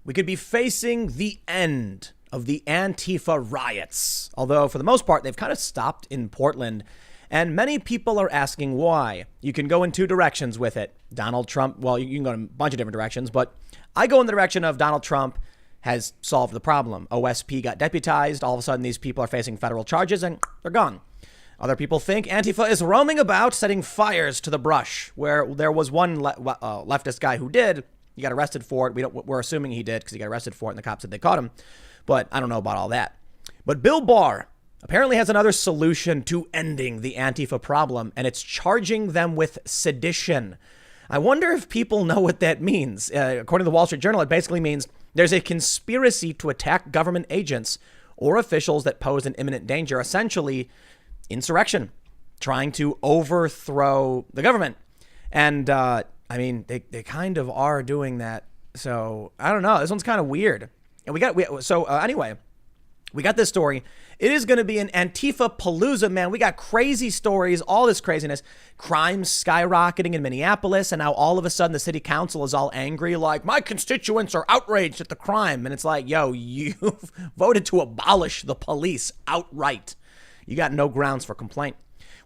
we could be facing the end of the Antifa riots. Although, for the most part, they've kind of stopped in Portland. And many people are asking why. You can go in two directions with it. Donald Trump, well, you can go in a bunch of different directions, but I go in the direction of Donald Trump has solved the problem. OSP got deputized. All of a sudden, these people are facing federal charges and they're gone. Other people think Antifa is roaming about setting fires to the brush, where there was one leftist guy who did. He got arrested for it. We're assuming he did because he got arrested for it and the cops said they caught him. But I don't know about all that. But Bill Barr apparently has another solution to ending the Antifa problem, and it's charging them with sedition. I wonder if people know what that means. According to the Wall Street Journal, it basically means there's a conspiracy to attack government agents or officials that pose an imminent danger, essentially insurrection, trying to overthrow the government. And I mean, they kind of are doing that. So I don't know. This one's kind of weird. And anyway, we got this story. It is going to be an Antifa palooza, man. We got crazy stories, all this craziness, crime skyrocketing in Minneapolis. And now all of a sudden the city council is all angry, like, my constituents are outraged at the crime. And it's like, yo, you voted to abolish the police outright. You got no grounds for complaint.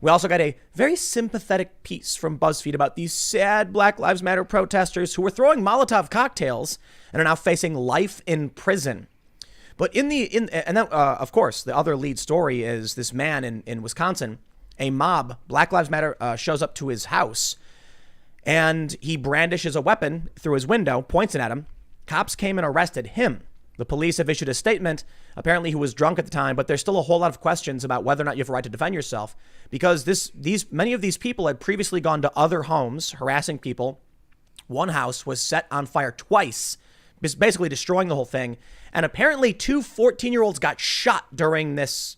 We also got a very sympathetic piece from BuzzFeed about these sad Black Lives Matter protesters who were throwing Molotov cocktails and are now facing life in prison. But of course, the other lead story is this man in Wisconsin. A mob, Black Lives Matter, shows up to his house and he brandishes a weapon through his window, points it at him. Cops came and arrested him. The police have issued a statement. Apparently he was drunk at the time, but there's still a whole lot of questions about whether or not you have a right to defend yourself, because many of these people had previously gone to other homes harassing people. One house was set on fire twice, basically destroying the whole thing. And apparently 2 14-year-olds got shot during this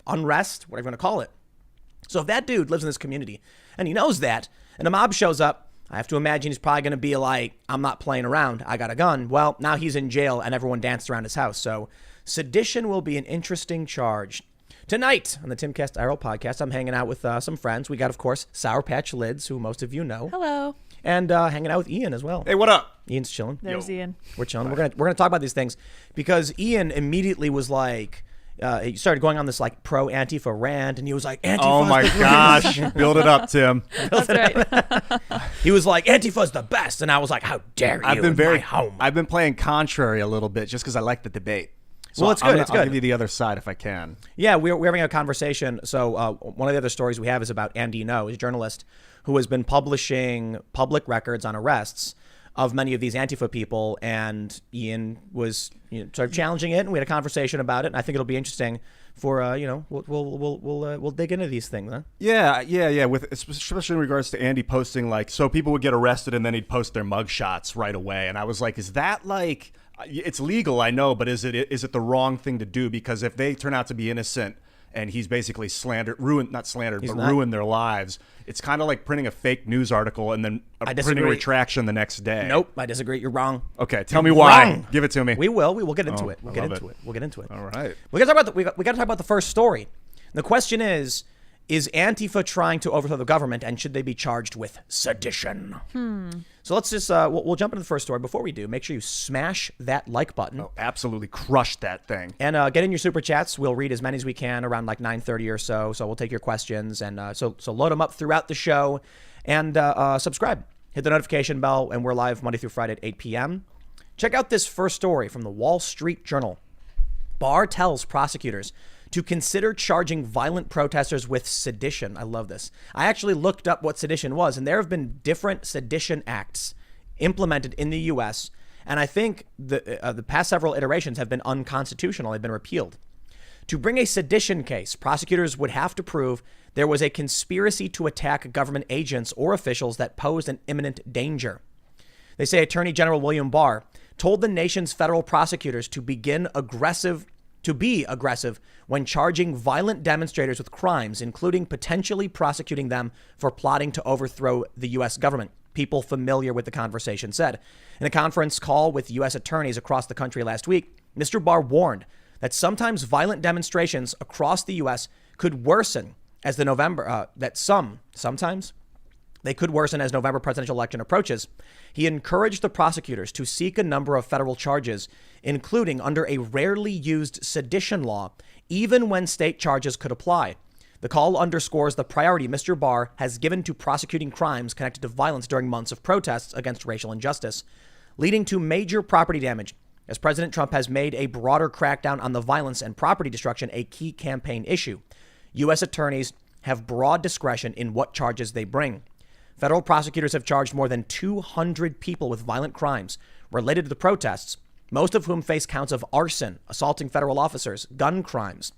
unrest, whatever you want to call it. So if that dude lives in this community and he knows that, and a mob shows up, I have to imagine he's probably going to be like, I'm not playing around. I got a gun. Well, now he's in jail and everyone danced around his house. So sedition will be an interesting charge. Tonight on the Timcast IRL podcast, I'm hanging out with some friends. We got, of course, Sour Patch Lids, who most of you know. Hello. And hanging out with Ian as well. Hey, what up? Ian's chilling. There's Ian. We're chilling. We're gonna talk about these things because Ian immediately was like, he started going on this like pro Antifa rant, and he was like, Antifa. Oh my gosh. Build it up, Tim. That's right. He was like, Antifa's the best. And I was like, how dare you in my home? I've been playing contrary a little bit just because I like the debate. So well, it's good. It's good. I'll give you the other side if I can. Yeah, we're having a conversation. So one of the other stories we have is about Andy No, a journalist who has been publishing public records on arrests of many of these Antifa people. And Ian was sort of challenging it, and we had a conversation about it. And I think it'll be interesting for we'll dig into these things. Huh? Yeah. With especially in regards to Andy posting, like, so people would get arrested and then he'd post their mugshots right away, and I was like, is that like? It's legal, I know, but is it the wrong thing to do? Because if they turn out to be innocent and he's basically ruined their lives, it's kind of like printing a fake news article and then printing a retraction the next day. Nope, I disagree. You're wrong. Okay, tell me why. Wrong. Give it to me. We will get into it. We'll get into it. All right. We got to talk about the first story. The question is Antifa trying to overthrow the government, and should they be charged with sedition? So let's just, we'll jump into the first story. Before we do, make sure you smash that like button. Oh, absolutely crush that thing. And get in your super chats. We'll read as many as we can around like 9:30 or so. So we'll take your questions, and so load them up throughout the show, and subscribe. Hit the notification bell, and we're live Monday through Friday at 8 p.m. Check out this first story from the Wall Street Journal. Barr tells prosecutors to consider charging violent protesters with sedition. I love this. I actually looked up what sedition was, and there have been different sedition acts implemented in the U.S., and I think the past several iterations have been unconstitutional. They've been repealed. To bring a sedition case, prosecutors would have to prove there was a conspiracy to attack government agents or officials that posed an imminent danger. They say Attorney General William Barr told the nation's federal prosecutors to be aggressive when charging violent demonstrators with crimes, including potentially prosecuting them for plotting to overthrow the U.S. government. People familiar with the conversation said. In a conference call with U.S. attorneys across the country last week, Mr. Barr warned that sometimes violent demonstrations across the U.S. could worsen as sometimes They could worsen as November presidential election approaches. He encouraged the prosecutors to seek a number of federal charges, including under a rarely used sedition law, even when state charges could apply. The call underscores the priority Mr. Barr has given to prosecuting crimes connected to violence during months of protests against racial injustice, leading to major property damage, as President Trump has made a broader crackdown on the violence and property destruction a key campaign issue. U.S. attorneys have broad discretion in what charges they bring. Federal prosecutors have charged more than 200 people with violent crimes related to the protests, most of whom face counts of arson, assaulting federal officers, gun crimes.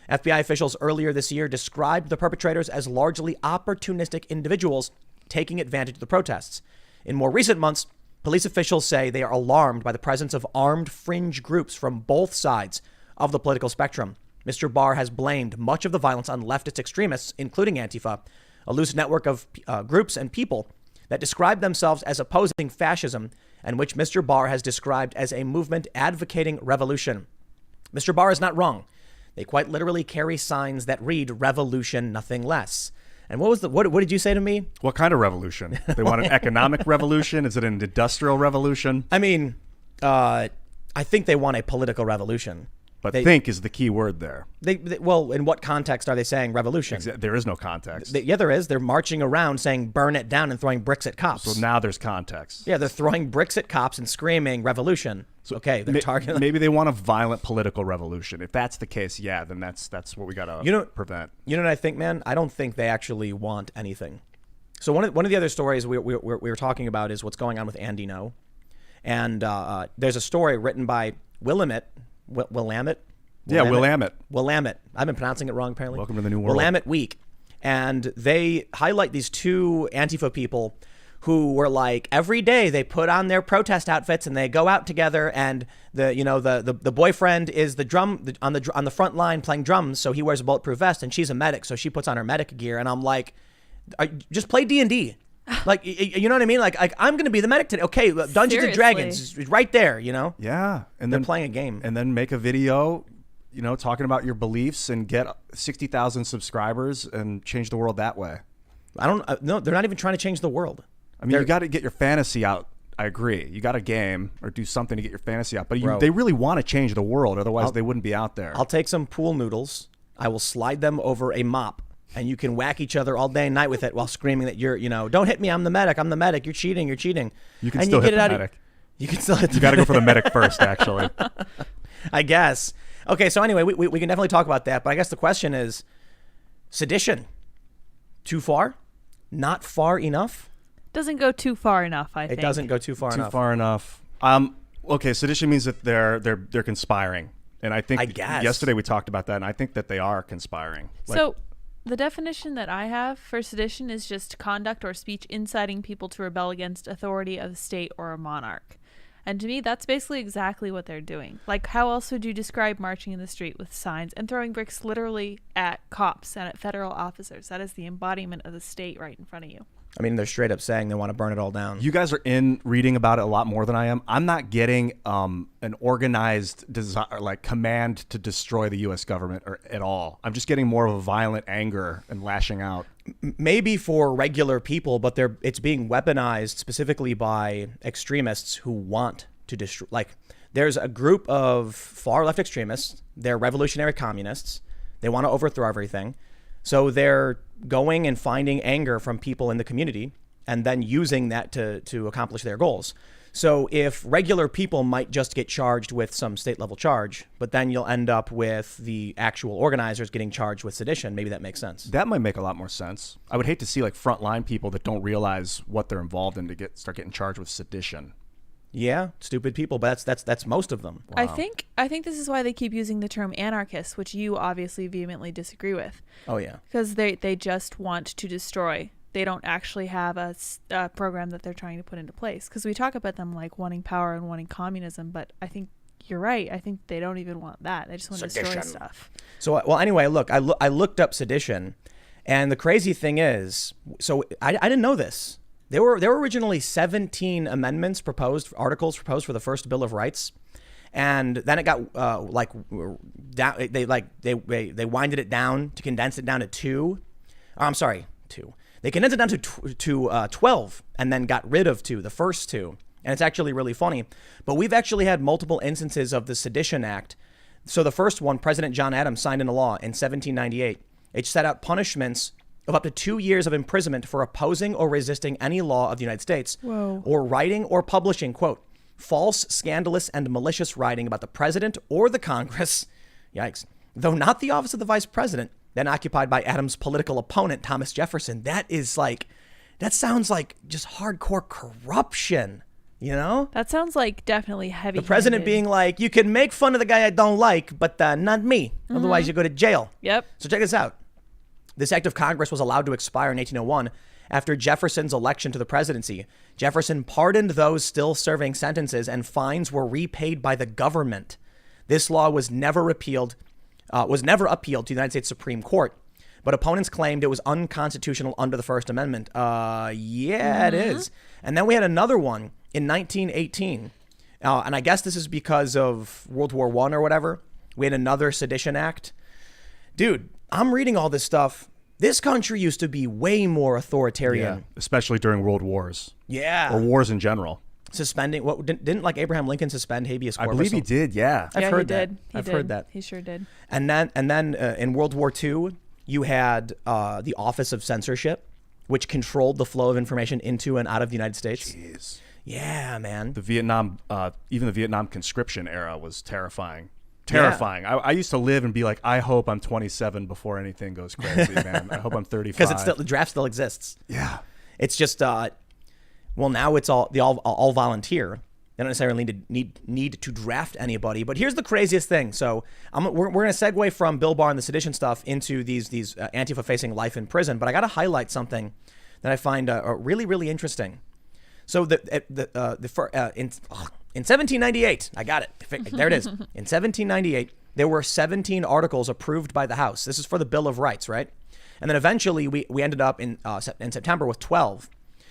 FBI officials earlier this year described the perpetrators as largely opportunistic individuals taking advantage of the protests. In more recent months, police officials say they are alarmed by the presence of armed fringe groups from both sides of the political spectrum. Mr. Barr has blamed much of the violence on leftist extremists, including Antifa, a loose network of groups and people that describe themselves as opposing fascism and which Mr. Barr has described as a movement advocating revolution. Mr. Barr is not wrong. They quite literally carry signs that read revolution, nothing less. And what did you say to me? What kind of revolution? They want an economic revolution? Is it an industrial revolution? I mean, I think they want a political revolution. But think is the key word there. Well, in what context are they saying revolution? There is no context. Yeah, there is. They're marching around saying burn it down and throwing bricks at cops. So now there's context. Yeah, they're throwing bricks at cops and screaming revolution. So okay, they're targeting. Maybe they want a violent political revolution. If that's the case, yeah, then that's what we got to prevent. You know what I think, man? I don't think they actually want anything. So one of the other stories we were talking about is what's going on with Andy No. And there's a story written by Willamette. Willamette. I've been pronouncing it wrong, apparently. Welcome to the new world. Willamette Week. And they highlight these two Antifa people who were like, every day they put on their protest outfits and they go out together, and the boyfriend is on the front line playing drums, so he wears a bulletproof vest, and she's a medic, so she puts on her medic gear. And I'm like, just play D&D. Like, you know what I mean? Like I'm going to be the medic today. Okay, Dungeons and Dragons is right there, Yeah. And they're playing a game. And then make a video, talking about your beliefs and get 60,000 subscribers and change the world that way. No, they're not even trying to change the world. I mean, you got to get your fantasy out. I agree. You got to game or do something to get your fantasy out. But they really want to change the world. Otherwise, they wouldn't be out there. I'll take some pool noodles. I will slide them over a mop. And you can whack each other all day and night with it while screaming that you're, don't hit me. I'm the medic. You're cheating. You can still hit the medic. You can still hit the medic. You got to go for the medic first, actually. I guess. Okay, so anyway, we can definitely talk about that. But I guess the question is, sedition, too far? Not far enough? Doesn't go too far enough, I think. It doesn't go too far enough. Too far enough. Okay, sedition means that they're conspiring. And I think yesterday we talked about that, and I think that they are conspiring. So the definition that I have for sedition is just conduct or speech inciting people to rebel against authority of the state or a monarch. And to me, that's basically exactly what they're doing. Like, how else would you describe marching in the street with signs and throwing bricks literally at cops and at federal officers? That is the embodiment of the state right in front of you. I mean, they're straight up saying they want to burn it all down. You guys are reading about it a lot more than I am. I'm not getting an organized command to destroy the U.S. government at all. I'm just getting more of a violent anger and lashing out. Maybe for regular people, but it's being weaponized specifically by extremists who want to destroy. Like, there's a group of far left extremists. They're revolutionary communists. They want to overthrow everything. So they're going and finding anger from people in the community and then using that to accomplish their goals. So if regular people might just get charged with some state level charge, but then you'll end up with the actual organizers getting charged with sedition, maybe that makes sense. That might make a lot more sense. I would hate to see frontline people that don't realize what they're involved in to start getting charged with sedition. Yeah, stupid people, but that's most of them. Wow. I think this is why they keep using the term anarchist, which you obviously vehemently disagree with. Oh yeah, because they just want to destroy. They don't actually have a program that they're trying to put into place. Because we talk about them like wanting power and wanting communism, but I think you're right. I think they don't even want that. They just want to destroy stuff. So anyway, look, I looked up sedition, and the crazy thing is, so I didn't know this. There were originally 17 articles proposed for the first Bill of Rights, and then it got they winded it down to condense it down to two. They condensed it down to 12 and then got rid of the first two. And it's actually really funny. But we've actually had multiple instances of the Sedition Act. So the first one, President John Adams signed into law in 1798. It set out punishments of up to 2 years of imprisonment for opposing or resisting any law of the United States. Whoa. Or writing or publishing, quote, false, scandalous, and malicious writing about the president or the Congress. Yikes. Though not the office of the vice president, then occupied by Adams' political opponent, Thomas Jefferson. That sounds like just hardcore corruption. You know? That sounds like definitely heavy. The president being like, you can make fun of the guy I don't like, but not me. Otherwise, you go to jail. Yep. So check this out. This act of Congress was allowed to expire in 1801 after Jefferson's election to the presidency. Jefferson pardoned those still serving sentences, and fines were repaid by the government. This law was never appealed to the United States Supreme Court. But opponents claimed it was unconstitutional under the First Amendment. It is. And then we had another one in 1918. And I guess this is because of World War I or whatever. We had another Sedition Act. Dude, I'm reading all this stuff. This country used to be way more authoritarian. Yeah, especially during world wars. Yeah. Or wars in general. Suspending, didn't like Abraham Lincoln suspend habeas corpus? I believe he did, yeah. I've heard he that. did. I've heard that. He sure did. And then in World War II, you had the Office of Censorship, which controlled the flow of information into and out of the United States. Jeez. Yeah, man. The Vietnam, even the Vietnam conscription era was terrifying. Terrifying. Yeah. I used to live and be like, I hope I'm 27 before anything goes crazy, man. I hope I'm 35. Because the draft still exists. Yeah. It's just, now it's all volunteer. They don't necessarily need to draft anybody. But here's the craziest thing. So we're going to segue from Bill Barr and the sedition stuff into these Antifa facing life in prison. But I got to highlight something that I find really, really interesting. So in 1798, I got it. There it is. In 1798, there were 17 articles approved by the House. This is for the Bill of Rights, right? And then eventually we ended up in September with 12.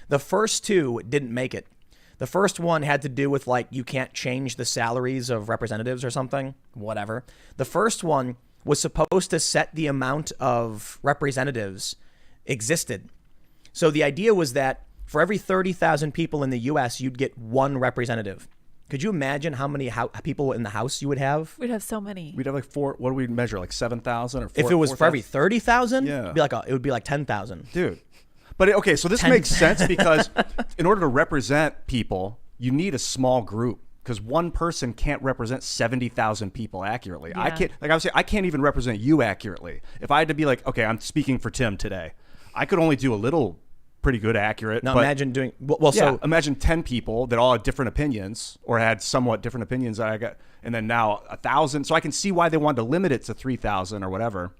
The first two didn't make it. The first one had to do with you can't change the salaries of representatives or something, whatever. The first one was supposed to set the amount of representatives existed. So the idea was that for every 30,000 people in the U.S., you'd get one representative. Could you imagine how many people in the House you would have? We'd have so many. We'd have four. What do we measure? 7,000 or 4? If it was 4, for every 30,000, yeah, it would be 10,000. Dude. But okay, so this makes sense because in order to represent people, you need a small group because one person can't represent 70,000 people accurately. Yeah. I can't even represent you accurately. If I had to be okay, I'm speaking for Tim today, I could only do a little pretty good accurate. Now imagine doing, imagine 10 people that all had different opinions or had somewhat different opinions that I got, and then now 1,000. So I can see why they wanted to limit it to 3,000 or whatever.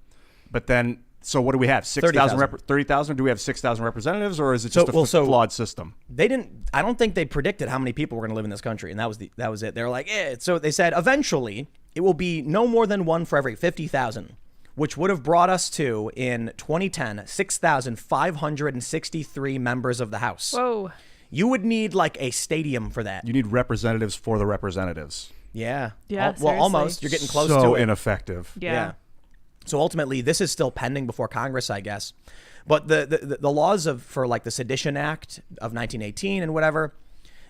But then, so what do we have? 30,000? Do we have 6,000 representatives, or is it just a flawed system? I don't think they predicted how many people were going to live in this country, and that was it. They were like, So they said eventually it will be no more than one for every 50,000, which would have brought us to, in 2010, 6,563 members of the House. Whoa. You would need a stadium for that. You need representatives for the representatives. Yeah. Yeah. Well, almost. You're getting close to it. So ineffective. Yeah. So ultimately, this is still pending before Congress, I guess. But the laws for the Sedition Act of 1918 and whatever,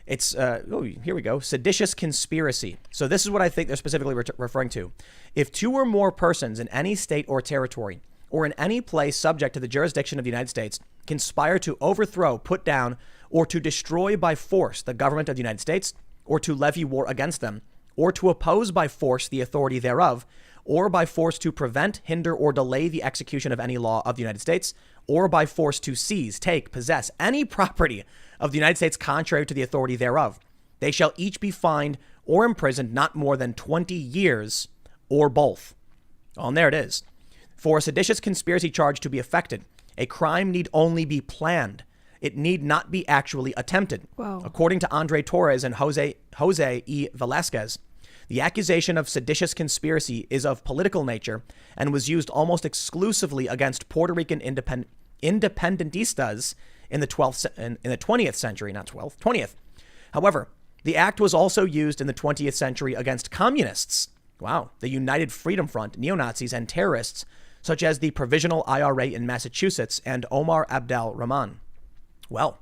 it's, here we go, seditious conspiracy. So this is what I think they're specifically referring to. If 2 or more persons in any state or territory or in any place subject to the jurisdiction of the United States conspire to overthrow, put down, or to destroy by force the government of the United States, or to levy war against them, or to oppose by force the authority thereof, or by force to prevent, hinder, or delay the execution of any law of the United States, or by force to seize, take, possess any property of the United States contrary to the authority thereof, they shall each be fined or imprisoned not more than 20 years, or both. Oh, and there it is. For a seditious conspiracy charge to be effected, a crime need only be planned. It need not be actually attempted. Whoa. According to Andre Torres and Jose E. Velasquez, the accusation of seditious conspiracy is of political nature and was used almost exclusively against Puerto Rican independentistas in the 20th century, not 12th, 20th. However, the act was also used in the 20th century against communists. Wow. The United Freedom Front, neo-Nazis, and terrorists such as the Provisional IRA in Massachusetts and Omar Abdel Rahman. Well,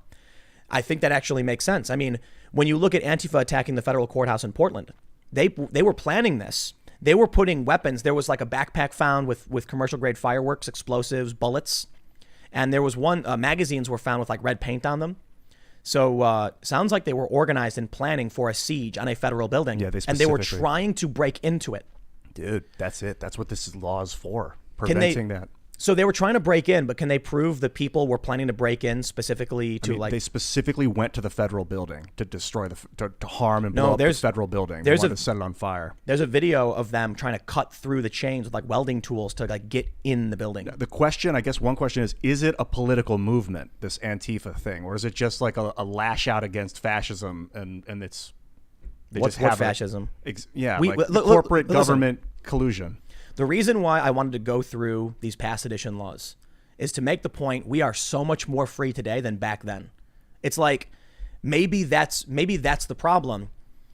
I think that actually makes sense. I mean, when you look at Antifa attacking the federal courthouse in Portland, they were planning this. They were putting weapons. There was like a backpack found with commercial grade fireworks, explosives, bullets. And there was magazines were found with like red paint on them. So sounds like they were organized and planning for a siege on a federal building. Yeah, and they were trying to break into it. Dude, that's it. That's what this law is for. Preventing that. So they were trying to break in, but can they prove that people were planning to break in specifically to they specifically went to the federal building to destroy to harm and blow up the federal building. They wanted to set it on fire. There's a video of them trying to cut through the chains with like welding tools to like get in the building. The question, I guess one question is it a political movement, this Antifa thing, or is it just like a lash out against fascism and it's What's fascism? Corporate government collusion. The reason why I wanted to go through these past edition laws is to make the point we are so much more free today than back then. It's like maybe that's the problem.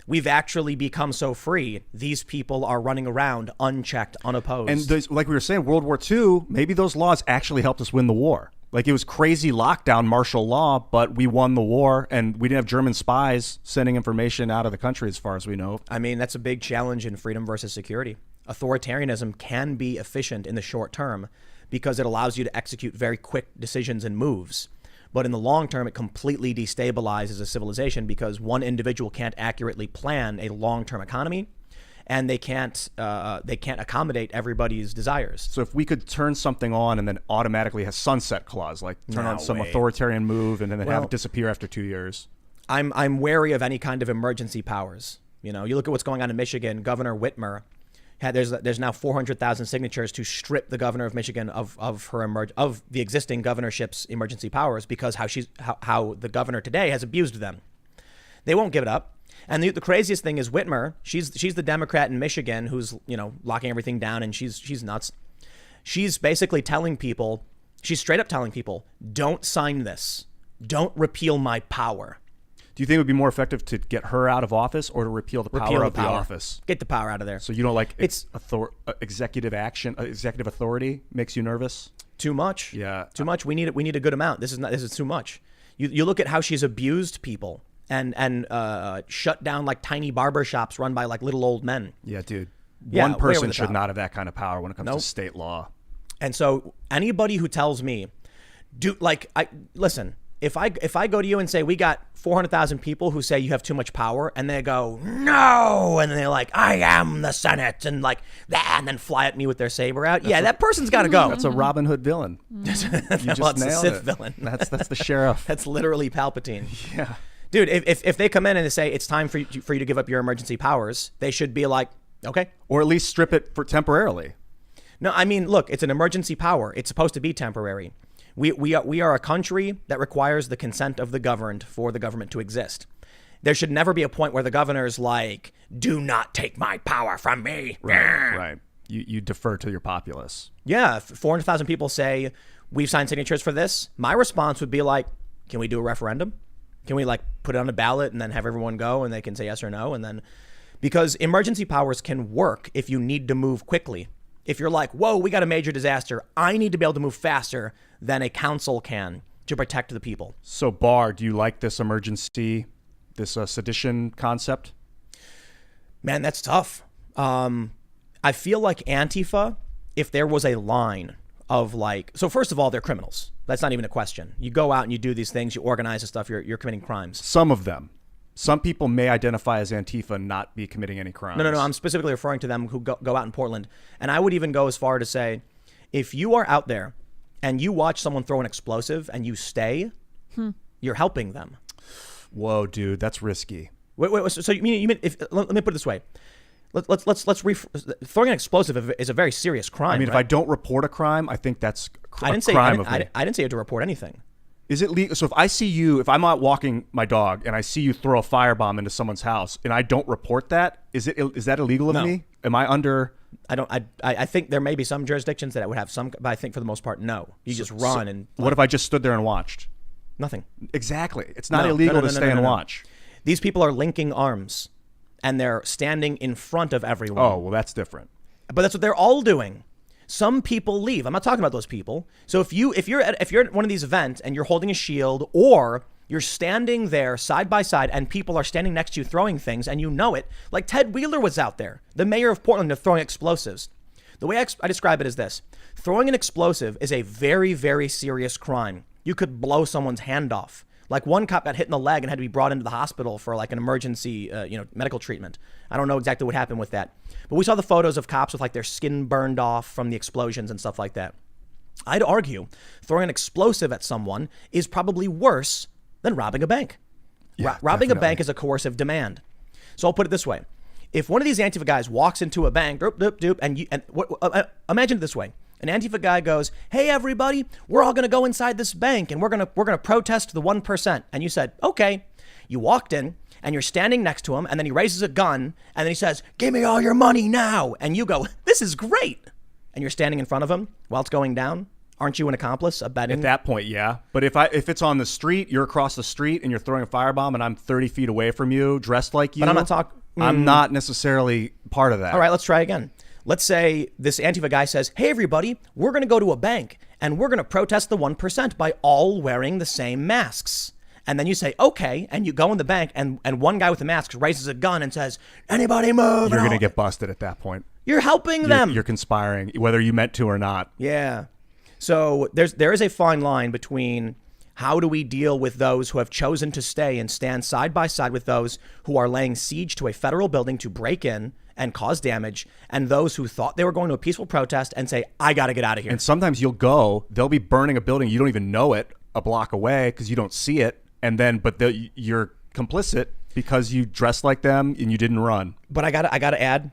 We've actually become so free. These people are running around unchecked, unopposed. And like we were saying, World War II, maybe those laws actually helped us win the war. Like it was crazy lockdown, martial law, but we won the war and we didn't have German spies sending information out of the country as far as we know. I mean, that's a big challenge in freedom versus security. Authoritarianism can be efficient in the short term because it allows you to execute very quick decisions and moves. But in the long term, it completely destabilizes a civilization because one individual can't accurately plan a long-term economy, and they can't accommodate everybody's desires. So if we could turn something on and then automatically have sunset clause, like turn on some authoritarian move and then have it disappear after 2 years. I'm wary of any kind of emergency powers. You know, you look at what's going on in Michigan. Governor Whitmer there's now 400,000 signatures to strip the governor of Michigan of the existing governorship's emergency powers because how the governor today has abused them. They won't give it up. And the craziest thing is Whitmer. She's the Democrat in Michigan who's locking everything down, and she's nuts. She's basically she's straight up telling people, don't sign this. Don't repeal my power. Do you think it would be more effective to get her out of office or to repeal the power of the office? Get the power out of there. So you don't like executive action, executive authority makes you nervous? Too much. Yeah. Too much. We need a good amount. This is too much. You look at how she's abused people and shut down like tiny barber shops run by like little old men. Yeah, dude. One person should not have that kind of power when it comes to state law. And so anybody who tells me, listen. If I go to you and say we got 400,000 people who say you have too much power, and they go no, and then they're like I am the Senate, and like that, and then fly at me with their saber out, that person's got to go. That's a Robin Hood villain. You just nailed a Sith villain. That's the sheriff. That's literally Palpatine. Yeah, dude. If they come in and they say it's time for you to give up your emergency powers, they should be like okay, or at least strip it for temporarily. No, I mean look, it's an emergency power. It's supposed to be temporary. We are a country that requires the consent of the governed for the government to exist. There should never be a point where the governor's like, do not take my power from me. Right. You defer to your populace. Yeah. If 400,000 people say, we've signed signatures for this, my response would be like, can we do a referendum? Can we like put it on a ballot and then have everyone go and they can say yes or no? And then because emergency powers can work if you need to move quickly. If you're like, whoa, we got a major disaster, I need to be able to move faster than a council can to protect the people. So, Barr, do you like this sedition concept? Man, that's tough. I feel like Antifa, if there was a line of like, so first of all, they're criminals. That's not even a question. You go out and you do these things, you organize this stuff, you're committing crimes. Some of them. Some people may identify as Antifa and not be committing any crimes. No. I'm specifically referring to them who go out in Portland. And I would even go as far to say, if you are out there and you watch someone throw an explosive and you stay, you're helping them. Whoa, dude, that's risky. Wait. So you mean let me put it this way. Throwing an explosive is a very serious crime. I mean, right? if I don't report a crime, I think that's I didn't say you had to report anything. Is it legal? So if I'm out walking my dog and I see you throw a firebomb into someone's house and I don't report that, is that illegal of me? Am I under? I think there may be some jurisdictions that would have some, but I think for the most part, no. You just run and. What if I just stood there and watched? Nothing. Exactly. It's not illegal to stay and watch. These people are linking arms, and they're standing in front of everyone. Oh well, that's different. But that's what they're all doing. Some people leave. I'm not talking about those people. So if you're at one of these events and you're holding a shield, or you're standing there side by side and people are standing next to you throwing things and you know it, like Ted Wheeler was out there, the mayor of Portland, throwing explosives. The way I describe it is this: throwing an explosive is a very, very serious crime. You could blow someone's hand off. Like one cop got hit in the leg and had to be brought into the hospital for like an emergency, medical treatment. I don't know exactly what happened with that, but we saw the photos of cops with like their skin burned off from the explosions and stuff like that. I'd argue throwing an explosive at someone is probably worse than robbing a bank. Yeah, robbing definitely. a bank is a coercive demand. So I'll put it this way: if one of these Antifa guys walks into a bank, imagine it this way. An Antifa guy goes, "Hey everybody, we're all gonna go inside this bank and we're gonna protest the 1%." And you said, "Okay." You walked in and you're standing next to him, and then he raises a gun and then he says, "Give me all your money now." And you go, "This is great." And you're standing in front of him while it's going down. Aren't you an accomplice abetting? At that point, yeah. But if it's on the street, you're across the street and you're throwing a firebomb and I'm 30 feet away from you, dressed like you. But I'm not talking. I'm not necessarily part of that. All right, let's try again. Let's say this Antifa guy says, "Hey, everybody, we're going to go to a bank and we're going to protest the 1% by all wearing the same masks." And then you say, "Okay." And you go in the bank and one guy with the mask raises a gun and says, "Anybody move?" You're going to get busted at that point. You're helping them. You're conspiring, whether you meant to or not. Yeah. So there is a fine line between how do we deal with those who have chosen to stay and stand side by side with those who are laying siege to a federal building to break in and cause damage, and those who thought they were going to a peaceful protest and say, "I got to get out of here." And sometimes they'll be burning a building. You don't even know it a block away because you don't see it. And then, you're complicit because you dressed like them and you didn't run. But I gotta add,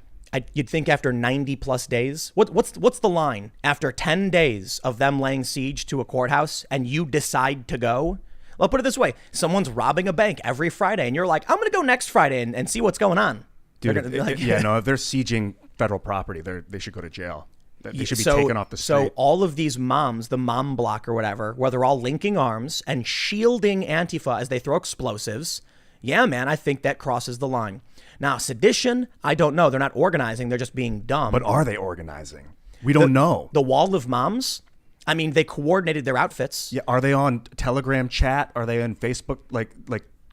you'd think after 90 plus days, what's the line? After 10 days of them laying siege to a courthouse and you decide to go? Well, I'll put it this way: someone's robbing a bank every Friday and you're like, "I'm gonna go next Friday and see what's going on." Dude, They're gonna be like, if they're sieging federal property, they should go to jail. They should be taken off the street. So all of these moms, the mom block or whatever, where they're all linking arms and shielding Antifa as they throw explosives. Yeah, man, I think that crosses the line. Now, sedition, I don't know. They're not organizing. They're just being dumb. But are they organizing? We don't know. The wall of moms, I mean, they coordinated their outfits. Yeah, are they on Telegram chat? Are they in Facebook, like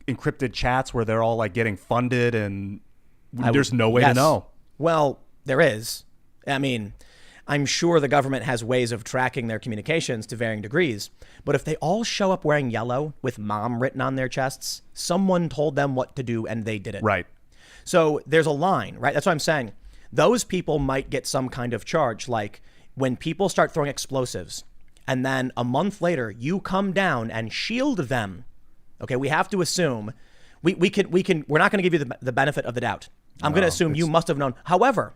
encrypted chats where they're all like getting funded and there's no way to know? Well, there is. I mean, I'm sure the government has ways of tracking their communications to varying degrees. But if they all show up wearing yellow with mom written on their chests, someone told them what to do and they did it. Right. So there's a line, right? That's what I'm saying. Those people might get some kind of charge. Like when people start throwing explosives and then a month later you come down and shield them. Okay, we have to assume we're not going to give you the benefit of the doubt. I'm going to assume you must have known. However,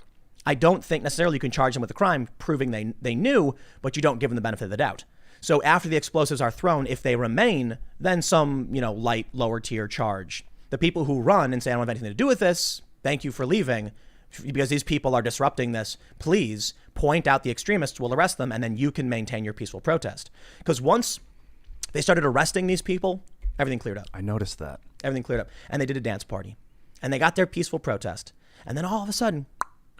I don't think necessarily you can charge them with a crime proving they knew, but you don't give them the benefit of the doubt. So after the explosives are thrown, if they remain, then some, light lower tier charge. The people who run and say, "I don't have anything to do with this, thank you for leaving, because these people are disrupting this, please point out the extremists, we'll arrest them, and then you can maintain your peaceful protest." Because once they started arresting these people, everything cleared up. I noticed that. Everything cleared up. And they did a dance party. And they got their peaceful protest. And then all of a sudden,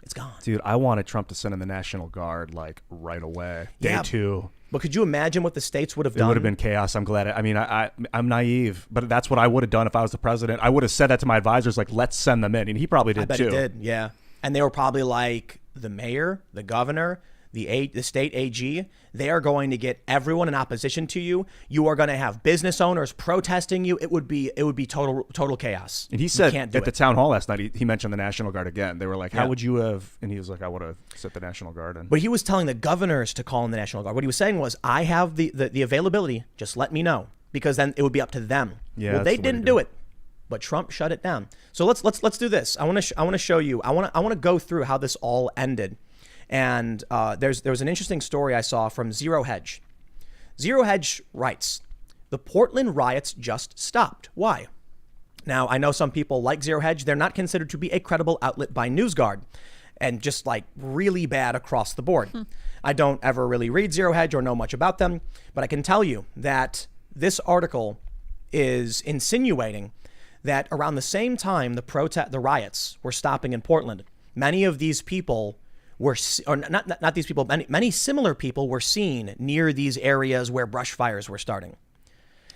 it's gone. Dude, I wanted Trump to send in the National Guard like right away. Day 2. But could you imagine what the states would have done? It would have been chaos. I'm glad. I'm naive, but that's what I would have done if I was the president. I would have said that to my advisors, like, let's send them in. And he probably did I bet too. he did, yeah. And they were probably like, the mayor, the governor, the state AG, they are going to get everyone in opposition to you. You are going to have business owners protesting you. It would be total chaos. And he said at the town hall last night, he mentioned the National Guard again. They were like, how would you have? And he was like, I would have set the National Guard in. But he was telling the governors to call in the National Guard. What he was saying was, I have the availability. Just let me know, because then it would be up to them. Yeah, well, they didn't do it, but Trump shut it down. So let's do this. I want to show you. I want to go through how this all ended. And there was an interesting story I saw from Zero Hedge. Zero Hedge writes, "The Portland riots just stopped. Why?" Now, I know some people like Zero Hedge. They're not considered to be a credible outlet by NewsGuard, and just like really bad across the board. I don't ever really read Zero Hedge or know much about them, but I can tell you that this article is insinuating that around the same time the riots were stopping in Portland, many of these people or not these people, many similar people were seen near these areas where brush fires were starting.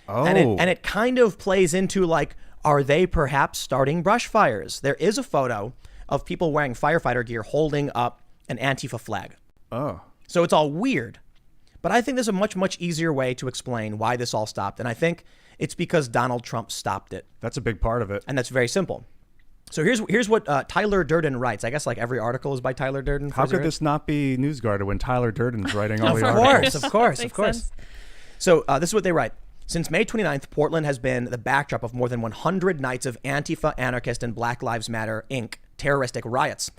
Oh. And it kind of plays into like, are they perhaps starting brush fires? There is a photo of people wearing firefighter gear holding up an Antifa flag. Oh. So it's all weird. But I think there's a much, much easier way to explain why this all stopped. And I think it's because Donald Trump stopped it. That's a big part of it. And that's very simple. So here's what Tyler Durden writes. I guess like every article is by Tyler Durden. How could this not be NewsGuard when Tyler Durden's writing all the articles? Of course. Sense. So this is what they write. Since May 29th, Portland has been the backdrop of more than 100 nights of Antifa, anarchist, and Black Lives Matter, Inc. terroristic riots.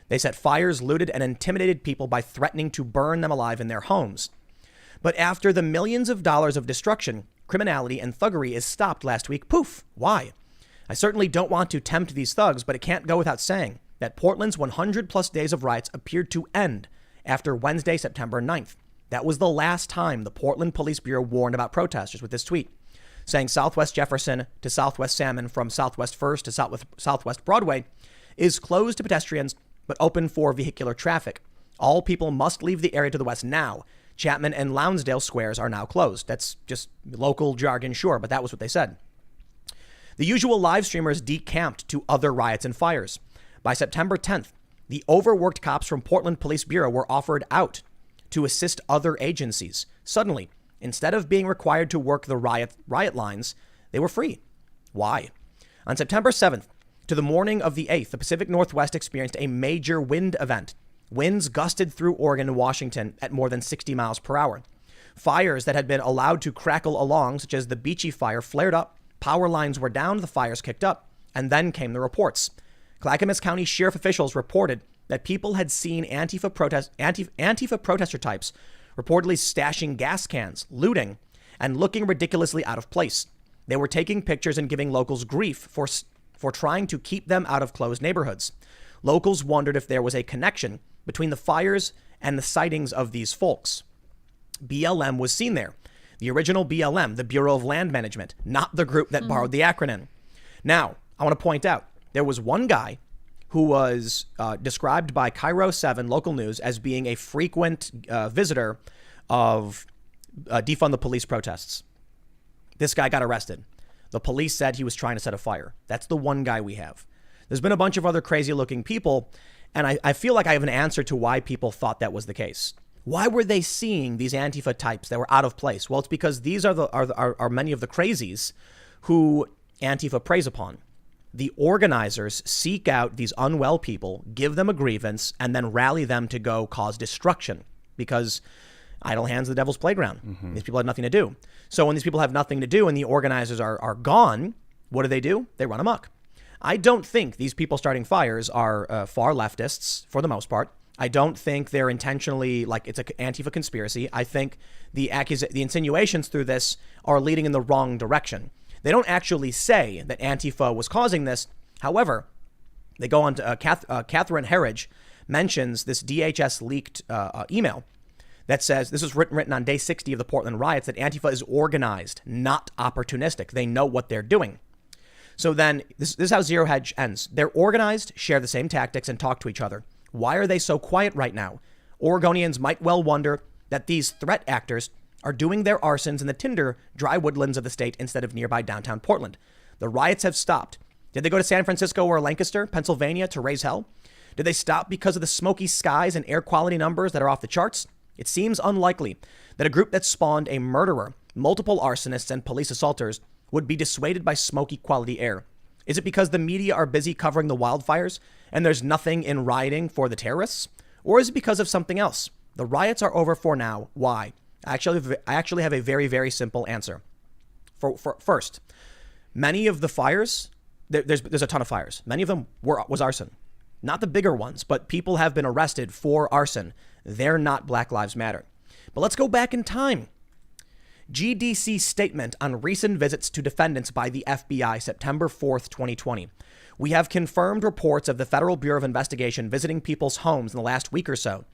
They set fires, looted, and intimidated people by threatening to burn them alive in their homes. But after the millions of dollars of destruction, criminality, and thuggery is stopped last week, poof, why? I certainly don't want to tempt these thugs, but it can't go without saying that Portland's 100 plus days of riots appeared to end after Wednesday, September 9th. That was the last time the Portland Police Bureau warned about protesters with this tweet, saying Southwest Jefferson to Southwest Salmon from Southwest First to Southwest Broadway is closed to pedestrians but open for vehicular traffic. All people must leave the area to the west now. Chapman and Lonsdale squares are now closed. That's just local jargon, sure, but that was what they said. The usual live streamers decamped to other riots and fires. By September 10th, the overworked cops from Portland Police Bureau were offered out to assist other agencies. Suddenly, instead of being required to work the riot lines, they were free. Why? On September 7th, to the morning of the 8th, the Pacific Northwest experienced a major wind event. Winds gusted through Oregon and Washington at more than 60 miles per hour. Fires that had been allowed to crackle along, such as the Beachy fire, flared up. Power lines were down, the fires kicked up, and then came the reports. Clackamas County Sheriff officials reported that people had seen Antifa protester types reportedly stashing gas cans, looting, and looking ridiculously out of place. They were taking pictures and giving locals grief for trying to keep them out of closed neighborhoods. Locals wondered if there was a connection between the fires and the sightings of these folks. BLM was seen there. The original BLM, the Bureau of Land Management, not the group that borrowed the acronym. Now, I want to point out, there was one guy who was described by Cairo 7 local news as being a frequent visitor of defund the police protests. This guy got arrested. The police said he was trying to set a fire. That's the one guy we have. There's been a bunch of other crazy looking people, and I feel like I have an answer to why people thought that was the case. Why were they seeing these Antifa types that were out of place? Well, it's because these are many of the crazies who Antifa preys upon. The organizers seek out these unwell people, give them a grievance, and then rally them to go cause destruction because idle hands are the devil's playground. Mm-hmm. These people have nothing to do. So when these people have nothing to do and the organizers are gone, what do? They run amok. I don't think these people starting fires are far leftists for the most part. I don't think they're intentionally like it's an Antifa conspiracy. I think the insinuations through this are leading in the wrong direction. They don't actually say that Antifa was causing this. However, they go on to Catherine Herridge mentions this DHS leaked email that says this was written on day 60 of the Portland riots that Antifa is organized, not opportunistic. They know what they're doing. So then this is how Zero Hedge ends. They're organized, share the same tactics, and talk to each other. Why are they so quiet right now? Oregonians might well wonder that these threat actors are doing their arsons in the tinder dry woodlands of the state instead of nearby downtown Portland. The riots have stopped. Did they go to San Francisco or Lancaster, Pennsylvania to raise hell? Did they stop because of the smoky skies and air quality numbers that are off the charts? It seems unlikely that a group that spawned a murderer, multiple arsonists, and police assaulters would be dissuaded by smoky quality air. Is it because the media are busy covering the wildfires and there's nothing in rioting for the terrorists? Or is it because of something else? The riots are over for now. Why? I actually have a very, very simple answer. First, many of the fires, there's a ton of fires. Many of them was arson. Not the bigger ones, but people have been arrested for arson. They're not Black Lives Matter. But let's go back in time. GDC statement on recent visits to defendants by the FBI, September 4th, 2020. We have confirmed reports of the Federal Bureau of Investigation visiting people's homes in the last week or so.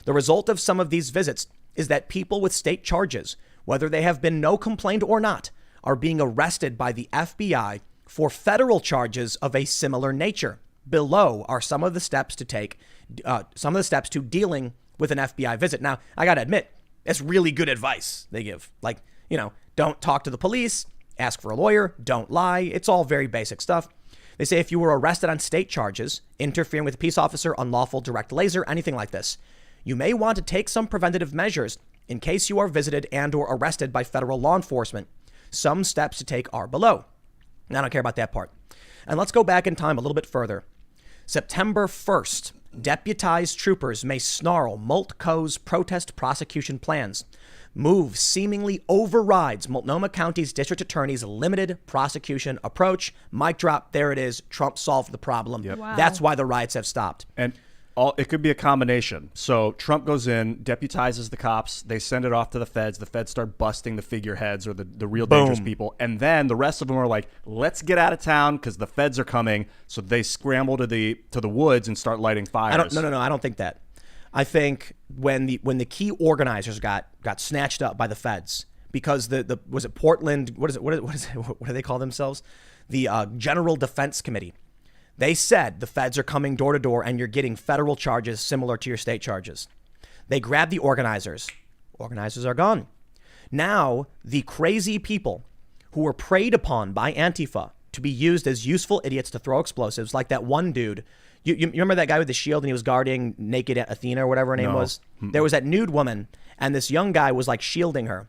The result of some of these visits is that people with state charges, whether they have been no complaint or not, are being arrested by the FBI for federal charges of a similar nature. below are some of the steps to take, some of the steps to dealing with an FBI visit. Now, I got to admit, it's really good advice they give. Like, don't talk to the police, ask for a lawyer, don't lie. It's all very basic stuff. They say if you were arrested on state charges, interfering with a peace officer, unlawful direct laser, anything like this, you may want to take some preventative measures in case you are visited and or arrested by federal law enforcement. Some steps to take are below. I don't care about that part. And let's go back in time a little bit further. September 1st, deputized troopers may snarl Multco's protest prosecution plans. Move seemingly overrides Multnomah County's district attorney's limited prosecution approach. Mic drop. There it is. Trump solved the problem. Yep. Wow. That's why the riots have stopped. And it could be a combination. So Trump goes in, deputizes the cops. They send it off to the feds. The feds start busting the figureheads or the real dangerous people. And then the rest of them are like, let's get out of town because the feds are coming. So they scramble to the woods and start lighting fires. No. I don't think that. I think when the key organizers got snatched up by the feds because the was it Portland? What do they call themselves? The General Defense Committee. They said the feds are coming door to door and you're getting federal charges similar to your state charges. They grabbed the organizers. Organizers are gone. Now, the crazy people who were preyed upon by Antifa to be used as useful idiots to throw explosives, like that one dude. You remember that guy with the shield and he was guarding naked Athena or whatever her name was? There was that nude woman and this young guy was like shielding her.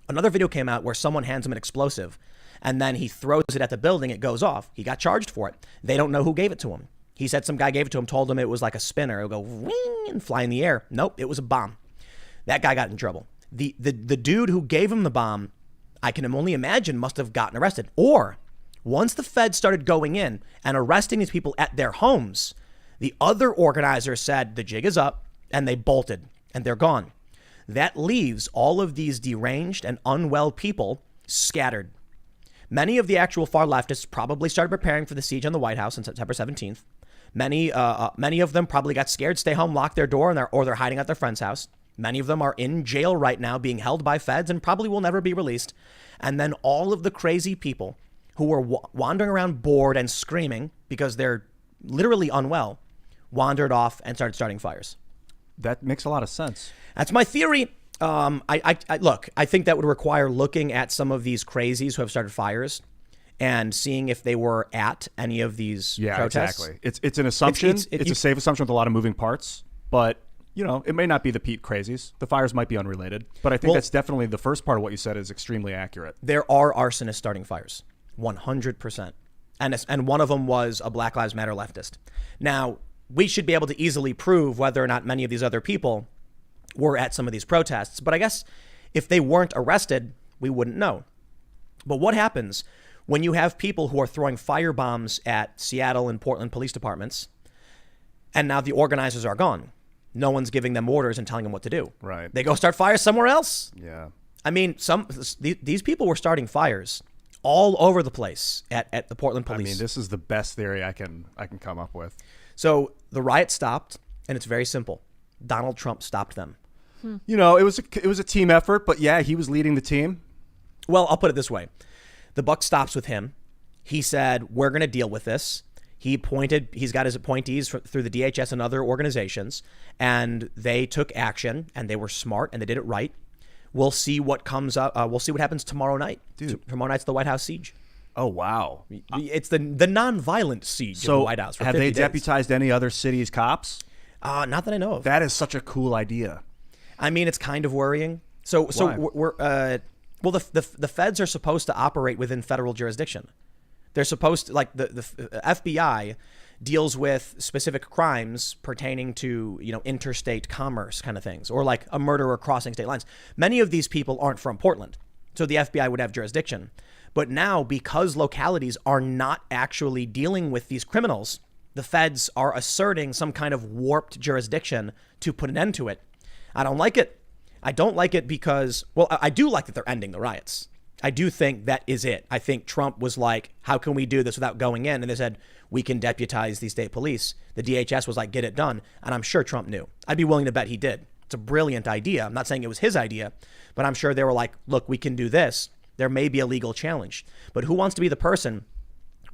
Another video came out where someone hands him an explosive and then he throws it at the building. It goes off. He got charged for it. They don't know who gave it to him. He said some guy gave it to him, told him it was like a spinner. It would go wing and fly in the air. Nope, it was a bomb. That guy got in trouble. The dude who gave him the bomb, I can only imagine, must have gotten arrested. Or once the feds started going in and arresting these people at their homes, the other organizers said the jig is up and they bolted and they're gone. That leaves all of these deranged and unwell people scattered. Many of the actual far leftists probably started preparing for the siege on the White House on September 17th. Many of them probably got scared, stay home, locked their door, or they're hiding at their friend's house. Many of them are in jail right now being held by feds and probably will never be released. And then all of the crazy people who were wandering around bored and screaming because they're literally unwell wandered off and started starting fires. That makes a lot of sense. That's my theory. I think that would require looking at some of these crazies who have started fires and seeing if they were at any of these protests. Exactly. It's an assumption. It's a safe assumption with a lot of moving parts, but it may not be the Pete crazies. The fires might be unrelated, but I think that's definitely the first part of what you said is extremely accurate. There are arsonists starting fires, 100%. And one of them was a Black Lives Matter leftist. Now, we should be able to easily prove whether or not many of these other people were at some of these protests. But I guess if they weren't arrested, we wouldn't know. But what happens when you have people who are throwing fire bombs at Seattle and Portland police departments, and now the organizers are gone? No one's giving them orders and telling them what to do. Right. They go start fires somewhere else. Yeah. I mean, these people were starting fires all over the place at the Portland police. I mean, this is the best theory I can come up with. So the riot stopped, and it's very simple. Donald Trump stopped them. It was a team effort, but yeah, he was leading the team. Well, I'll put it this way. The buck stops with him. He said, we're going to deal with this. He's got his appointees through the DHS and other organizations, and they took action, and they were smart, and they did it right. We'll see what comes up. We'll see what happens tomorrow night. Dude. Tomorrow night's the White House siege. Oh, wow. It's the non-violent siege of the White House for have 50 they days. deputized any other cities' cops? Not that I know of. That is such a cool idea. I mean, it's kind of worrying. So Why? The feds are supposed to operate within federal jurisdiction. They're supposed to, like the FBI deals with specific crimes pertaining to, interstate commerce kind of things, or like a murderer crossing state lines. Many of these people aren't from Portland, so the FBI would have jurisdiction. But now, because localities are not actually dealing with these criminals, the feds are asserting some kind of warped jurisdiction to put an end to it. I don't like it. I don't like it because, well, I do like that they're ending the riots. I do think that is it. I think Trump was like, how can we do this without going in? And they said, we can deputize the state police. The DHS was like, get it done. And I'm sure Trump knew. I'd be willing to bet he did. It's a brilliant idea. I'm not saying it was his idea, but I'm sure they were like, look, we can do this. There may be a legal challenge. But who wants to be the person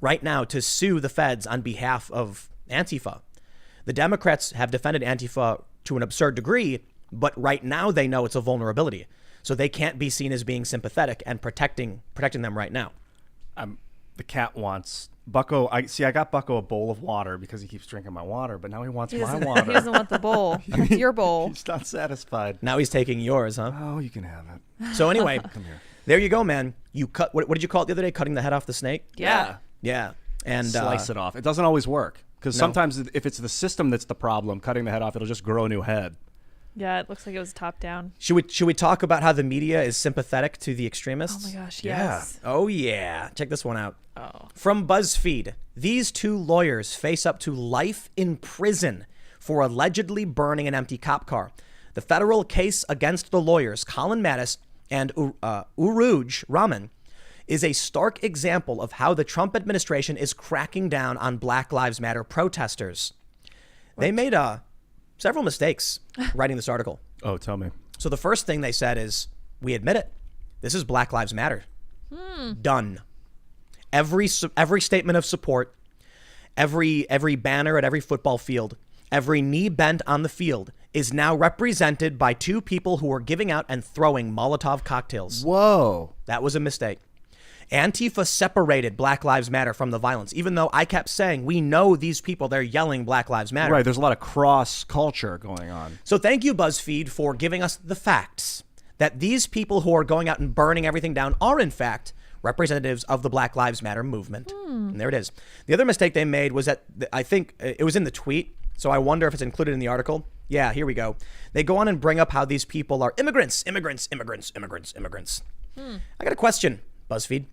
right now to sue the feds on behalf of Antifa. The Democrats have defended Antifa to an absurd degree, but right now they know it's a vulnerability. So they can't be seen as being sympathetic and protecting them right now. The cat wants Bucko. I got Bucko a bowl of water because he keeps drinking my water, but now he wants my water. He doesn't want the bowl. That's your bowl. He's not satisfied. Now he's taking yours, huh? Oh, you can have it. So anyway, Come here. there you go, man. You cut. What did you call it the other day? Cutting the head off the snake? Yeah. Yeah. And Slice it off. It doesn't always work because sometimes if it's the system that's the problem, cutting the head off, it'll just grow a new head. Yeah, it looks like it was top down. Should we talk about how the media is sympathetic to the extremists? Oh my gosh, Yeah. yes. Oh yeah. Check this one out. Oh. From BuzzFeed, these two lawyers face up to life in prison for allegedly burning an empty cop car. The federal case against the lawyers, Colin Mattis and Uruj Rahman, is a stark example of how the Trump administration is cracking down on Black Lives Matter protesters. They made several mistakes writing this article. Oh, tell me. So the first thing they said is, we admit it. This is Black Lives Matter. Done. Every statement of support, every banner at every football field, every knee bent on the field is now represented by two people who are giving out and throwing Molotov cocktails. Whoa. That was a mistake. Antifa separated Black Lives Matter from the violence, even though I kept saying, we know these people, they're yelling Black Lives Matter. Right. There's a lot of cross culture going on. So thank you, BuzzFeed, for giving us the facts that these people who are going out and burning everything down are, in fact, representatives of the Black Lives Matter movement. And there it is. The other mistake they made was that I think it was in the tweet, so I wonder if it's included in the article. Yeah, here we go. They go on and bring up how these people are immigrants. I got a question, BuzzFeed.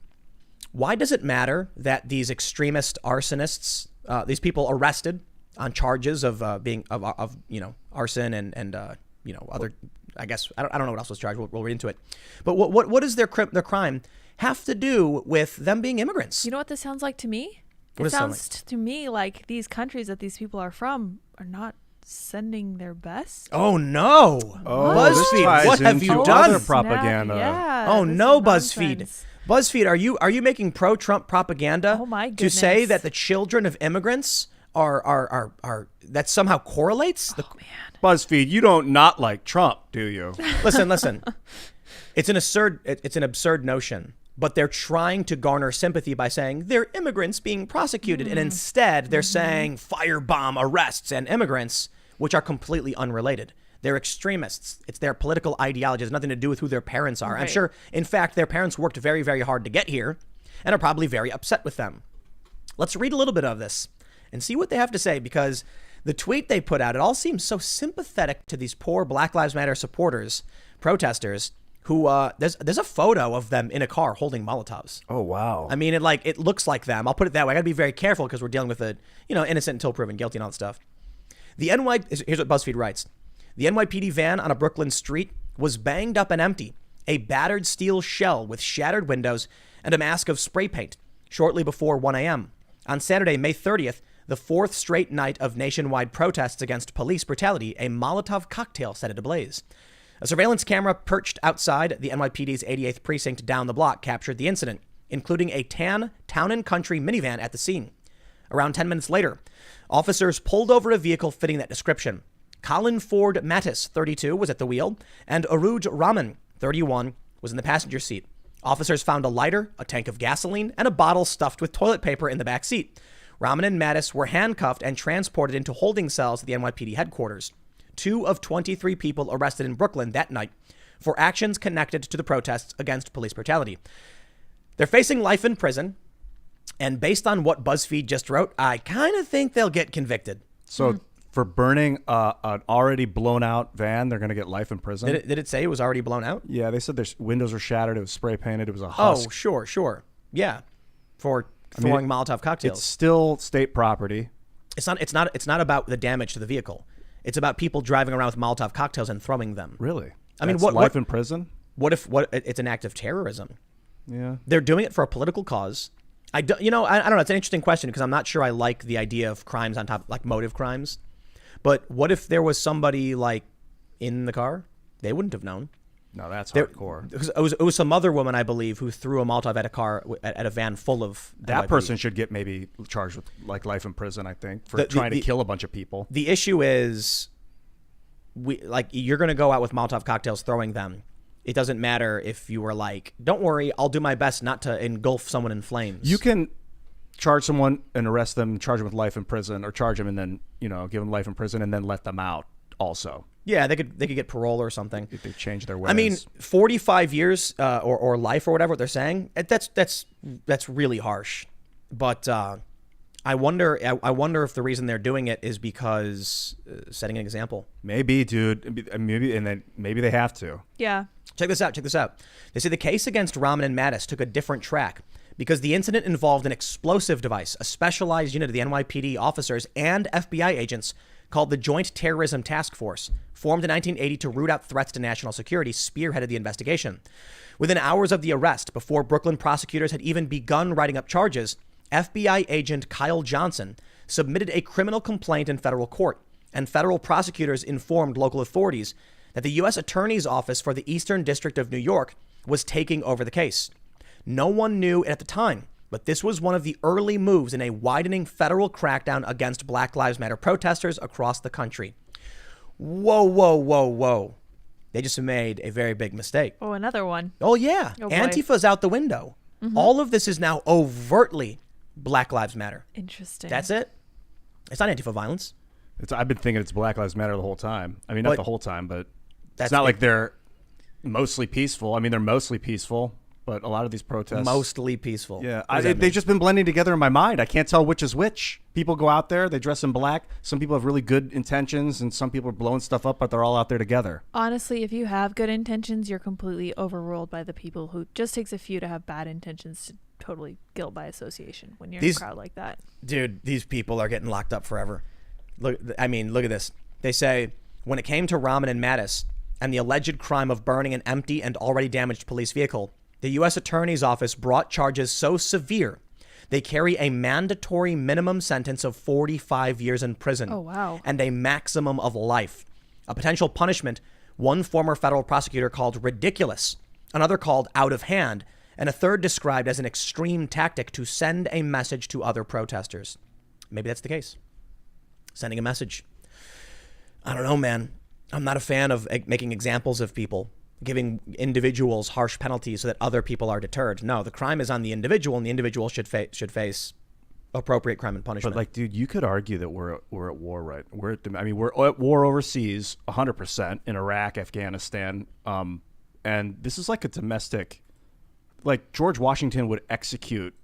Why does it matter that these extremist arsonists, these people arrested on charges of being arson and other, I guess I don't know what else was charged. We'll read into it. But what does their crime have to do with them being immigrants? You know what this sounds like to me? What It does it sound sounds to me like these countries that these people are from are not sending their best. Oh no! this BuzzFeed, ties what have into you other done? propaganda. Yeah. Oh this no, is BuzzFeed. nonsense. BuzzFeed, are you making pro-Trump propaganda Oh, my to say goodness. that the children of immigrants are that somehow correlates? Oh man. BuzzFeed, you don't not like Trump, do you? Listen. It's an absurd notion, but they're trying to garner sympathy by saying they're immigrants being prosecuted, and instead they're saying firebomb arrests and immigrants, which are completely unrelated. They're extremists. It's their political ideology. It has nothing to do with who their parents are. I'm Right. sure, in fact, their parents worked very, very hard to get here and are probably very upset with them. Let's read a little bit of this and see what they have to say, because the tweet they put out, it all seems so sympathetic to these poor Black Lives Matter supporters, protesters, who there's a photo of them in a car holding Molotovs. Oh, wow. I mean, it looks like them. I'll put it that way. I got to be very careful because we're dealing with innocent until proven guilty and all that stuff. Here's what BuzzFeed writes. The NYPD van on a Brooklyn street was banged up and empty, a battered steel shell with shattered windows and a mask of spray paint, shortly before 1 a.m. On Saturday, May 30th, the fourth straight night of nationwide protests against police brutality, a Molotov cocktail set it ablaze. A surveillance camera perched outside the NYPD's 88th precinct down the block captured the incident, including a tan Town & Country minivan at the scene. Around 10 minutes later, officers pulled over a vehicle fitting that description. Colin Ford Mattis, 32, was at the wheel, and Aruj Rahman, 31, was in the passenger seat. Officers found a lighter, a tank of gasoline, and a bottle stuffed with toilet paper in the back seat. Rahman and Mattis were handcuffed and transported into holding cells at the NYPD headquarters. 2 of 23 people arrested in Brooklyn that night for actions connected to the protests against police brutality. They're facing life in prison, and based on what BuzzFeed just wrote, I kind of think they'll get convicted. So for burning an already blown out van, they're going to get life in prison? Did it say it was already blown out? Yeah, they said their windows were shattered. It was spray painted. It was a husk. Oh, sure. Yeah. For throwing Molotov cocktails. It's still state property. It's not about the damage to the vehicle. It's about people driving around with Molotov cocktails and throwing them. Really? I mean, That's what life in prison? What if it's an act of terrorism? Yeah. They're doing it for a political cause. I don't know. It's an interesting question because I'm not sure I like the idea of crimes on top, like motive crimes. But what if there was somebody like in the car? They wouldn't have known. No, that's There- hardcore. It was some other woman, I believe, who threw a Molotov at a car at a van full of That NYPD. person should get maybe charged with like life in prison, I think, for The- trying the- to kill a bunch of people. The issue is, you're going to go out with Molotov cocktails throwing them. It doesn't matter if you were like, don't worry, I'll do my best not to engulf someone in flames. You can charge someone and arrest them, charge them with life in prison, or charge them and then give them life in prison and then let them out also. Yeah, they could get parole or something. If they change their ways. I mean, 45 years or life or whatever what they're saying. That's really harsh. But I wonder if the reason they're doing it is because setting an example. maybe, dude. Maybe they have to. Yeah. Check this out. They say the case against Rahman and Mattis took a different track because the incident involved an explosive device, a specialized unit of the NYPD officers and FBI agents called the Joint Terrorism Task Force, formed in 1980 to root out threats to national security, spearheaded the investigation. Within hours of the arrest, before Brooklyn prosecutors had even begun writing up charges, FBI agent Kyle Johnson submitted a criminal complaint in federal court, and federal prosecutors informed local authorities that the U.S. Attorney's Office for the Eastern District of New York was taking over the case. No one knew it at the time, but this was one of the early moves in a widening federal crackdown against Black Lives Matter protesters across the country. Whoa. They just made a very big mistake. Oh, another one. Oh, yeah. Oh, boy. Antifa's out the window. All of this is now overtly Black Lives Matter. Interesting. That's it. It's not Antifa violence. I've been thinking it's Black Lives Matter the whole time. I mean, not But the whole time, but that's it's not it. like they're mostly peaceful. I mean, they're mostly peaceful, but a lot of these protests. Mostly peaceful. Yeah, What does that mean? they've just been blending together in my mind. I can't tell which is which. People go out there, they dress in black. Some people have really good intentions, and some people are blowing stuff up, but they're all out there together. Honestly, if you have good intentions, you're completely overruled by the people who just takes a few to have bad intentions to totally guilt by association when you're in a crowd like that. Dude, these people are getting locked up forever. Look at this. They say when it came to Rahman and Mattis and the alleged crime of burning an empty and already damaged police vehicle, the U.S. Attorney's Office brought charges so severe they carry a mandatory minimum sentence of 45 years in prison. Oh, wow. And a maximum of life. A potential punishment one former federal prosecutor called ridiculous, another called out of hand, and a third described as an extreme tactic to send a message to other protesters. Maybe that's the case. Sending a message. I don't know, man. I'm not a fan of making examples of people, giving individuals harsh penalties so that other people are deterred. No, the crime is on the individual, and the individual should face appropriate crime and punishment. But like, dude, you could argue that we're at war, right? We're at war overseas, 100% in Iraq, Afghanistan, and this is like a domestic. Like George Washington would execute.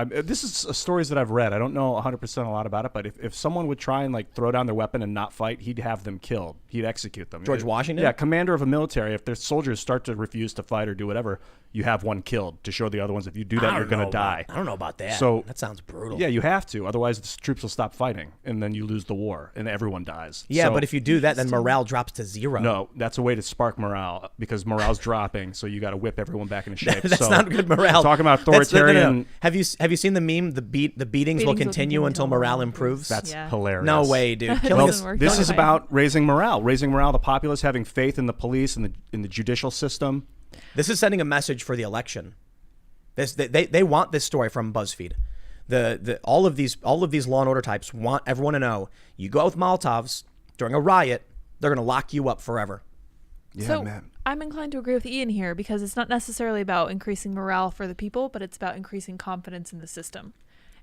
This is stories that I've read. I don't know 100% a lot about it, but if someone would try and like throw down their weapon and not fight, he'd have them killed. He'd execute them. George Washington? Yeah, commander of a military. If their soldiers start to refuse to fight or do whatever, you have one killed to show the other ones if you do that, you're going to die. I don't know about that. So that sounds brutal. Yeah, you have to. Otherwise, the troops will stop fighting, and then you lose the war, and everyone dies. Yeah, So- but if you do that, then morale drops to zero. no, that's a way to spark morale because morale's dropping. So you got to whip everyone back into shape. That's So, not good morale. Talking about That's- no, authoritarian. no. Have you seen the meme? The beatings will continue until morale improves. That's Yeah. hilarious. No way, dude. That Killing doesn't us. work This that is way. about raising morale, the populace having faith in the police and in the judicial system. This is sending a message for the election. They want this story from BuzzFeed. All of these law and order types want everyone to know you go out with Molotovs during a riot, they're going to lock you up forever. Yeah, so man. I'm inclined to agree with Ian here because it's not necessarily about increasing morale for the people, but it's about increasing confidence in the system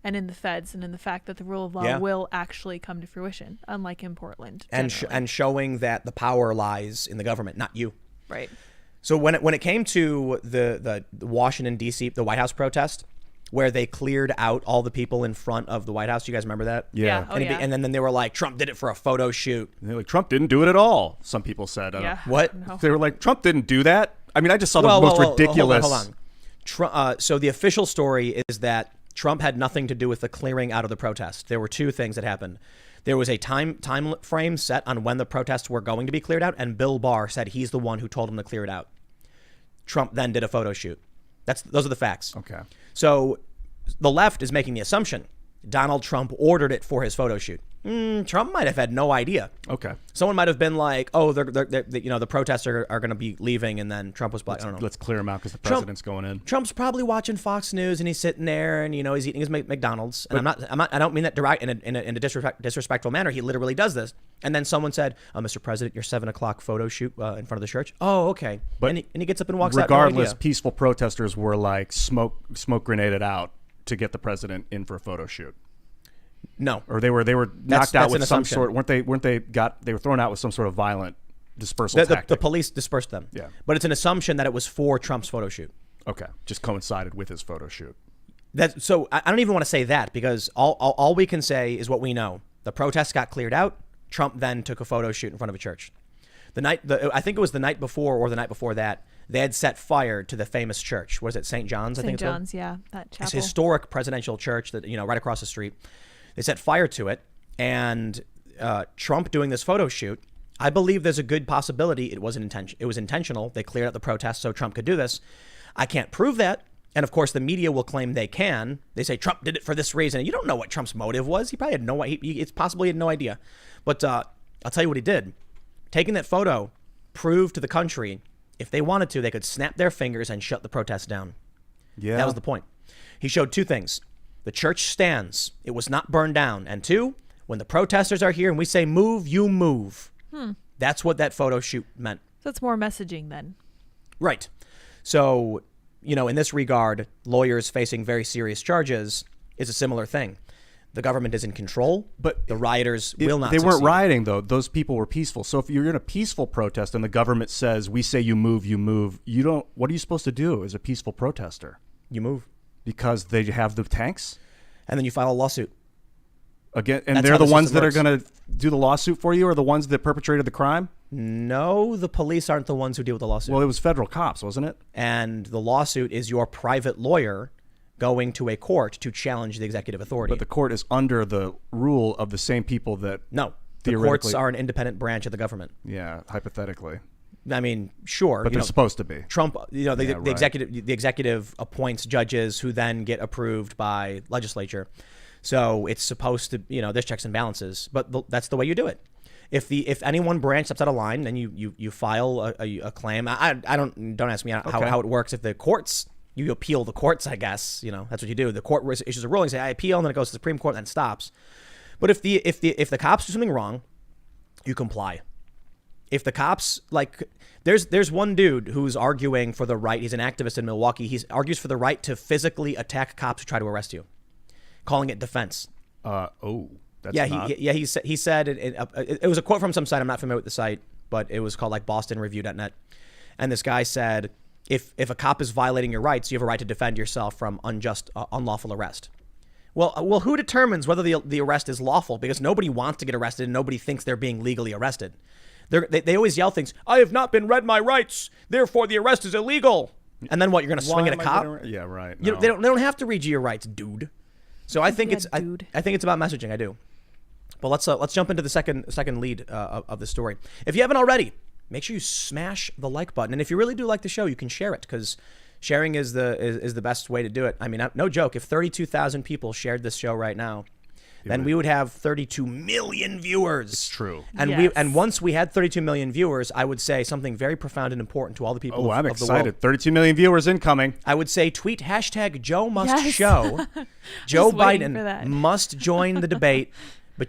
and in the feds and in the fact that the rule of law Yeah. will actually come to fruition, unlike in Portland. And generally. showing that the power lies in the government, not you. Right. So when it came to the Washington D.C. the White House protest, where they cleared out all the people in front of the White House, you guys remember that? Yeah. Oh, and, yeah. and then they were like, Trump did it for a photo shoot. And they're like, Trump didn't do it at all. Some people said. Yeah. What? No. They were like, Trump didn't do that. I mean, I just saw the most ridiculous. Hold on. So the official story is that Trump had nothing to do with the clearing out of the protest. There were two things that happened. There was a time frame set on when the protests were going to be cleared out, and Bill Barr said he's the one who told him to clear it out. Trump then did a photo shoot. Those are the facts. Okay. So the left is making the assumption Donald Trump ordered it for his photo shoot. Trump might have had no idea. Okay. Someone might have been like, "Oh, the protests are going to be leaving," and then Trump was like, "I don't know." Let's clear him out because the president's going in. Trump's probably watching Fox News and he's sitting there and he's eating his McDonald's. And I don't mean that direct in a disrespectful manner. He literally does this. And then someone said, "Mr. President, your 7:00 photo shoot in front of the church." Oh, okay. But and he gets up and walks out. Regardless, peaceful protesters were like smoke grenaded out to get the president in for a photo shoot. No, or they were knocked out with some assumption. sort. They were thrown out with some sort of violent dispersal tactic. The police dispersed them. Yeah, but it's an assumption that it was for Trump's photo shoot. Okay, just coincided with his photo shoot. So I don't even want to say that because all we can say is what we know. The protests got cleared out. Trump then took a photo shoot in front of a church. I think it was the night before or the night before that, they had set fire to the famous church. Was it St. John's? I think St. John's, yeah, that chapel. It's a historic presidential church that right across the street. They set fire to it, and Trump doing this photo shoot. I believe there's a good possibility it was intentional. They cleared out the protests so Trump could do this. I can't prove that, and of course the media will claim they can. They say Trump did it for this reason. You don't know what Trump's motive was. He probably had no. It's possible he had no idea. But I'll tell you what he did. Taking that photo proved to the country if they wanted to, they could snap their fingers and shut the protests down. Yeah, that was the point. He showed two things. The church stands. It was not burned down. And two, when the protesters are here and we say move, you move. That's what that photo shoot meant. So it's more messaging then. Right. So, in this regard, lawyers facing very serious charges is a similar thing. The government is in control, but the rioters will not succeed. They weren't rioting, though. Those people were peaceful. So if you're in a peaceful protest and the government says, we say you move, what are you supposed to do as a peaceful protester? You move. Because they have the tanks? And then you file a lawsuit. Again, and they're the ones that are going to do the lawsuit for you, or the ones that perpetrated the crime? No, the police aren't the ones who deal with the lawsuit. Well, it was federal cops, wasn't it? And the lawsuit is your private lawyer going to a court to challenge the executive authority. But the court is under the rule of the same people that... No, the courts are an independent branch of the government. Yeah, hypothetically. I mean, sure. But they're supposed to be. Trump, the executive appoints judges who then get approved by legislature. So it's supposed to, there's checks and balances. But that's the way you do it. If any one branch steps out of line, then you file a claim. I don't ask me how it works. If the courts, you appeal the courts, I guess. That's what you do. The court issues a ruling, say I appeal, and then it goes to the Supreme Court, and then it stops. But if the cops do something wrong, you comply. If the cops, there's one dude who's arguing for the right. He's an activist in Milwaukee. He argues for the right to physically attack cops who try to arrest you, calling it defense. He said it was a quote from some site. I'm not familiar with the site, but it was called BostonReview.net. And this guy said, if a cop is violating your rights, you have a right to defend yourself from unlawful arrest. Well, who determines whether the arrest is lawful? Because nobody wants to get arrested and nobody thinks they're being legally arrested. They always yell things. I have not been read my rights, therefore the arrest is illegal. And then what? You're going to swing at a cop? Yeah, right. No. They don't have to read you your rights, dude. So I think I think it's about messaging. I do. But let's jump into the second lead of the story. If you haven't already, make sure you smash the like button. And if you really do like the show, you can share it because sharing is the best way to do it. I mean, no joke. If 32,000 people shared this show right now, then we would have 32 million viewers. It's true. And once we had 32 million viewers, I would say something very profound and important to all the people of the world. I'm excited. 32 million viewers incoming. I would say tweet hashtag Joe Must Show. Joe Biden must join the debate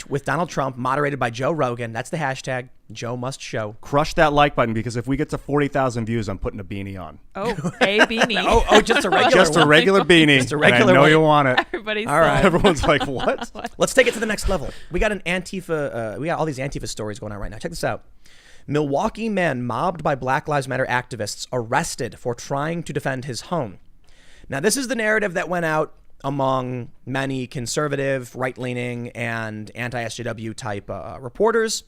with Donald Trump, moderated by Joe Rogan. That's the hashtag Joe Must Show. Crush that like button because if we get to 40,000 views, I'm putting a beanie on. Oh, a beanie. Just a regular Just a regular beanie. Just a regular I know one. you want it. Everybody's all right. Everyone's like, what? Let's take it to the next level. We got an Antifa. We got all these Antifa stories going on right now. Check this out. Milwaukee man mobbed by Black Lives Matter activists arrested for trying to defend his home. Now, this is the narrative that went out among many conservative, right-leaning, and anti-SJW type reporters.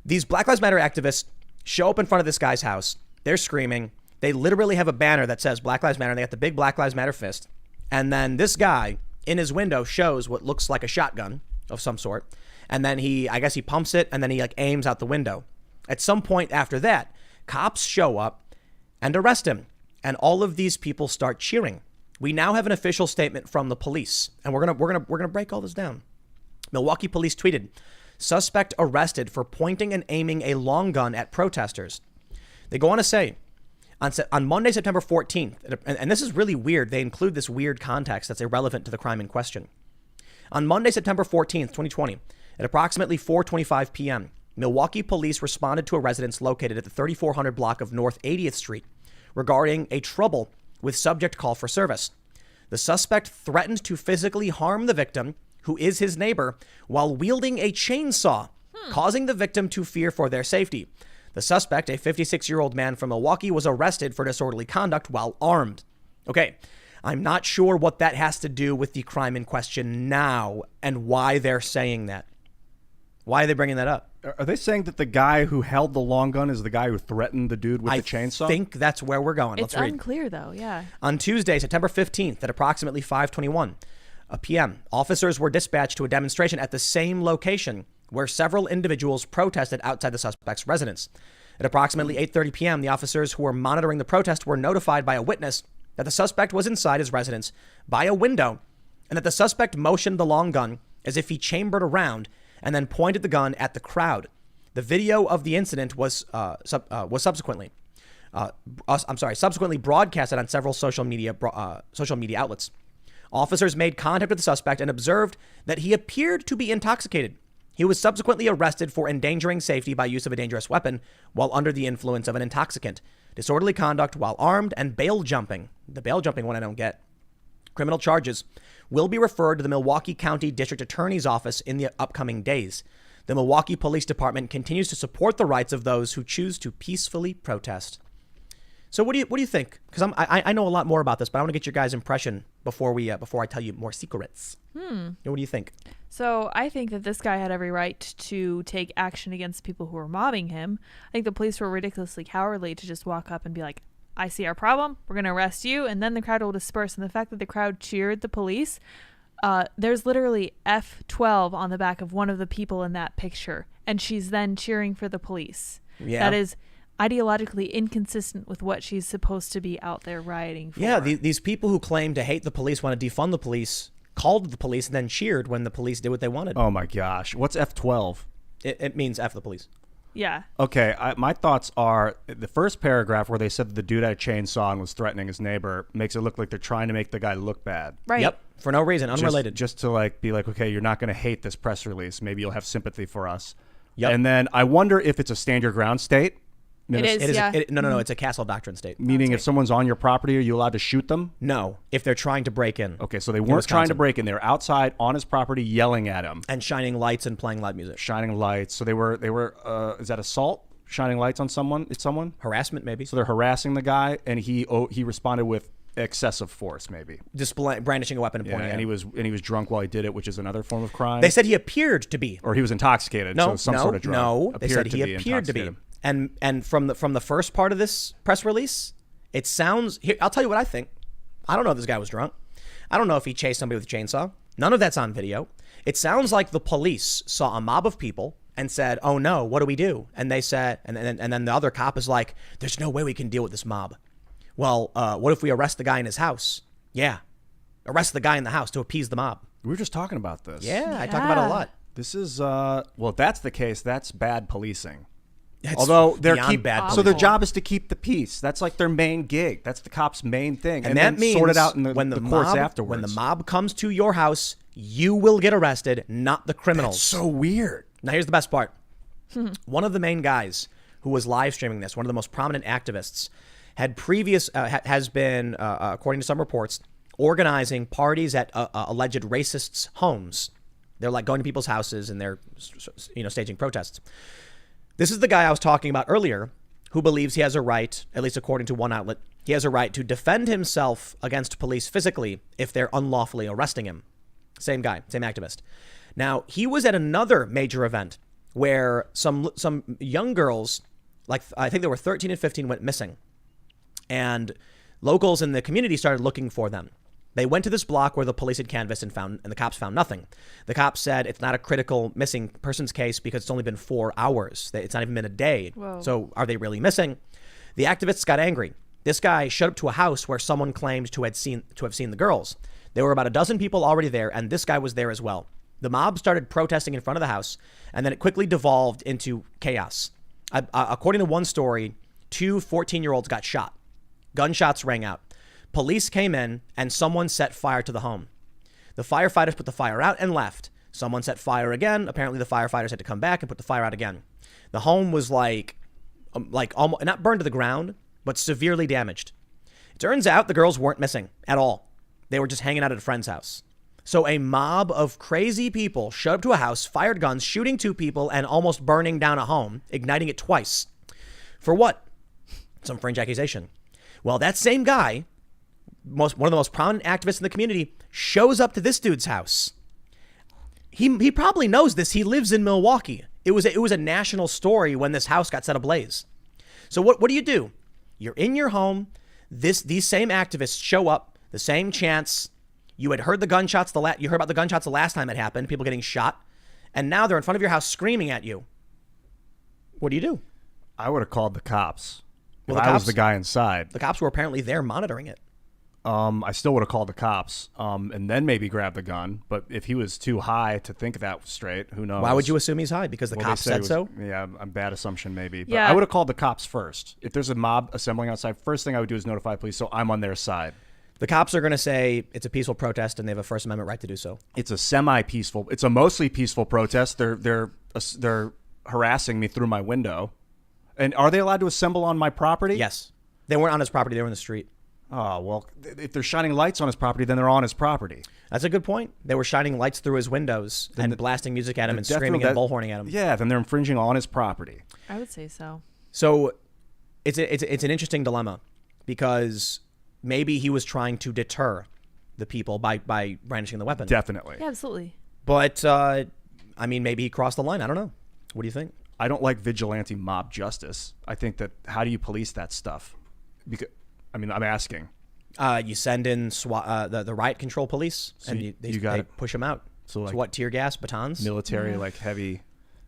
These Black Lives Matter activists show up in front of this guy's house. They're screaming. They literally have a banner that says Black Lives Matter, and they got the big Black Lives Matter fist. And then this guy in his window shows what looks like a shotgun of some sort. And then he pumps it, and then he aims out the window. At some point after that, cops show up and arrest him. And all of these people start cheering. We now have an official statement from the police, and we're gonna break all this down. Milwaukee police tweeted, "Suspect arrested for pointing and aiming a long gun at protesters." They go on to say, on Monday, September 14th, and this is really weird. They include this weird context that's irrelevant to the crime in question. On Monday, September 14th, 2020, at approximately 4:25 p.m., Milwaukee police responded to a residence located at the 3400 block of North 80th Street regarding a trouble with subject call for service. The suspect threatened to physically harm the victim, who is his neighbor, while wielding a chainsaw, causing the victim to fear for their safety. The suspect, a 56-year-old man from Milwaukee, was arrested for disorderly conduct while armed. Okay, I'm not sure what that has to do with the crime in question now and why they're saying that. Why are they bringing that up? Are they saying that the guy who held the long gun is the guy who threatened the dude with the chainsaw? I think that's where we're going. It's Let's read. unclear, though, yeah. On Tuesday, September 15th, at approximately 5:21 p.m., officers were dispatched to a demonstration at the same location where several individuals protested outside the suspect's residence. At approximately 8:30 p.m., the officers who were monitoring the protest were notified by a witness that the suspect was inside his residence by a window and that the suspect motioned the long gun as if he chambered around and then pointed the gun at the crowd. The video of the incident was subsequently broadcasted on several social media outlets. Officers made contact with the suspect and observed that he appeared to be intoxicated. He was subsequently arrested for endangering safety by use of a dangerous weapon while under the influence of an intoxicant, disorderly conduct while armed, and bail jumping. The bail jumping one I don't get. Criminal charges will be referred to the Milwaukee County District Attorney's Office in the upcoming days. The Milwaukee Police Department continues to support the rights of those who choose to peacefully protest. So what do you think? Because I know a lot more about this, but I want to get your guys' impression before I tell you more secrets. What do you think? So I think that this guy had every right to take action against people who were mobbing him. I think the police were ridiculously cowardly to just walk up and be like, "I see our problem. We're going to arrest you." And then the crowd will disperse. And the fact that the crowd cheered the police, there's literally F12 on the back of one of the people in that picture. And she's then cheering for the police. Yeah. That is ideologically inconsistent with what she's supposed to be out there rioting for. Yeah, these people who claim to hate the police, want to defund the police, called the police and then cheered when the police did what they wanted. Oh my gosh. What's F12? It means F the police. Yeah. Okay, my thoughts are the first paragraph where they said that the dude had a chainsaw and was threatening his neighbor makes it look like they're trying to make the guy look bad. Right. Yep. For no reason, unrelated. Just to be like, okay, you're not going to hate this press release. Maybe you'll have sympathy for us. Yep. And then I wonder if it's a stand your ground state. It is, yeah. No, it's a castle doctrine state. Meaning if someone's on your property, are you allowed to shoot them? No, if they're trying to break in. Okay, so they weren't trying to break in. They were outside on his property yelling at him. And shining lights and playing loud music. Shining lights. So they were is that assault? Shining lights on someone? It's someone? Harassment, maybe. So they're harassing the guy, and he responded with excessive force, maybe. Brandishing a weapon and pointing at him. And he was drunk while he did it, which is another form of crime. They said he appeared to be. Or he was intoxicated, so some sort of drug. No, they said he appeared to be. And from the first part of this press release, it sounds... Here, I'll tell you what I think. I don't know if this guy was drunk. I don't know if he chased somebody with a chainsaw. None of that's on video. It sounds like the police saw a mob of people and said, "Oh no, what do we do?" And they said, and then the other cop is like, "There's no way we can deal with this mob." Well, what if we arrest the guy in his house? Yeah, arrest the guy in the house to appease the mob. We were just talking about this. Yeah, I talk about it a lot. This is well, if that's the case, that's bad policing. It's Although bad so their job is to keep the peace. That's like their main gig. That's the cops' main thing, and that then means sort it out in the when the courts mob, afterwards. When the mob comes to your house, you will get arrested, not the criminals. That's so weird. Now here's the best part. One of the main guys who was live streaming this, one of the most prominent activists, has been, according to some reports, organizing parties at alleged racists' homes. They're like going to people's houses and they're, staging protests. This is the guy I was talking about earlier who believes he has a right, at least according to one outlet, he has a right to defend himself against police physically if they're unlawfully arresting him. Same guy, same activist. Now, he was at another major event where some young girls, like I think they were 13 and 15, went missing. And locals in the community started looking for them. They went to this block where the police had canvassed and the cops found nothing. The cops said it's not a critical missing persons case because it's only been 4 hours. It's not even been a day. Whoa. So are they really missing? The activists got angry. This guy showed up to a house where someone claimed to have seen the girls. There were about a dozen people already there, and this guy was there as well. The mob started protesting in front of the house, and then it quickly devolved into chaos. According to one story, 2 14-year-olds got shot. Gunshots rang out. Police came in, and someone set fire to the home. The firefighters put the fire out and left. Someone set fire again. Apparently, the firefighters had to come back and put the fire out again. The home was like almost not burned to the ground, but severely damaged. It turns out the girls weren't missing at all. They were just hanging out at a friend's house. So a mob of crazy people showed up to a house, fired guns, shooting 2 people, and almost burning down a home, igniting it twice. For what? Some fringe accusation. Well, that same guy, one of the most prominent activists in the community, shows up to this dude's house. He probably knows this. He lives in Milwaukee. It was a national story when this house got set ablaze. So what do? You're in your home. These same activists show up, the same chants. You had heard the gunshots. You heard about the gunshots the last time it happened, people getting shot, and now they're in front of your house screaming at you. What do? I would have called the cops. Well, if I was the guy inside. The cops were apparently there monitoring it. I still would have called the cops, and then maybe grabbed the gun. But if he was too high to think that straight, who knows? Why would you assume he's high? Because the cops said so? Yeah, a bad assumption maybe. But Yeah. I would have called the cops first. If there's a mob assembling outside, first thing I would do is notify police, so I'm on their side. The cops are going to say it's a peaceful protest and they have a First Amendment right to do so. It's a semi-peaceful. It's a mostly peaceful protest. They're harassing me through my window. And are they allowed to assemble on my property? Yes. They weren't on his property. They were in the street. Oh, well, if they're shining lights on his property, then they're on his property. That's a good point. They were shining lights through his windows and blasting music at him and screaming and bullhorning at him. Yeah, then they're infringing on his property. I would say so. So it's an interesting dilemma because maybe he was trying to deter the people by brandishing the weapon. Definitely. Yeah, absolutely. But, maybe he crossed the line. I don't know. What do you think? I don't like vigilante mob justice. I think that how do you police that stuff? Because I'm asking. You send in the riot control police, So and they they push them out. So, like, what, tear gas, batons? Military, like heavy. You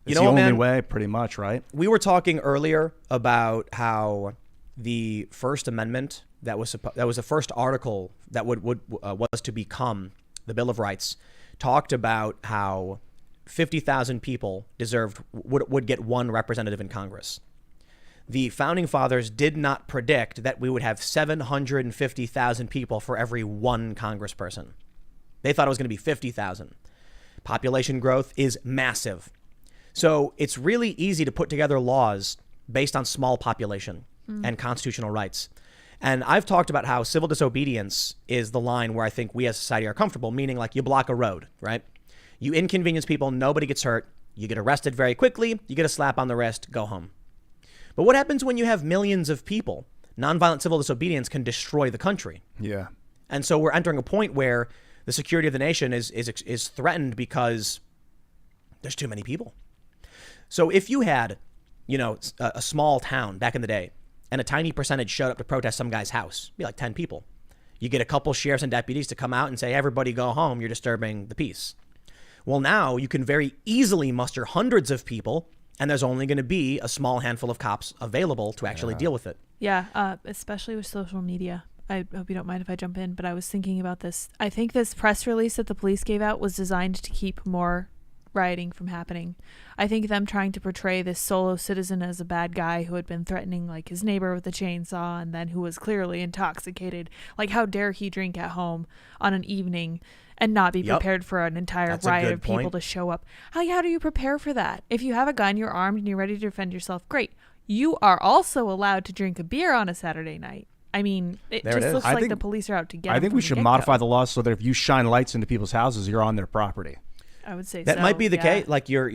It's know the what, only man? way, pretty much, right? We were talking earlier about how the First Amendment that was the first article that was to become the Bill of Rights talked about how 50,000 people would get one representative in Congress. The founding fathers did not predict that we would have 750,000 people for every one congressperson. They thought it was going to be 50,000. Population growth is massive. So it's really easy to put together laws based on small population and constitutional rights. And I've talked about how civil disobedience is the line where I think we as society are comfortable, meaning like you block a road, right? You inconvenience people, nobody gets hurt, you get arrested very quickly, you get a slap on the wrist, go home. But what happens when you have millions of people? Nonviolent civil disobedience can destroy the country. Yeah. And so we're entering a point where the security of the nation is threatened because there's too many people. So if you had, a small town back in the day and a tiny percentage showed up to protest some guy's house, it'd be like 10 people. You get a couple sheriffs and deputies to come out and say, everybody go home, you're disturbing the peace. Well, now you can very easily muster hundreds of people, and there's only going to be a small handful of cops available to actually deal with it. Yeah, especially with social media. I hope you don't mind if I jump in, but I was thinking about this. I think this press release that the police gave out was designed to keep more rioting from happening. I think them trying to portray this solo citizen as a bad guy who had been threatening like his neighbor with a chainsaw and then who was clearly intoxicated. Like, how dare he drink at home on an evening and not be prepared for an entire That's a riot good of people point. to show up? How do you prepare for that? If you have a gun, you're armed, and you're ready to defend yourself, great. You are also allowed to drink a beer on a Saturday night. I mean, it There it just is. looks I like think- the police are out to get I him think from we the should get-go. modify the laws so that if you shine lights into people's houses, you're on their property. I would say That so, might be the yeah. case. Like you're.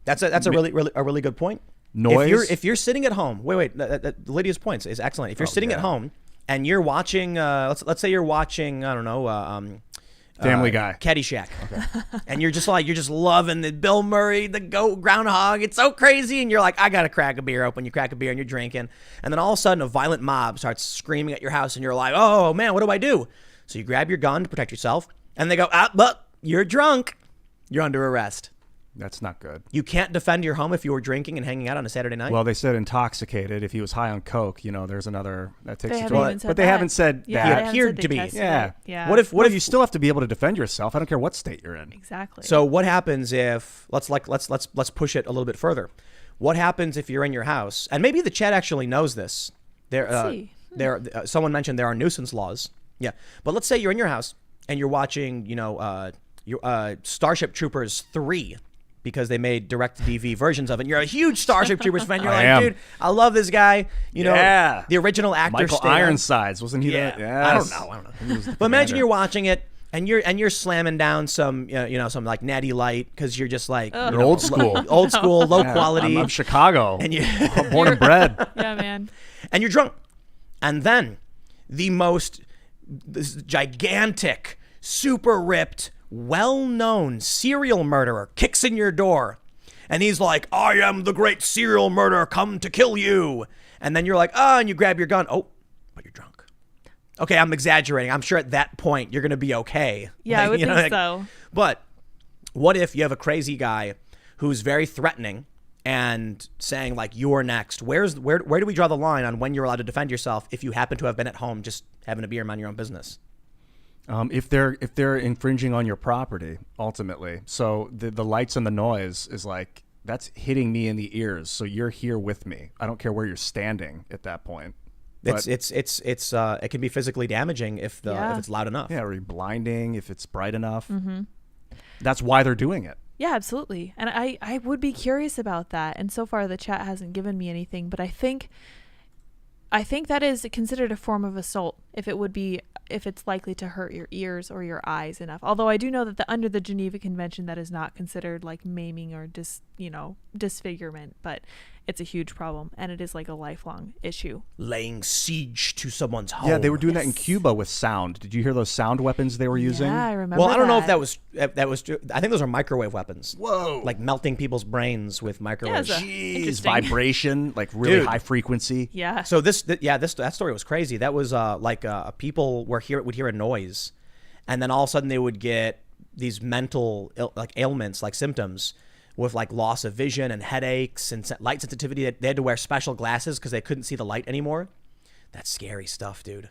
That's a really good point. Noise. If you're sitting at home, wait. Lydia's points is excellent. If you're sitting at home and you're watching, let's say you're watching, I don't know, Family Guy. Caddyshack, and you're just loving the Bill Murray, the goat groundhog. It's so crazy, and you're like, I gotta crack a beer open. You crack a beer and you're drinking, and then all of a sudden a violent mob starts screaming at your house, and you're like, oh man, what do I do? So you grab your gun to protect yourself, and they go, but you're drunk. You're under arrest. That's not good. You can't defend your home if you were drinking and hanging out on a Saturday night. Well, they said intoxicated. If he was high on coke, there's another that takes They you haven't to even it. said But they that. haven't said Yeah, that. they haven't appeared said to they be. tested Yeah. it. Yeah. What if You still have to be able to defend yourself? I don't care what state you're in. Exactly. So what happens if let's push it a little bit further. What happens if you're in your house, and maybe the chat actually knows this? Someone mentioned there are nuisance laws. Yeah, but let's say you're in your house and you're watching, Starship Troopers 3. Because they made direct-to-DV versions of it. And you're a huge Starship Troopers fan. You're dude, I love this guy. The original actor. Michael Ironsides, wasn't he? Yeah. That? Yes. I don't know. But imagine you're watching it and you're slamming down some some like Natty Light because you're just like You're old school, low quality. I'm Chicago, and you born and bred. Yeah, man. And you're drunk, and then this gigantic, super ripped, well-known serial murderer kicks in your door, and he's like, "I am the great serial murderer, come to kill you." And then you're like, "Oh," and you grab your gun. Oh, but you're drunk. Okay, I'm exaggerating. I'm sure at that point you're gonna be okay. Yeah, I would think so. But what if you have a crazy guy who's very threatening and saying like, "You're next"? Where do we draw the line on when you're allowed to defend yourself if you happen to have been at home just having a beer and minding your own business? If they're infringing on your property, ultimately, so the lights and the noise is like that's hitting me in the ears. So you're here with me. I don't care where you're standing at that point. It can be physically damaging if it's loud enough. Yeah, or blinding if it's bright enough. Mm-hmm. That's why they're doing it. Yeah, absolutely. And I would be curious about that. And so far the chat hasn't given me anything, but I think that is considered a form of assault if it's likely to hurt your ears or your eyes enough. Although I do know that under the Geneva Convention that is not considered like maiming or disfigurement, but it's a huge problem and it is like a lifelong issue. Laying siege to someone's home. Yeah, they were doing that in Cuba with sound. Did you hear those sound weapons they were using? Yeah, I remember. Well, I don't know if that was. I think those are microwave weapons. Whoa! Like melting people's brains with microwaves. Yeah, Jeez, vibration, like really high frequency. Yeah. So that story was crazy. That was people would hear a noise, and then all of a sudden they would get these mental ailments, like symptoms, with like loss of vision and headaches and light sensitivity. They had to wear special glasses because they couldn't see the light anymore. That's scary stuff, dude.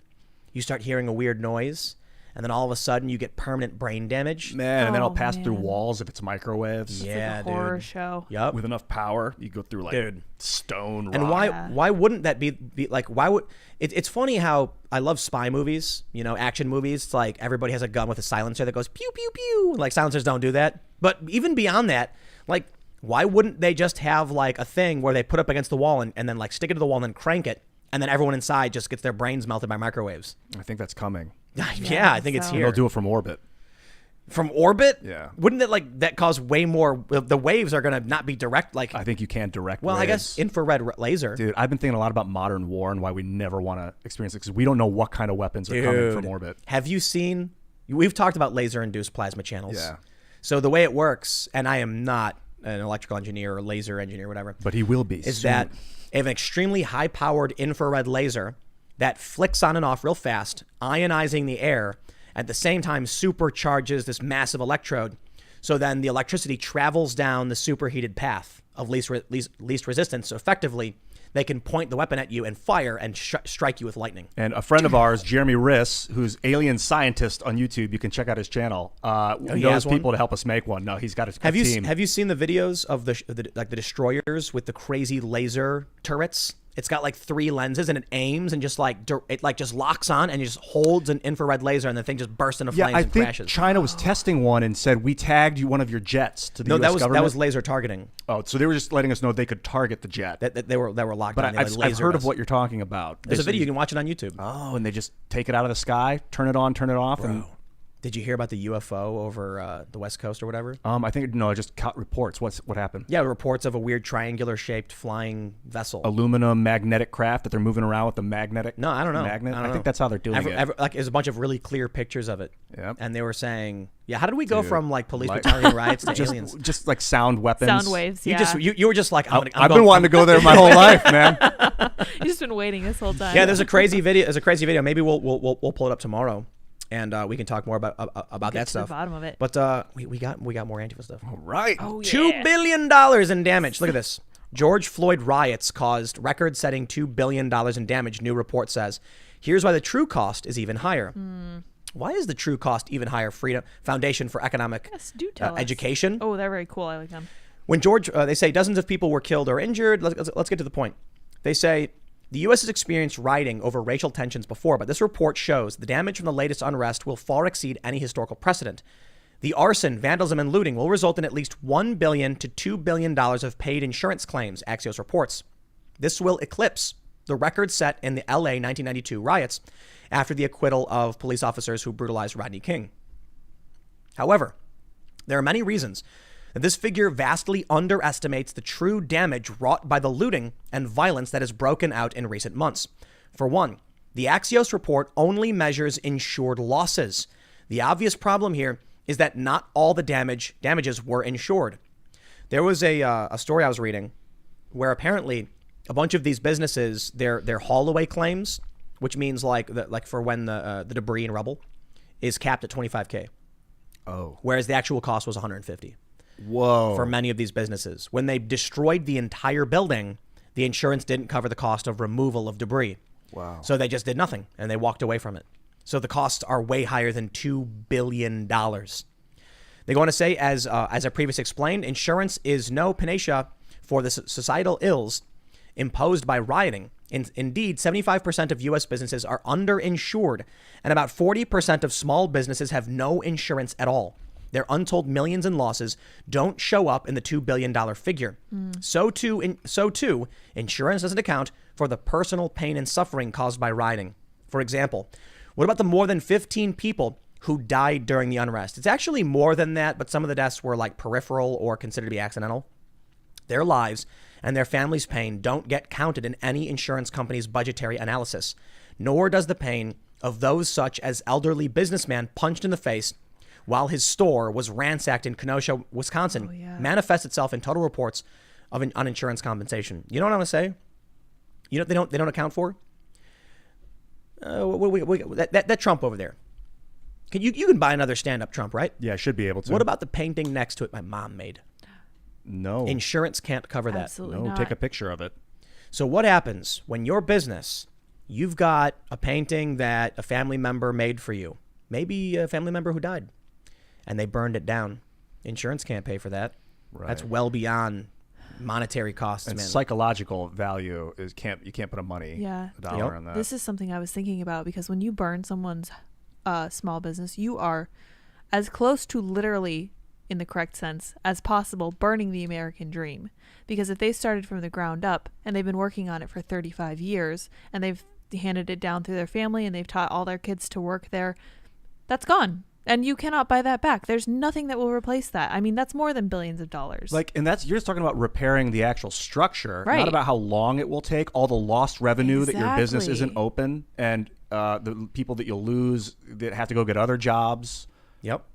You start hearing a weird noise, and then all of a sudden you get permanent brain damage. Man, and then it'll pass through walls if it's microwaves. Yeah, it's like a horror show. Yep. With enough power, you go through like stone rock. And why wouldn't that be like, why would it's funny how I love spy movies, action movies. It's like everybody has a gun with a silencer that goes pew pew pew. Like silencers don't do that. But even beyond that, like, why wouldn't they just have like a thing where they put up against the wall and then like stick it to the wall and then crank it, and then everyone inside just gets their brains melted by microwaves? I think that's coming. Yeah, I think it's here. They'll do it from orbit. From orbit? Yeah. Wouldn't it that cause way more? The waves are gonna not be direct. Like, I think you can't direct. Well, waves. I guess infrared laser. Dude, I've been thinking a lot about modern war and why we never want to experience it because we don't know what kind of weapons are coming from orbit. Have you seen? We've talked about laser-induced plasma channels. Yeah. So the way it works, and I am not an electrical engineer or laser engineer or whatever, but he will be. Is soon. that they have an extremely high-powered infrared laser that flicks on and off real fast, ionizing the air, at the same time supercharges this massive electrode. So then the electricity travels down the superheated path of least resistance. So effectively, they can point the weapon at you and fire and strike you with lightning. And a friend of ours, Jeremy Riss, who's alien scientist on YouTube, you can check out his channel. Knows people to help us make one. No, he's got a team. Have you seen the videos of the destroyers with the crazy laser turrets? It's got like 3 lenses and it aims and just just locks on and it just holds an infrared laser and the thing just bursts into flames and crashes. I think China was testing one and said, we tagged you one of your jets to the US government. No, that was laser targeting. Oh, so they were just letting us know they could target the jet. They were locked on. But I've heard of what you're talking about. There's a video, you can watch it on YouTube. Oh, and they just take it out of the sky, turn it on, turn it off. Bro. Did you hear about the UFO over the West Coast or whatever? I think I just caught reports. What happened? Yeah, reports of a weird triangular-shaped flying vessel, aluminum magnetic craft that they're moving around with the magnetic. No, I don't know. Magnet. I think that's how they're doing it. There's a bunch of really clear pictures of it. Yep. And they were saying, how did we go from like police battalion riots to aliens? Just like sound weapons. Sound waves. Yeah. You were just like, I've been wanting to go there my whole life, man. You've just been waiting this whole time. Yeah, there's a crazy video. Maybe we'll pull it up tomorrow. and we can talk more about Get that to stuff. the bottom of it. But we got more Antifa stuff. All right. Oh, yeah. $2 billion in damage. Look at this. George Floyd riots caused record-setting $2 billion in damage, new report says. Here's why the true cost is even higher. Why is the true cost even higher? Freedom Foundation for Economic Yes, do tell us. Education. Oh, they're very cool. I like them. When they say dozens of people were killed or injured. Let's get to the point. They say the U.S. has experienced rioting over racial tensions before, but this report shows the damage from the latest unrest will far exceed any historical precedent. The arson, vandalism, and looting will result in at least $1 billion to $2 billion of paid insurance claims, Axios reports. This will eclipse the record set in the LA 1992 riots after the acquittal of police officers who brutalized Rodney King. However, there are many reasons that this figure vastly underestimates the true damage wrought by the looting and violence that has broken out in recent months. For one, the Axios report only measures insured losses. The obvious problem here is that not all the damages were insured. There was a story I was reading where apparently a bunch of these businesses, their haul-away claims, which means like for when the debris and rubble is capped at $25K. Oh. Whereas the actual cost was $150. Whoa. For many of these businesses. When they destroyed the entire building, the insurance didn't cover the cost of removal of debris. Wow. So they just did nothing and they walked away from it. So the costs are way higher than $2 billion. They go on to say, as I previously explained, insurance is no panacea for the societal ills imposed by rioting. Indeed, 75% of U.S. businesses are underinsured, and about 40% of small businesses have no insurance at all. Their untold millions in losses don't show up in the $2 billion figure. So too, insurance doesn't account for the personal pain and suffering caused by rioting. For example, what about the more than 15 people who died during the unrest? It's actually more than that, but some of the deaths were like peripheral or considered to be accidental. Their lives and their families' pain don't get counted in any insurance company's budgetary analysis, nor does the pain of those such as elderly businessman punched in the face while his store was ransacked in Kenosha, Wisconsin, manifests itself in total reports of on insurance compensation. You know what I'm going to say? You know what they don't account for? That Trump over there. You can buy another stand-up Trump, right? Yeah, I should be able to. What about the painting next to it my mom made? No. Insurance can't cover that. Absolutely No, not. take a picture of it. So what happens when your business, you've got a painting that a family member made for you, maybe a family member who died, and they burned it down? Insurance can't pay for that. Right. That's well beyond monetary costs, And man. psychological value is you can't put a dollar on that. This is something I was thinking about, because when you burn someone's small business, you are as close to literally, in the correct sense, as possible burning the American dream. Because if they started from the ground up and they've been working on it for 35 years and they've handed it down through their family and they've taught all their kids to work there, that's gone. And you cannot buy that back. There's nothing that will replace that. I mean, that's more than billions of dollars. And you're just talking about repairing the actual structure, Right. not about how long it will take, all the lost revenue that your business Exactly. isn't open, and the people that you'll lose that have to go get other jobs. Yep.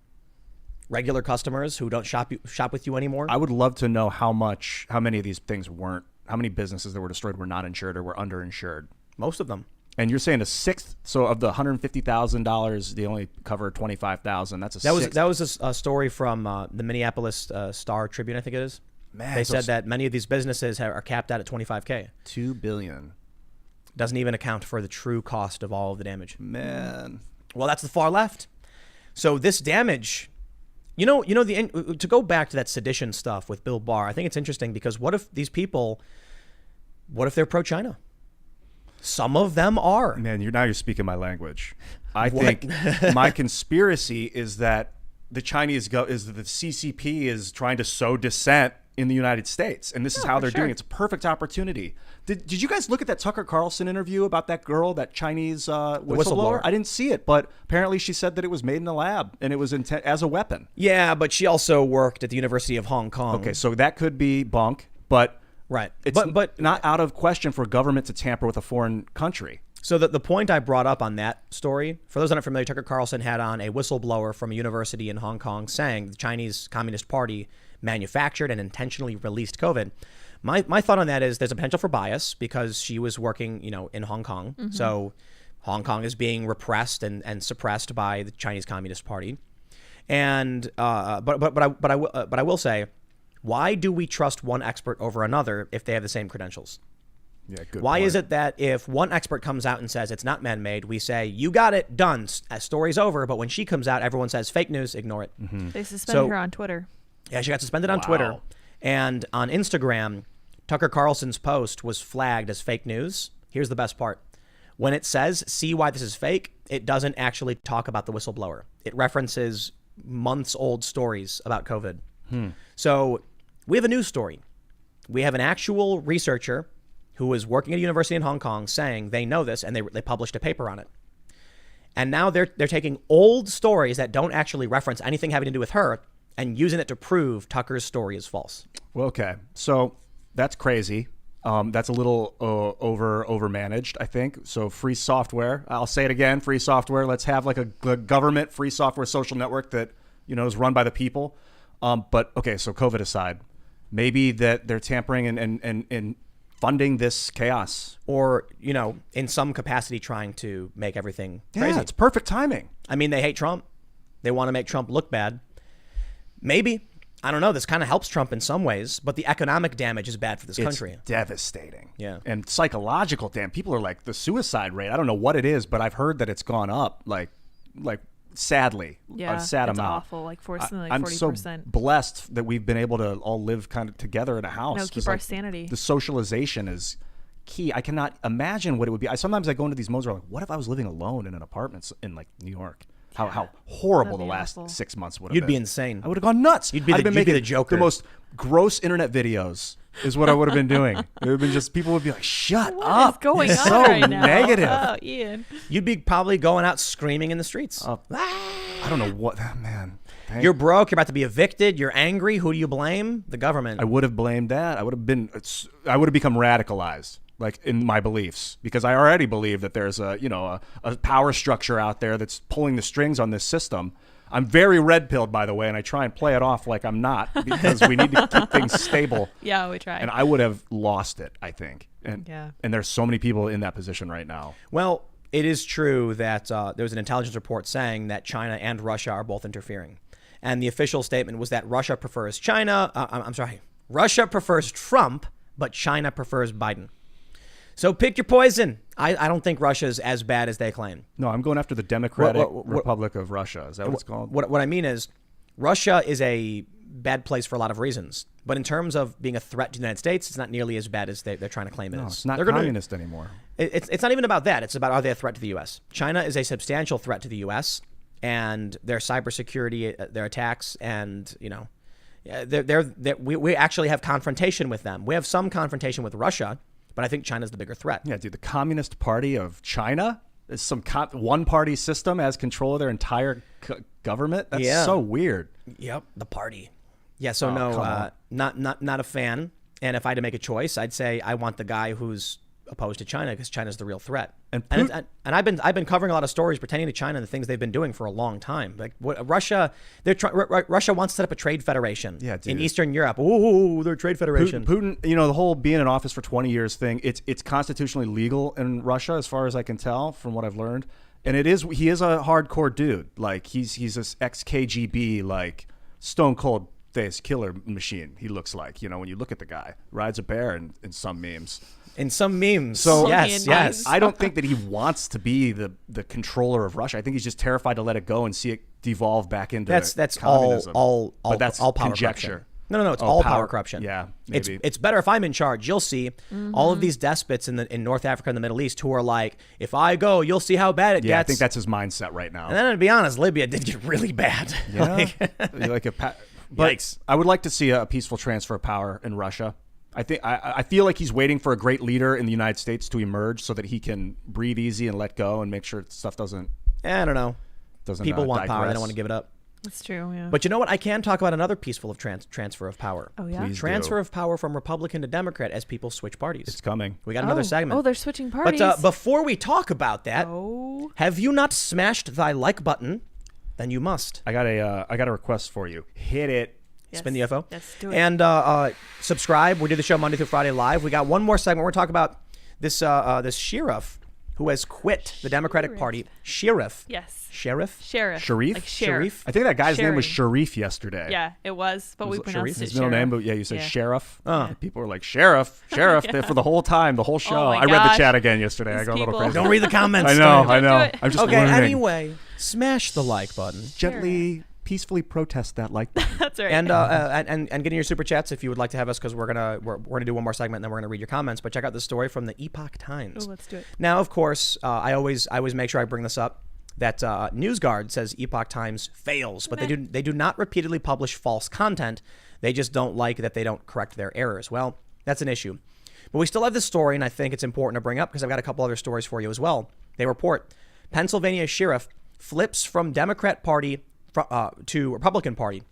Regular customers who don't shop with you anymore. I would love to know how many of these things how many businesses that were destroyed were not insured or were underinsured. Most of them. And you're saying a sixth, so of the $150,000, they only cover $25,000. That's a sixth. That was a story from the Minneapolis Star Tribune, I think it is. Man, They so said that many of these businesses are capped out at $25K. $2 billion. Doesn't even account for the true cost of all of the damage. Man. Well, that's the far left. So this damage, to go back to that sedition stuff with Bill Barr, I think it's interesting because what if they're pro-China? Some of them are. Man, you're speaking my language. I think my conspiracy is that the the CCP is trying to sow dissent in the United States, and this is how they're doing it. It's a perfect opportunity. Did you guys look at that Tucker Carlson interview about that girl, that Chinese whistleblower? I didn't see it, but apparently she said that it was made in the lab and it was as a weapon. Yeah, but she also worked at the University of Hong Kong. Okay, so that could be bunk, but right. It's but not out of question for government to tamper with a foreign country. So the point I brought up on that story, for those not familiar, Tucker Carlson had on a whistleblower from a university in Hong Kong saying the Chinese Communist Party manufactured and intentionally released COVID. My thought on that is there's a potential for bias because she was working, in Hong Kong. Mm-hmm. So Hong Kong is being repressed and suppressed by the Chinese Communist Party. And but I will say, why do we trust one expert over another if they have the same credentials? Yeah, good Why point. is it that if one expert comes out and says it's not man-made, we say, you got it, done, story's over. But when she comes out, everyone says fake news, ignore it. They suspended her on Twitter. Yeah, she got suspended on Twitter. And on Instagram, Tucker Carlson's post was flagged as fake news. Here's the best part. When it says, see why this is fake, it doesn't actually talk about the whistleblower. It references months-old stories about COVID. So we have a news story. We have an actual researcher who was working at a university in Hong Kong saying they know this, and they published a paper on it. And now they're taking old stories that don't actually reference anything having to do with her and using it to prove Tucker's story is false. Well, okay. So that's crazy. That's a little over-managed, I think. So free software. I'll say it again, free software. Let's have like a government free software social network that, is run by the people. But, okay, so COVID aside, maybe that they're tampering and funding this chaos. Or, in some capacity trying to make everything crazy. Yeah, it's perfect timing. I mean, they hate Trump. They want to make Trump look bad. Maybe. I don't know. This kind of helps Trump in some ways, but the economic damage is bad for this country. It's devastating. Yeah. And psychological damage. People are like, the suicide rate, I don't know what it is, but I've heard that it's gone up, like sadly, Yeah, a sad it's amount. awful, like something like I'm 40%. so blessed that we've been able to all live kind of together in a house. No, 'cause, keep our sanity. The socialization is key. I cannot imagine what it would be. Sometimes I go into these modes where I'm like, what if I was living alone in an apartment in like New York? How horrible the That'd be last awful. 6 months would have You'd been. be insane. I would have gone nuts. You'd be I'd the- have been you'd be making the Joker. the most gross internet videos is what I would have been doing. It would have been just, people would be like, shut What up. is going It's on so right now? negative. Oh, Ian. You'd be probably going out screaming in the streets. I don't know what, man. You're broke. You're about to be evicted. You're angry. Who do you blame? The government. I would have blamed that. I would have become radicalized, like in my beliefs, because I already believe that there's a power structure out there that's pulling the strings on this system. I'm very red-pilled, by the way, and I try and play it off like I'm not, because we need to keep things stable. Yeah, we tried. And I would have lost it, I think. And Yeah. and there's so many people in that position right now. Well, it is true that there was an intelligence report saying that China and Russia are both interfering. And the official statement was that Russia prefers Russia prefers Trump, but China prefers Biden. So pick your poison. I don't think Russia's as bad as they claim. No, I'm going after the Democratic What- Republic of Russia. Is that what it's called? What I mean is, Russia is a bad place for a lot of reasons. But in terms of being a threat to the United States, it's not nearly as bad as they're trying to claim it is. No, it's not They're gonna- communist anymore. It's not even about that. It's about, are they a threat to the U.S.? China is a substantial threat to the U.S. and their cybersecurity, their attacks, and we actually have confrontation with them. We have some confrontation with Russia, but I think China's the bigger threat. Yeah, dude, the Communist Party of China is some one-party system has control of their entire government. That's so weird. Yep, the party. Yeah, so come not a fan. And if I had to make a choice, I'd say I want the guy who's opposed to China, because China's the real threat. And I've been covering a lot of stories pertaining to China and the things they've been doing for a long time. Like Russia, Russia wants to set up a trade federation in Eastern Europe. Ooh, their trade federation. Putin, the whole being in office for 20 years thing, it's constitutionally legal in Russia, as far as I can tell from what I've learned. And he is a hardcore dude. Like he's this ex-KGB, like stone cold face killer machine. He looks like, when you look at the guy, rides a bear in some memes. In some memes. So yes. I don't think that he wants to be the controller of Russia. I think he's just terrified to let it go and see it devolve back into that's communism. but that's all power conjecture. corruption. No, it's all power corruption. Yeah, maybe. It's better if I'm in charge. You'll see all of these despots in North Africa and the Middle East who are like, if I go, you'll see how bad it gets. Yeah, I think that's his mindset right now. And then to be honest, Libya did get really bad. Yeah, but Yikes. I would like to see a peaceful transfer of power in Russia. I feel like he's waiting for a great leader in the United States to emerge so that he can breathe easy and let go and make sure stuff doesn't. I don't know. People want power. They digress. don't want to give it up. That's true, yeah. But you know what? I can talk about another peaceful of transfer of power. Oh, yeah? Please Transfer do. of power from Republican to Democrat as people switch parties. It's coming. We got another segment. Oh, they're switching parties. But before we talk about that, Oh. have you not smashed thy like button? Then you must. I got a request for you. Hit it. Yes. Spin the UFO. Yes, do it. And subscribe. We do the show Monday through Friday live. We got one more segment. We're talking about this sheriff who has quit the Democratic Party. Sheriff. Yes. Sheriff? Sheriff. Sharif? Like sheriff. I think that guy's name was Sherry. Sharif yesterday. Yeah, it was, but we pronounced it His middle name, sheriff. but yeah, you said Yeah. sheriff. Oh. People were like, sheriff. Yeah. For the whole time, the whole show. my I read the gosh. chat again yesterday. I These got a little people. crazy. Don't read the comments. I know. Don't do it. I'm just Okay, learning. anyway, smash the like button. Gently, peacefully protest that like. That's right. And getting your super chats if you would like to have us, because we're gonna do one more segment and then we're gonna read your comments. But check out this story from the Epoch Times. Ooh, let's do it. Now, of course, I always make sure I bring this up. That NewsGuard says Epoch Times fails, but they do not repeatedly publish false content. They just don't like that they don't correct their errors. Well, that's an issue. But we still have this story, and I think it's important to bring up because I've got a couple other stories for you as well. They report Pennsylvania sheriff flips from Democrat Party to Republican Party.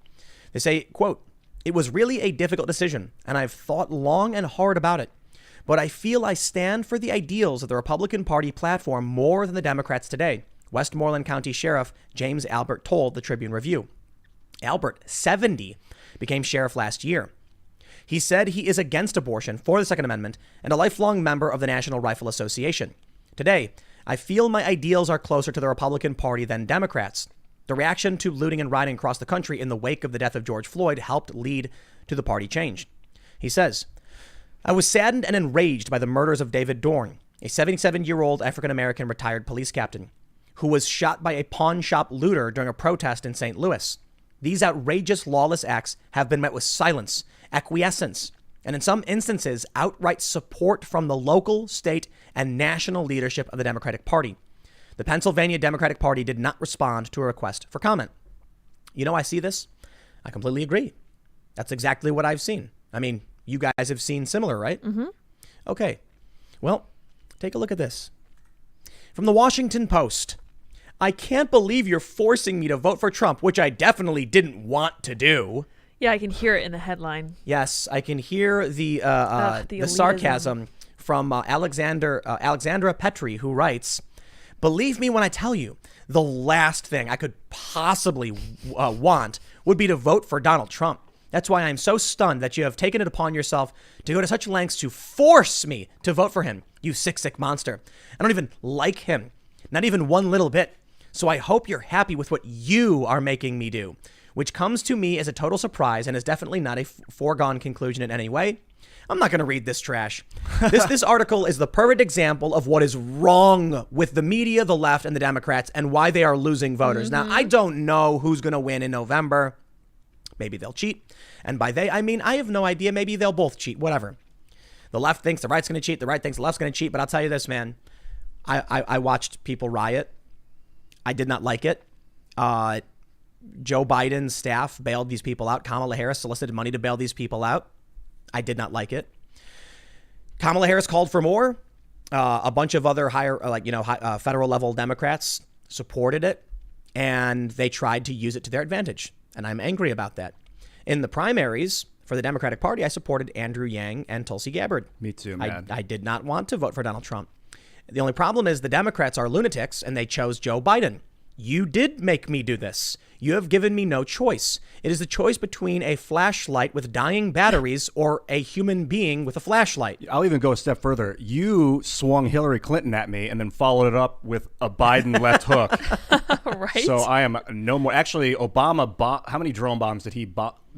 They say, quote, "It was really a difficult decision, and I've thought long and hard about it. But I feel I stand for the ideals of the Republican Party platform more than the Democrats today," Westmoreland County Sheriff James Albert told the Tribune Review. Albert, 70, became sheriff last year. He said he is against abortion, for the Second Amendment, and a lifelong member of the National Rifle Association. Today, I feel my ideals are closer to the Republican Party than Democrats. The reaction to looting and rioting across the country in the wake of the death of George Floyd helped lead to the party change. He says, "I was saddened and enraged by the murders of David Dorn, a 77-year-old African-American retired police captain, who was shot by a pawn shop looter during a protest in St. Louis. These outrageous lawless acts have been met with silence, acquiescence, and in some instances, outright support from the local, state, and national leadership of the Democratic Party. The Pennsylvania Democratic Party did not respond to a request for comment." You know, I see this. I completely agree. That's exactly what I've seen. I mean, you guys have seen similar, right? Mm-hmm. Okay. Well, take a look at this. From the Washington Post. "I can't believe you're forcing me to vote for Trump, which I definitely didn't want to do." Yeah, I can hear it in the headline. Yes, I can hear the elitism. sarcasm from Alexandra Petri, who writes, "Believe me when I tell you, the last thing I could possibly want would be to vote for Donald Trump. That's why I'm so stunned that you have taken it upon yourself to go to such lengths to force me to vote for him, you sick monster. I don't even like him, not even one little bit. So I hope you're happy with what you are making me do, which comes to me as a total surprise and is definitely not a foregone conclusion in any way. I'm not going to read this trash. This article is the perfect example of what is wrong with the media, the left, and the Democrats, and why they are losing voters. Now, I don't know who's going to win in November. Maybe they'll cheat. And by they, I mean, I have no idea. Maybe they'll both cheat, whatever. The left thinks the right's going to cheat. The right thinks the left's going to cheat. But I'll tell you this, man. I watched people riot. I did not like it. Joe Biden's staff bailed these people out. Kamala Harris solicited money to bail these people out. I did not like it. Kamala Harris called for more. A bunch of other higher, federal level Democrats supported it, and they tried to use it to their advantage. And I'm angry about that. In the primaries for the Democratic Party, I supported Andrew Yang and Tulsi Gabbard. Me too, man. I did not want to vote for Donald Trump. The only problem is the Democrats are lunatics, and they chose Joe Biden. You did make me do this. You have given me no choice. It is the choice between a flashlight with dying batteries or a human being with a flashlight. I'll even go a step further. You swung Hillary Clinton at me and then followed it up with a Biden left hook. Right? So I am no more. Actually, Obama, how many drone bombs did he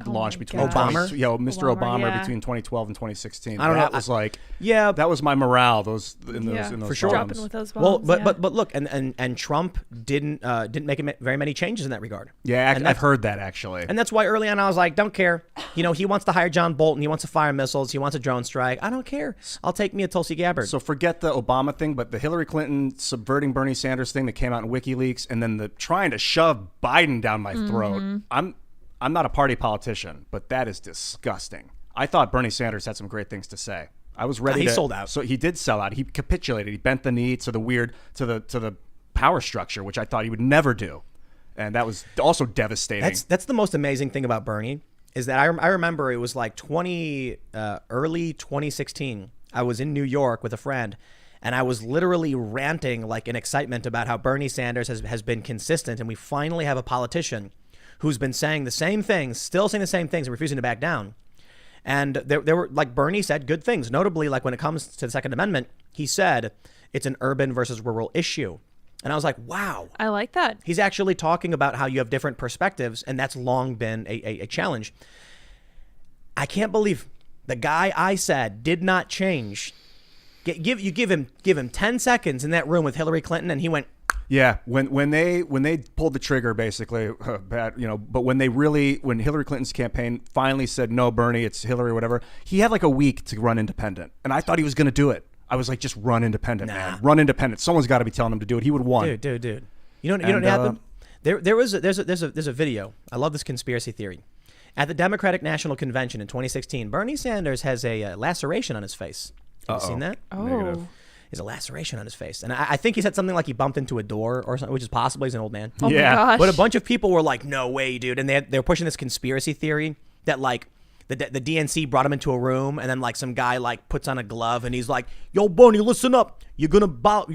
launch between gosh. Obama? Mr. Obama yeah. between 2012 and 2016. I don't know. That was like, Yeah, that was my morale. Those for sure. bombs. Dropping with those bombs. well, but yeah. but look, and Trump didn't make very many changes in that regard. Yeah, And I've heard that actually. And that's why early on I was like, don't care. You know, he wants to hire John Bolton. He wants to fire missiles. He wants a drone strike. I don't care. I'll take me a Tulsi Gabbard. So forget the Obama thing, but the Hillary Clinton subverting Bernie Sanders thing that came out in WikiLeaks, and then the trying to shove Biden down my throat. I'm not a party politician, but that is disgusting. I thought Bernie Sanders had some great things to say. I was ready. He sold out. So he did sell out. He capitulated. He bent the knee to the power structure, which I thought he would never do, and that was also devastating. That's the most amazing thing about Bernie is that I remember it was like early 2016. I was in New York with a friend, and I was literally ranting like in excitement about how Bernie Sanders has been consistent, and we finally have a politician who's been saying the same things, still saying the same things, and refusing to back down. And there were, like Bernie said, good things. Notably, like when it comes to the Second Amendment, he said, it's an urban versus rural issue. And I was like, wow. I like that. He's actually talking about how you have different perspectives, and that's long been a challenge. I can't believe the guy I said did not change. Give him 10 seconds in that room with Hillary Clinton, and he went. Yeah, when they pulled the trigger, basically, but when Hillary Clinton's campaign finally said no, Bernie, it's Hillary, or whatever, he had like a week to run independent, and I thought he was going to do it. I was like, just run independent, man, run independent. Someone's got to be telling him to do it. He would have won. Dude. You know what happened? There's a video. I love this conspiracy theory. At the Democratic National Convention in 2016, Bernie Sanders has a laceration on his face. Have you seen that? Oh. Negative. There's a laceration on his face. And I think he said something like he bumped into a door or something, which is possible. He's an old man. Oh Yeah. my gosh. But a bunch of people were like, no way, dude. And they're pushing this conspiracy theory that like the DNC brought him into a room, and then like some guy like puts on a glove and he's like, yo, Bernie, listen up. You're gonna bow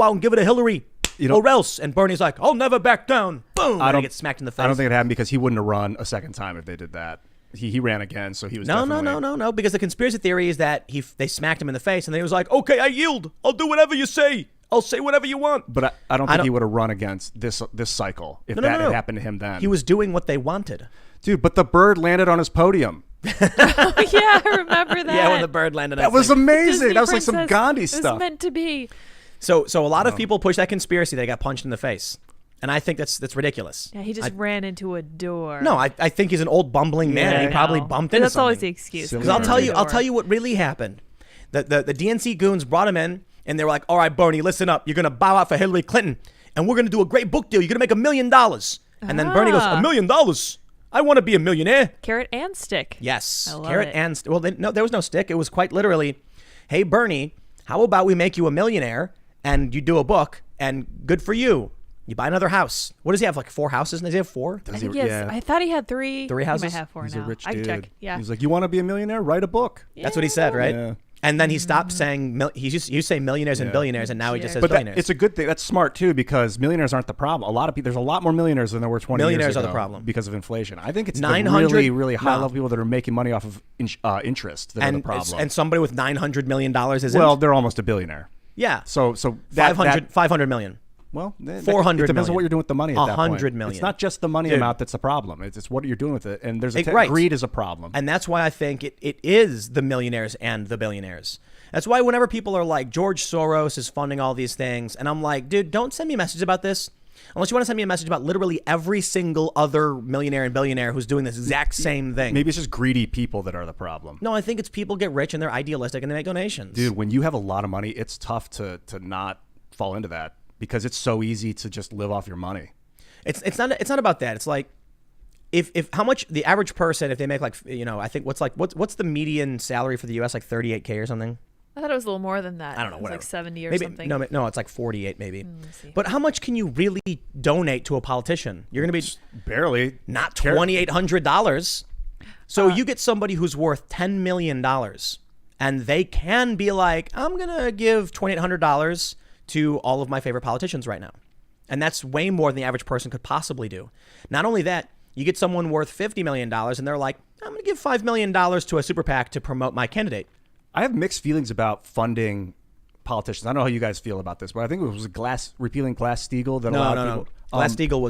out and give it to Hillary. Or else. And Bernie's like, I'll never back down. Boom. And he gets smacked in the face. I don't think it happened because he wouldn't have run a second time if they did that. He ran again, so he was No. Because the conspiracy theory is that they smacked him in the face, and then he was like, okay, I yield. I'll do whatever you say. I'll say whatever you want. But I don't think he would have run against this cycle if that had happened to him then. He was doing what they wanted. Dude, but the bird landed on his podium. Yeah, I remember that. Yeah, when the bird landed on That was amazing. Disney That was like some princess. Gandhi It was stuff. meant to be. So a lot of people push that conspiracy that he got punched in the face. And I think that's ridiculous. Yeah, he just ran into a door. No, I think he's an old bumbling man. And he probably bumped into That's always the something. excuse. Silly. Because I'll tell you what really happened. The DNC goons brought him in, and they were like, all right, Bernie, listen up. You're going to bow out for Hillary Clinton, and we're going to do a great book deal. You're going to make $1 million. And then Bernie goes, $1 million? I want to be a millionaire. Carrot and stick. Yes. I love Carrot it. and no, there was no stick. It was quite literally, hey, Bernie, how about we make you a millionaire and you do a book, and good for you. You buy another house. What does he have, like 4 houses? Does he have 4? I think yes. I thought he had 3. 3 houses? He might have 4 He's now. a rich I dude. check. Yeah. He's like, you want to be a millionaire? Write a book. That's what he said, right? Yeah. And then he stopped saying, he used to say millionaires and billionaires, and now he just says But billionaires. it's a good thing. That's smart too, because millionaires aren't the problem. A lot of people, there's a lot more millionaires than there were 20 years ago. Millionaires are the problem. Because of inflation. I think it's the 900 really, really high no. level people that are making money off of interest that are the problem. And somebody with $900 million isn't. Well, they're almost a billionaire. Yeah. So that 500 million. Well, 400 it depends million. on what you're doing with the money at that point. 100 million. It's not just the money Dude. amount that's the problem. It's what you're doing with it. And there's Right. greed is a problem. And that's why I think it is the millionaires and the billionaires. That's why whenever people are like, George Soros is funding all these things, and I'm like, dude, don't send me a message about this. Unless you want to send me a message about literally every single other millionaire and billionaire who's doing this exact same thing. Maybe it's just greedy people that are the problem. No, I think it's people get rich and they're idealistic and they make donations. Dude, when you have a lot of money, it's tough to not fall into that because it's so easy to just live off your money. It's not about that. It's like if how much the average person, if they make like, I think what's the median salary for the US, like 38K or something? I thought it was a little more than that. I don't know, It was whatever. like 70 or Maybe, something. No, it's like 48 maybe. Let's see. But how much can you really donate to a politician? You're going to be Barely. not $2,800. So you get somebody who's worth $10 million and they can be like, I'm going to give $2,800 to all of my favorite politicians right now. And that's way more than the average person could possibly do. Not only that, you get someone worth $50 million and they're like, I'm going to give $5 million to a super PAC to promote my candidate. I have mixed feelings about funding politicians. I don't know how you guys feel about this, but I think it was repealing Glass-Steagall that a lot of people. Glass-Steagall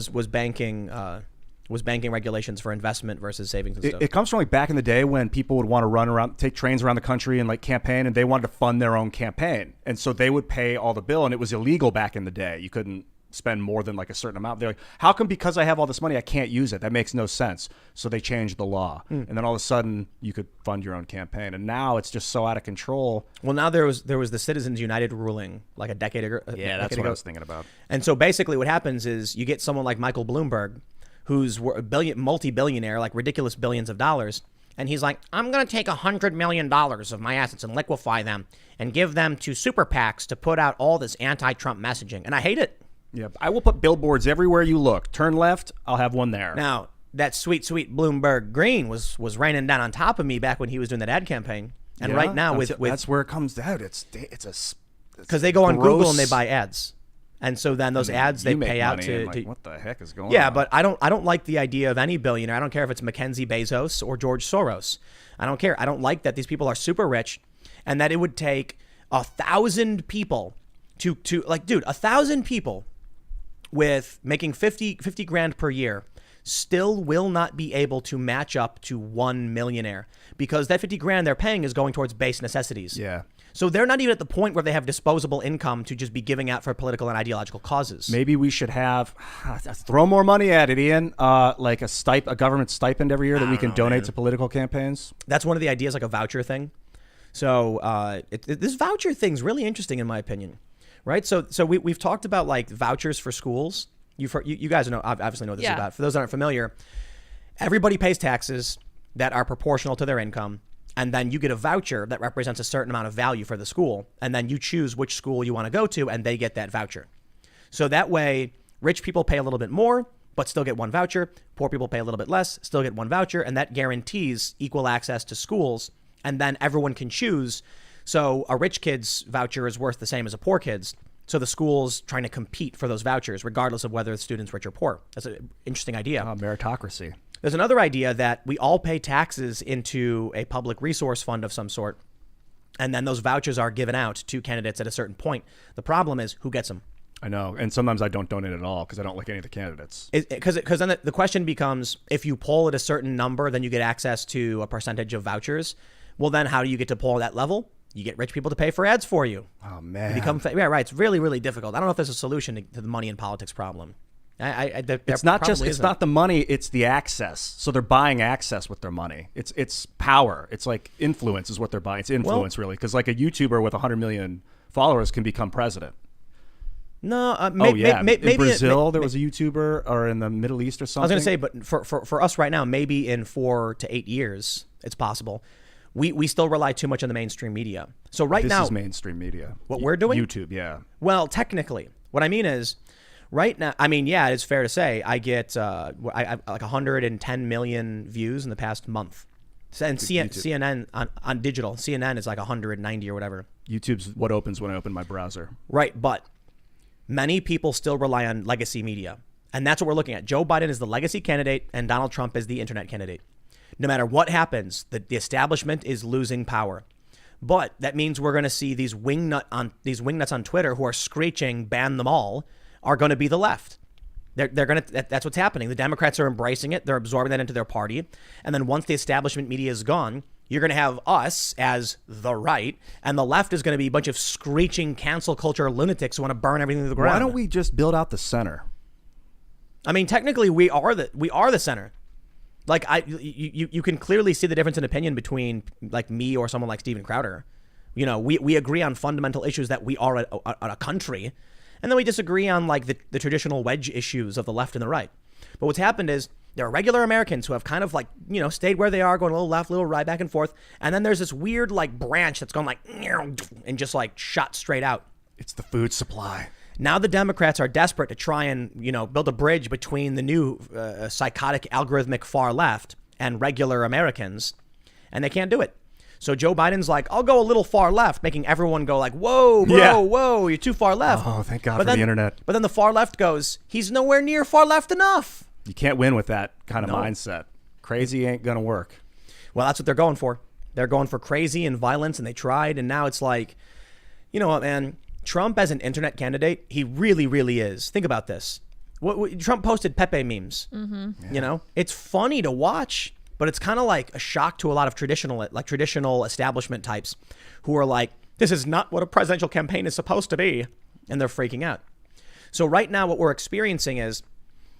was banking regulations for investment versus savings and stuff. It comes from like back in the day when people would want to run around, take trains around the country and like campaign, and they wanted to fund their own campaign, and so they would pay all the bill, and it was illegal back in the day. You couldn't spend more than like a certain amount. They're like, how come because I have all this money I can't use it? That makes no sense. So they changed the law, and then all of a sudden you could fund your own campaign, and now it's just so out of control. Well, now there was the Citizens United ruling like a decade ago. Yeah, that's what I was thinking about. And so basically what happens is you get someone like Michael Bloomberg, who's a multi-billionaire, like ridiculous billions of dollars. And he's like, I'm going to take $100 million of my assets and liquefy them and give them to super PACs to put out all this anti-Trump messaging. And I hate it. Yeah, I will put billboards everywhere you look. Turn left, I'll have one there. Now, that sweet Bloomberg Green was raining down on top of me back when he was doing that ad campaign. And right now that's where it comes out. It's because they go on gross. Google and they buy ads. And so then those ads they You make pay out money to, and like, to what the heck is going on? Yeah, but I don't like the idea of any billionaire. I don't care if it's Mackenzie Bezos or George Soros. I don't care. I don't like that these people are super rich and that it would take 1,000 people to like, dude, 1,000 people with making 50 grand per year still will not be able to match up to one millionaire because that 50 grand they're paying is going towards base necessities. Yeah. So they're not even at the point where they have disposable income to just be giving out for political and ideological causes. Maybe we should have throw more money at it, Ian. Like a government stipend every year that we can donate to political campaigns. That's one of the ideas, like a voucher thing. So this voucher thing's really interesting in my opinion, right? So we've talked about like vouchers for schools. You guys know, obviously know what this is about. For those that aren't familiar, everybody pays taxes that are proportional to their income. And then you get a voucher that represents a certain amount of value for the school. And then you choose which school you want to go to and they get that voucher. So that way, rich people pay a little bit more, but still get one voucher. Poor people pay a little bit less, still get one voucher. And that guarantees equal access to schools. And then everyone can choose. So a rich kid's voucher is worth the same as a poor kid's. So the school's trying to compete for those vouchers, regardless of whether the student's rich or poor. That's an interesting idea. Meritocracy. There's another idea that we all pay taxes into a public resource fund of some sort, and then those vouchers are given out to candidates at a certain point. The problem is who gets them? I know. And sometimes I don't donate at all because I don't like any of the candidates. Because then the question becomes, if you poll at a certain number, then you get access to a percentage of vouchers. Well, then how do you get to poll that level? You get rich people to pay for ads for you. Oh, man. Yeah, right. It's really, really difficult. I don't know if there's a solution to the money in politics problem. It's not the money, it's the access. So they're buying access with their money. It's power. It's like influence is what they're buying. It's influence, really. Because like a YouTuber with 100 million followers can become president. No, maybe in Brazil there was a YouTuber, or in the Middle East or something. I was going to say, but for us right now, maybe in 4 to 8 years, it's possible. We still rely too much on the mainstream media. So now... This is mainstream media. What we're doing? YouTube, yeah. Well, technically. What I mean is, right now... I mean, yeah, it's fair to say I get I like 110 million views in the past month. And CNN on digital. CNN is like 190 or whatever. YouTube's what opens when I open my browser. Right, but many people still rely on legacy media. And that's what we're looking at. Joe Biden is the legacy candidate and Donald Trump is the internet candidate. No matter what happens, the establishment is losing power. But that means we're going to see these wingnuts on Twitter who are screeching, ban them all, are going to be the left. They're going to, that's what's happening. The Democrats are embracing it. They're absorbing that into their party. And then once the establishment media is gone, you're going to have us as the right, and the left is going to be a bunch of screeching cancel culture lunatics who want to burn everything to the ground. Why don't we just build out the center? I mean, technically, we are the center. Like you can clearly see the difference in opinion between like me or someone like Steven Crowder. You know, we agree on fundamental issues that we are a country, and then we disagree on like the traditional wedge issues of the left and the right. But what's happened is there are regular Americans who have kind of like, you know, stayed where they are, going a little left, a little right, back and forth. And then there's this weird like branch that's gone like and just like shot straight out. It's the food supply. Now the Democrats are desperate to try and, you know, build a bridge between the new psychotic algorithmic far left and regular Americans, and they can't do it. So Joe Biden's like, I'll go a little far left, making everyone go like, whoa, bro, whoa, you're too far left. Oh, thank God for the internet. But then the far left goes, he's nowhere near far left enough. You can't win with that kind of mindset. Crazy ain't going to work. Well, that's what they're going for. They're going for crazy and violence, and they tried, and now it's like, you know what, man? Trump as an internet candidate, he really, really is. Think about this. Trump posted Pepe memes. Mm-hmm. You know, it's funny to watch, but it's kind of like a shock to a lot of traditional establishment types who are like, this is not what a presidential campaign is supposed to be. And they're freaking out. So right now what we're experiencing is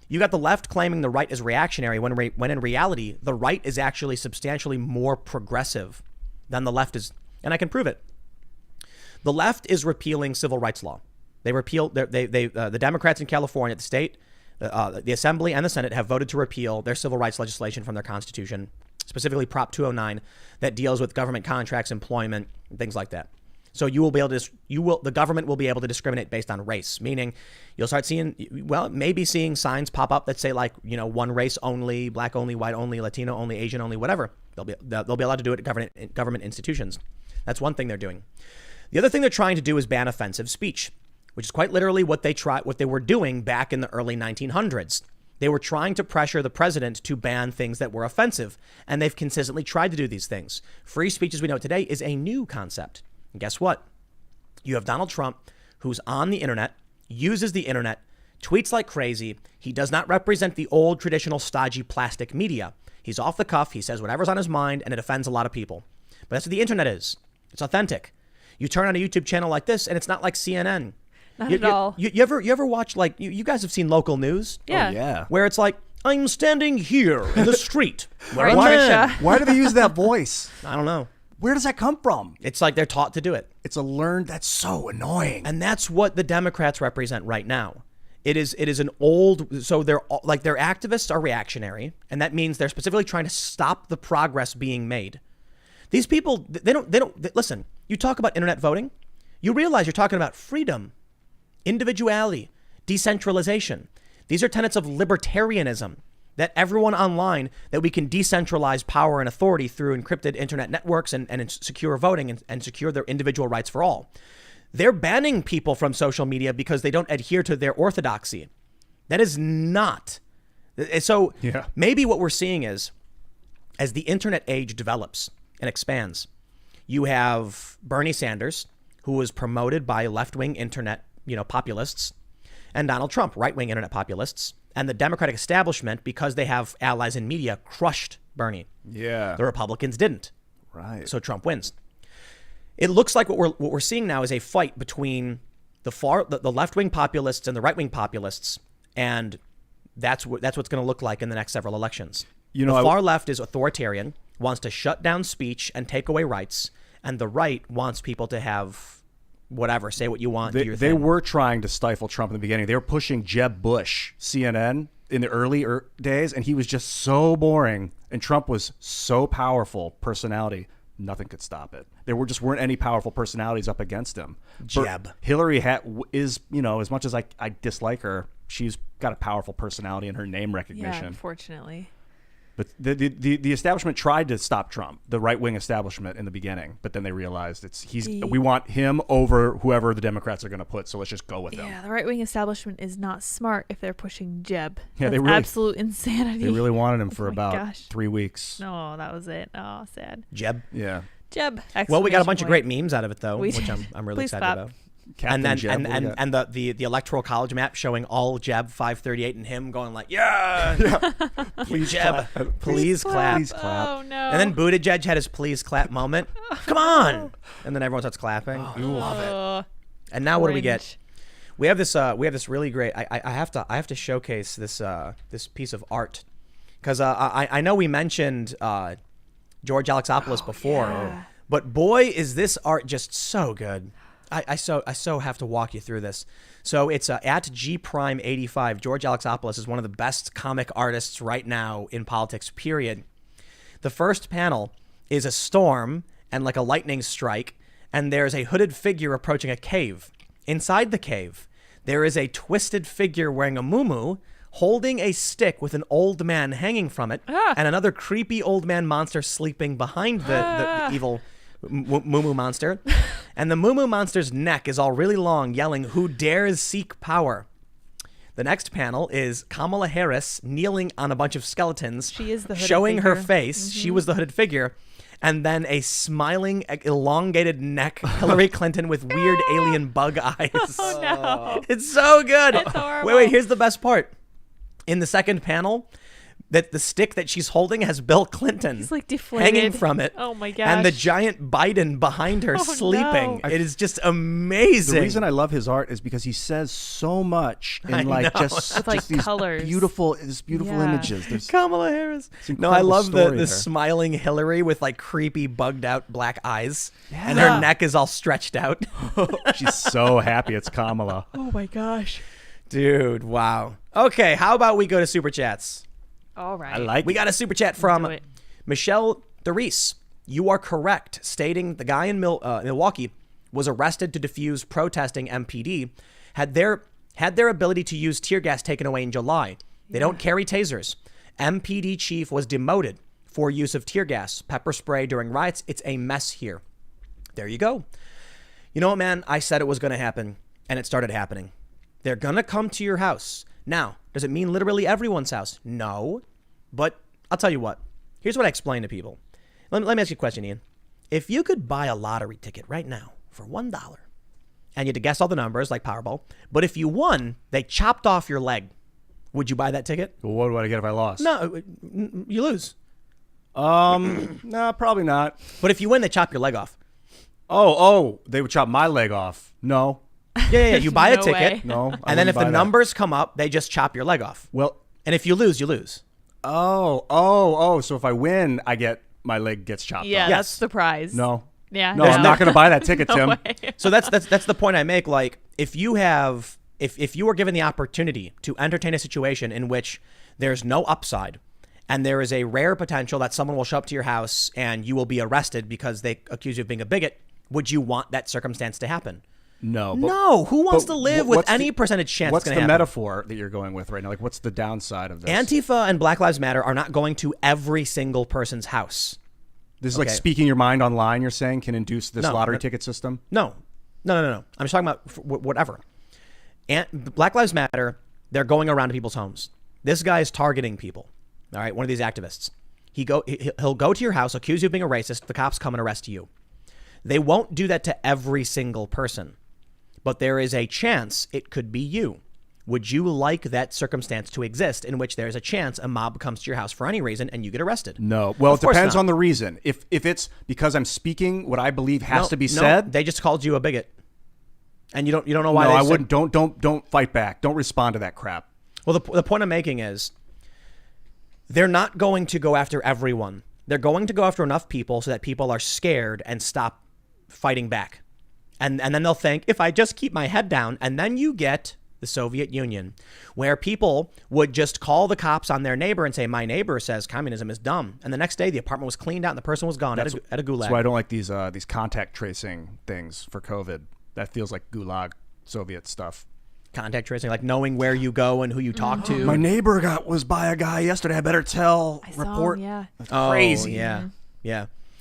you got the left claiming the right is reactionary when in reality, the right is actually substantially more progressive than the left is. And I can prove it. The left is repealing civil rights law. The Democrats in California, the state, the Assembly and the Senate have voted to repeal their civil rights legislation from their constitution, specifically Prop 209, that deals with government contracts, employment, and things like that. So the government will be able to discriminate based on race, meaning you'll start seeing, maybe seeing signs pop up that say like, you know, one race only, black only, white only, Latino only, Asian only, whatever. They'll be allowed to do it at government institutions. That's one thing they're doing. The other thing they're trying to do is ban offensive speech, which is quite literally what they were doing back in the early 1900s. They were trying to pressure the president to ban things that were offensive, and they've consistently tried to do these things. Free speech as we know it today is a new concept. And guess what? You have Donald Trump, who's on the internet, uses the internet, tweets like crazy. He does not represent the old traditional stodgy plastic media. He's off the cuff. He says whatever's on his mind, and it offends a lot of people. But that's what the internet is. It's authentic. You turn on a YouTube channel like this, and it's not like CNN. Not at all. You ever watch, like, you guys have seen local news? Yeah. Oh, yeah. Where it's like, I'm standing here in the street. Or in Why, Trisha. why do they use that voice? I don't know. Where does that come from? It's like they're taught to do it. It's a learned. That's so annoying. And that's what the Democrats represent right now. It is an old, so they're like, their activists are reactionary, and that means they're specifically trying to stop the progress being made. These people, they don't listen, you talk about internet voting, you realize you're talking about freedom, individuality, decentralization. These are tenets of libertarianism, that everyone online, that we can decentralize power and authority through encrypted internet networks and secure voting and secure their individual rights for all. They're banning people from social media because they don't adhere to their orthodoxy. That is not. So maybe what we're seeing is, as the internet age develops and expands, you have Bernie Sanders, who was promoted by left-wing internet, populists, and Donald Trump, right-wing internet populists, and the Democratic establishment, because they have allies in media, crushed Bernie. Yeah. The Republicans didn't. Right. So Trump wins. It looks like what we're seeing now is a fight between the left-wing populists and the right-wing populists, and that's what's going to look like in the next several elections. The far left is authoritarian, wants to shut down speech and take away rights, and the right wants people to have whatever, say what you want, do your thing. They were trying to stifle Trump in the beginning. They were pushing Jeb Bush, CNN, in the early days, and he was just so boring, and Trump was so powerful personality. Nothing could stop it. There weren't any powerful personalities up against him. Jeb. Hillary is, as much as I dislike her, she's got a powerful personality and her name recognition. Yeah, unfortunately. But the establishment tried to stop Trump, the right wing establishment in the beginning, but then they realized we want him over whoever the Democrats are going to put, so let's just go with him. Yeah, the right wing establishment is not smart if they're pushing Jeb. Yeah, That's absolute insanity. They really wanted him for about gosh. 3 weeks. No, that was it. Oh, sad. Jeb. Yeah. Jeb. Well, we got a bunch exclamation of great memes out of it, though, We which did. I'm really Please excited clap. about. Captain And Jeb, then and the electoral college map showing all Jeb 538 and him going like, yeah. Please Jeb, please clap. Please clap. Oh, no. And then Buttigieg had his please clap moment. Come on. And then everyone starts clapping. Love it. And now what do we get? Cringe. We have this really great. I have to showcase this piece of art, because I know we mentioned George Alexopoulos before, yeah. but boy is this art just so good. I so have to walk you through this. So it's at GPrime85. George Alexopoulos is one of the best comic artists right now in politics, period. The first panel is a storm and like a lightning strike, and there's a hooded figure approaching a cave. Inside the cave, there is a twisted figure wearing a muumuu, holding a stick with an old man hanging from it, and another creepy old man monster sleeping behind the evil muumuu monster. And the muumuu monster's neck is all really long, yelling, "Who dares seek power?" The next panel is Kamala Harris kneeling on a bunch of skeletons, She is the hooded showing her figure. face. She was the hooded figure. And then a smiling, elongated neck, Hillary Clinton with weird alien bug eyes. Oh, no. It's so good. It's horrible. Wait, here's the best part. In the second panel, that the stick that she's holding has Bill Clinton He's like deflated. hanging from it. Oh, my gosh. And the giant Biden behind her Oh, sleeping. no. It is just amazing. The reason I love his art is because he says so much in know. just like, these colors. beautiful Yeah. images. There's Kamala Harris. an No, I incredible love story the there. smiling Hillary with like creepy bugged out black eyes. And her neck is all stretched out. she's so happy it's Kamala. Oh, my gosh. Dude, wow. Okay, how about we go to Super Chats? All right. I like We got a Super Chat from Do it. Michelle DeReese. You are correct, stating the guy in Milwaukee was arrested to defuse protesting MPD, had their ability to use tear gas taken away in July. They don't carry tasers. MPD chief was demoted for use of tear gas, pepper spray during riots. It's a mess here. There you go. You know what, man? I said it was going to happen, and it started happening. They're going to come to your house. Now, does it mean literally everyone's house? No. But I'll tell you what. Here's what I explain to people. Let me ask you a question, Ian. If you could buy a lottery ticket right now for $1 and you had to guess all the numbers like Powerball. But if you won, they chopped off your leg. Would you buy that ticket? Well, what would I get if I lost? No, you lose. No, probably not. But if you win, they chop your leg off. Oh, they would chop my leg off. No. Yeah. You buy a No ticket. way. No. And then if the numbers come up, they just chop your leg off. Well, And if you lose, you lose. so if I win, my leg gets chopped Yeah, off. that's the prize. No. Yeah. No, I'm not going to buy that ticket, Tim. way. So that's the point I make. Like, if you were given the opportunity to entertain a situation in which there's no upside and there is a rare potential that someone will show up to your house and you will be arrested because they accuse you of being a bigot, would you want that circumstance to happen? No. No. Who wants to live with what's any the- percentage chance What's it's the going to happen? metaphor that you're going with right now? Like, what's the downside of this? Antifa and Black Lives Matter are not going to every single person's house. This is like Okay. speaking your mind online, you're saying, can induce this lottery ticket system? No. I'm just talking about whatever. And Black Lives Matter, they're going around to people's homes. This guy is targeting people. All right, one of these activists. He'll go to your house, accuse you of being a racist. The cops come and arrest you. They won't do that to every single person, but there is a chance it could be you. Would you like that circumstance to exist in which there's a chance a mob comes to your house for any reason and you get arrested? No. Well, Of it course depends not. on the reason. If it's because I'm speaking what I believe has to be No, said. they just called you a bigot, and you don't know why. No, they I said- wouldn't. Don't fight back. Don't respond to that crap. Well, the point I'm making is they're not going to go after everyone. They're going to go after enough people so that people are scared and stop fighting back. And then they'll think, if I just keep my head down, and then you get the Soviet Union, where people would just call the cops on their neighbor and say, my neighbor says communism is dumb. And the next day, the apartment was cleaned out and the person was gone at a gulag. That's why I don't like these contact tracing things for COVID. That feels like gulag Soviet stuff. Contact tracing, like knowing where you go and who you talk to. My neighbor was by a guy yesterday. I better tell. Report. Yeah. That's Oh, crazy. Yeah.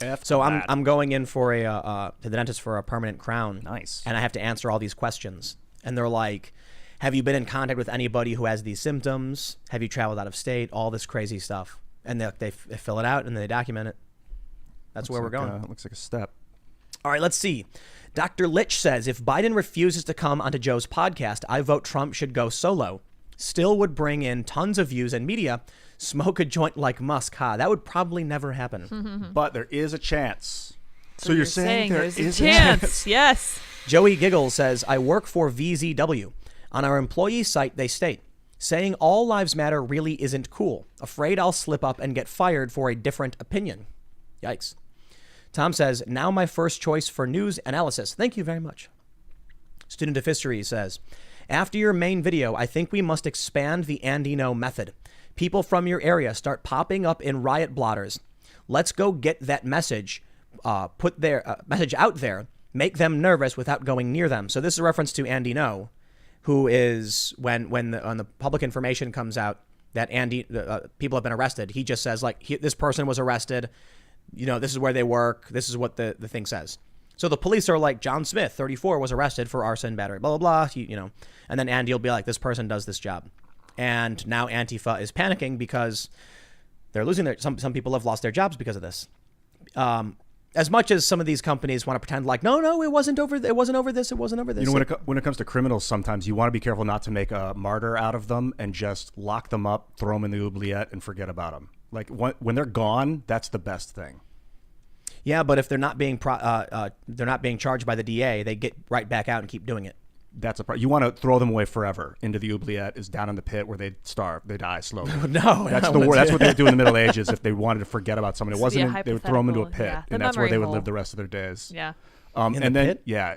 F So that. I'm going in for to the dentist for a permanent crown. Nice. And I have to answer all these questions. And they're like, have you been in contact with anybody who has these symptoms? Have you traveled out of state? All this crazy stuff. And they fill it out and they document it. That's where we're going. Looks like a step. All right, let's see. Dr. Litch says, if Biden refuses to come onto Joe's podcast, I vote Trump should go solo. Still would bring in tons of views and media. Smoke a joint like Musk. That would probably never happen. But there is a chance. So you're saying there's is a chance. Yes. Joey Giggles says, I work for VZW. On our employee site, they state, saying all lives matter really isn't cool. Afraid I'll slip up and get fired for a different opinion. Yikes. Tom says, now my first choice for news analysis. Thank you very much. Student of History says, after your main video, I think we must expand the Andino method. People from your area start popping up in riot blotters. Let's go get that message, put their message out there, make them nervous without going near them. So this is a reference to Andino, who is when the public information comes out that people have been arrested. He just says this person was arrested. You know, this is where they work. This is what the thing says. So the police are like, John Smith, 34, was arrested for arson, battery, blah, blah, blah. You know, and then Andy will be like, this person does this job. And now Antifa is panicking because they're losing some people have lost their jobs because of this. As much as some of these companies want to pretend like, no, it wasn't over this. It wasn't over this. You know, when it comes to criminals, sometimes you want to be careful not to make a martyr out of them and just lock them up, throw them in the oubliette, and forget about them. Like when they're gone, that's the best thing. Yeah, but if they're not being charged by the DA, they get right back out and keep doing it. That's a problem. You want to throw them away forever into the oubliette, is down in the pit where they starve, they die slowly. No, that's what they would do in the Middle Ages if they wanted to forget about somebody. It This would be wasn't. a They would throw them into a hypothetical, pit, yeah. The and that's where memory they would hole. live the rest of their days. Yeah.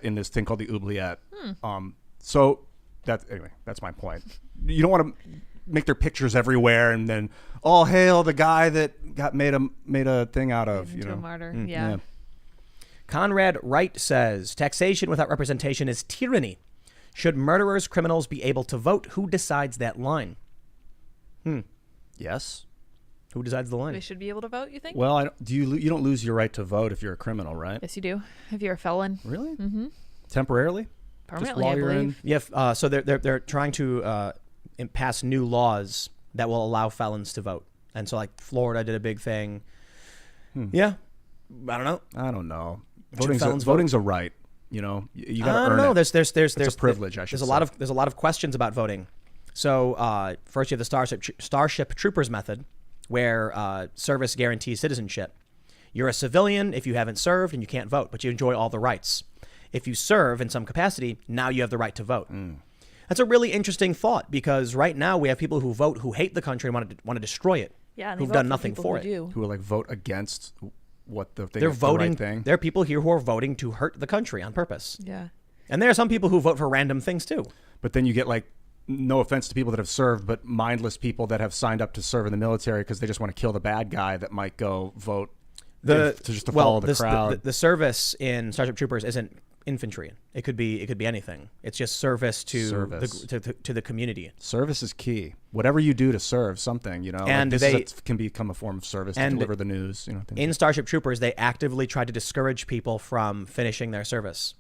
In this thing called the oubliette. So that's my point. You don't want to make their pictures everywhere and then all hail the guy that got made a thing out of. Into a martyr. Mm, Yeah. Conrad Wright says, taxation without representation is tyranny. Should murderers, criminals be able to vote? Who decides that line? Yes. Who decides the They line? should be able to vote, you think? Well, you don't lose your right to vote if you're a criminal, right? Yes, you do. If you're a felon. Really? Mm-hmm. Temporarily? Permanently, while I you're believe. Yeah. So they're trying to pass new laws that will allow felons to vote. And so like Florida did a big thing. Yeah. I don't know. I don't know. Should felons vote? Voting's a right. You know, you I got to don't earn know. it. There's a privilege, I should there's say. there's a lot of questions about voting. So first you have the Starship Troopers method, where service guarantees citizenship. You're a civilian if you haven't served and you can't vote, but you enjoy all the rights. If you serve in some capacity, now you have the right to vote. That's a really interesting thought, because right now we have people who vote who hate the country and want to destroy it. Yeah, and who've they done vote nothing people for who it. do. Who will like vote against what the They're voting. the right thing. There are people here who are voting to hurt the country on purpose. Yeah. And there are some people who vote for random things too. But then you get like, no offense to people that have served, but mindless people that have signed up to serve in the military because they just want to kill the bad guy that might go vote to follow the crowd. The service in Starship Troopers isn't infantry. It could be anything. It's just service to the community. Service is key. Whatever you do to serve something, you know, And like can become a form of service to and deliver the news. You know, In Starship Troopers, they actively try to discourage people from finishing their service.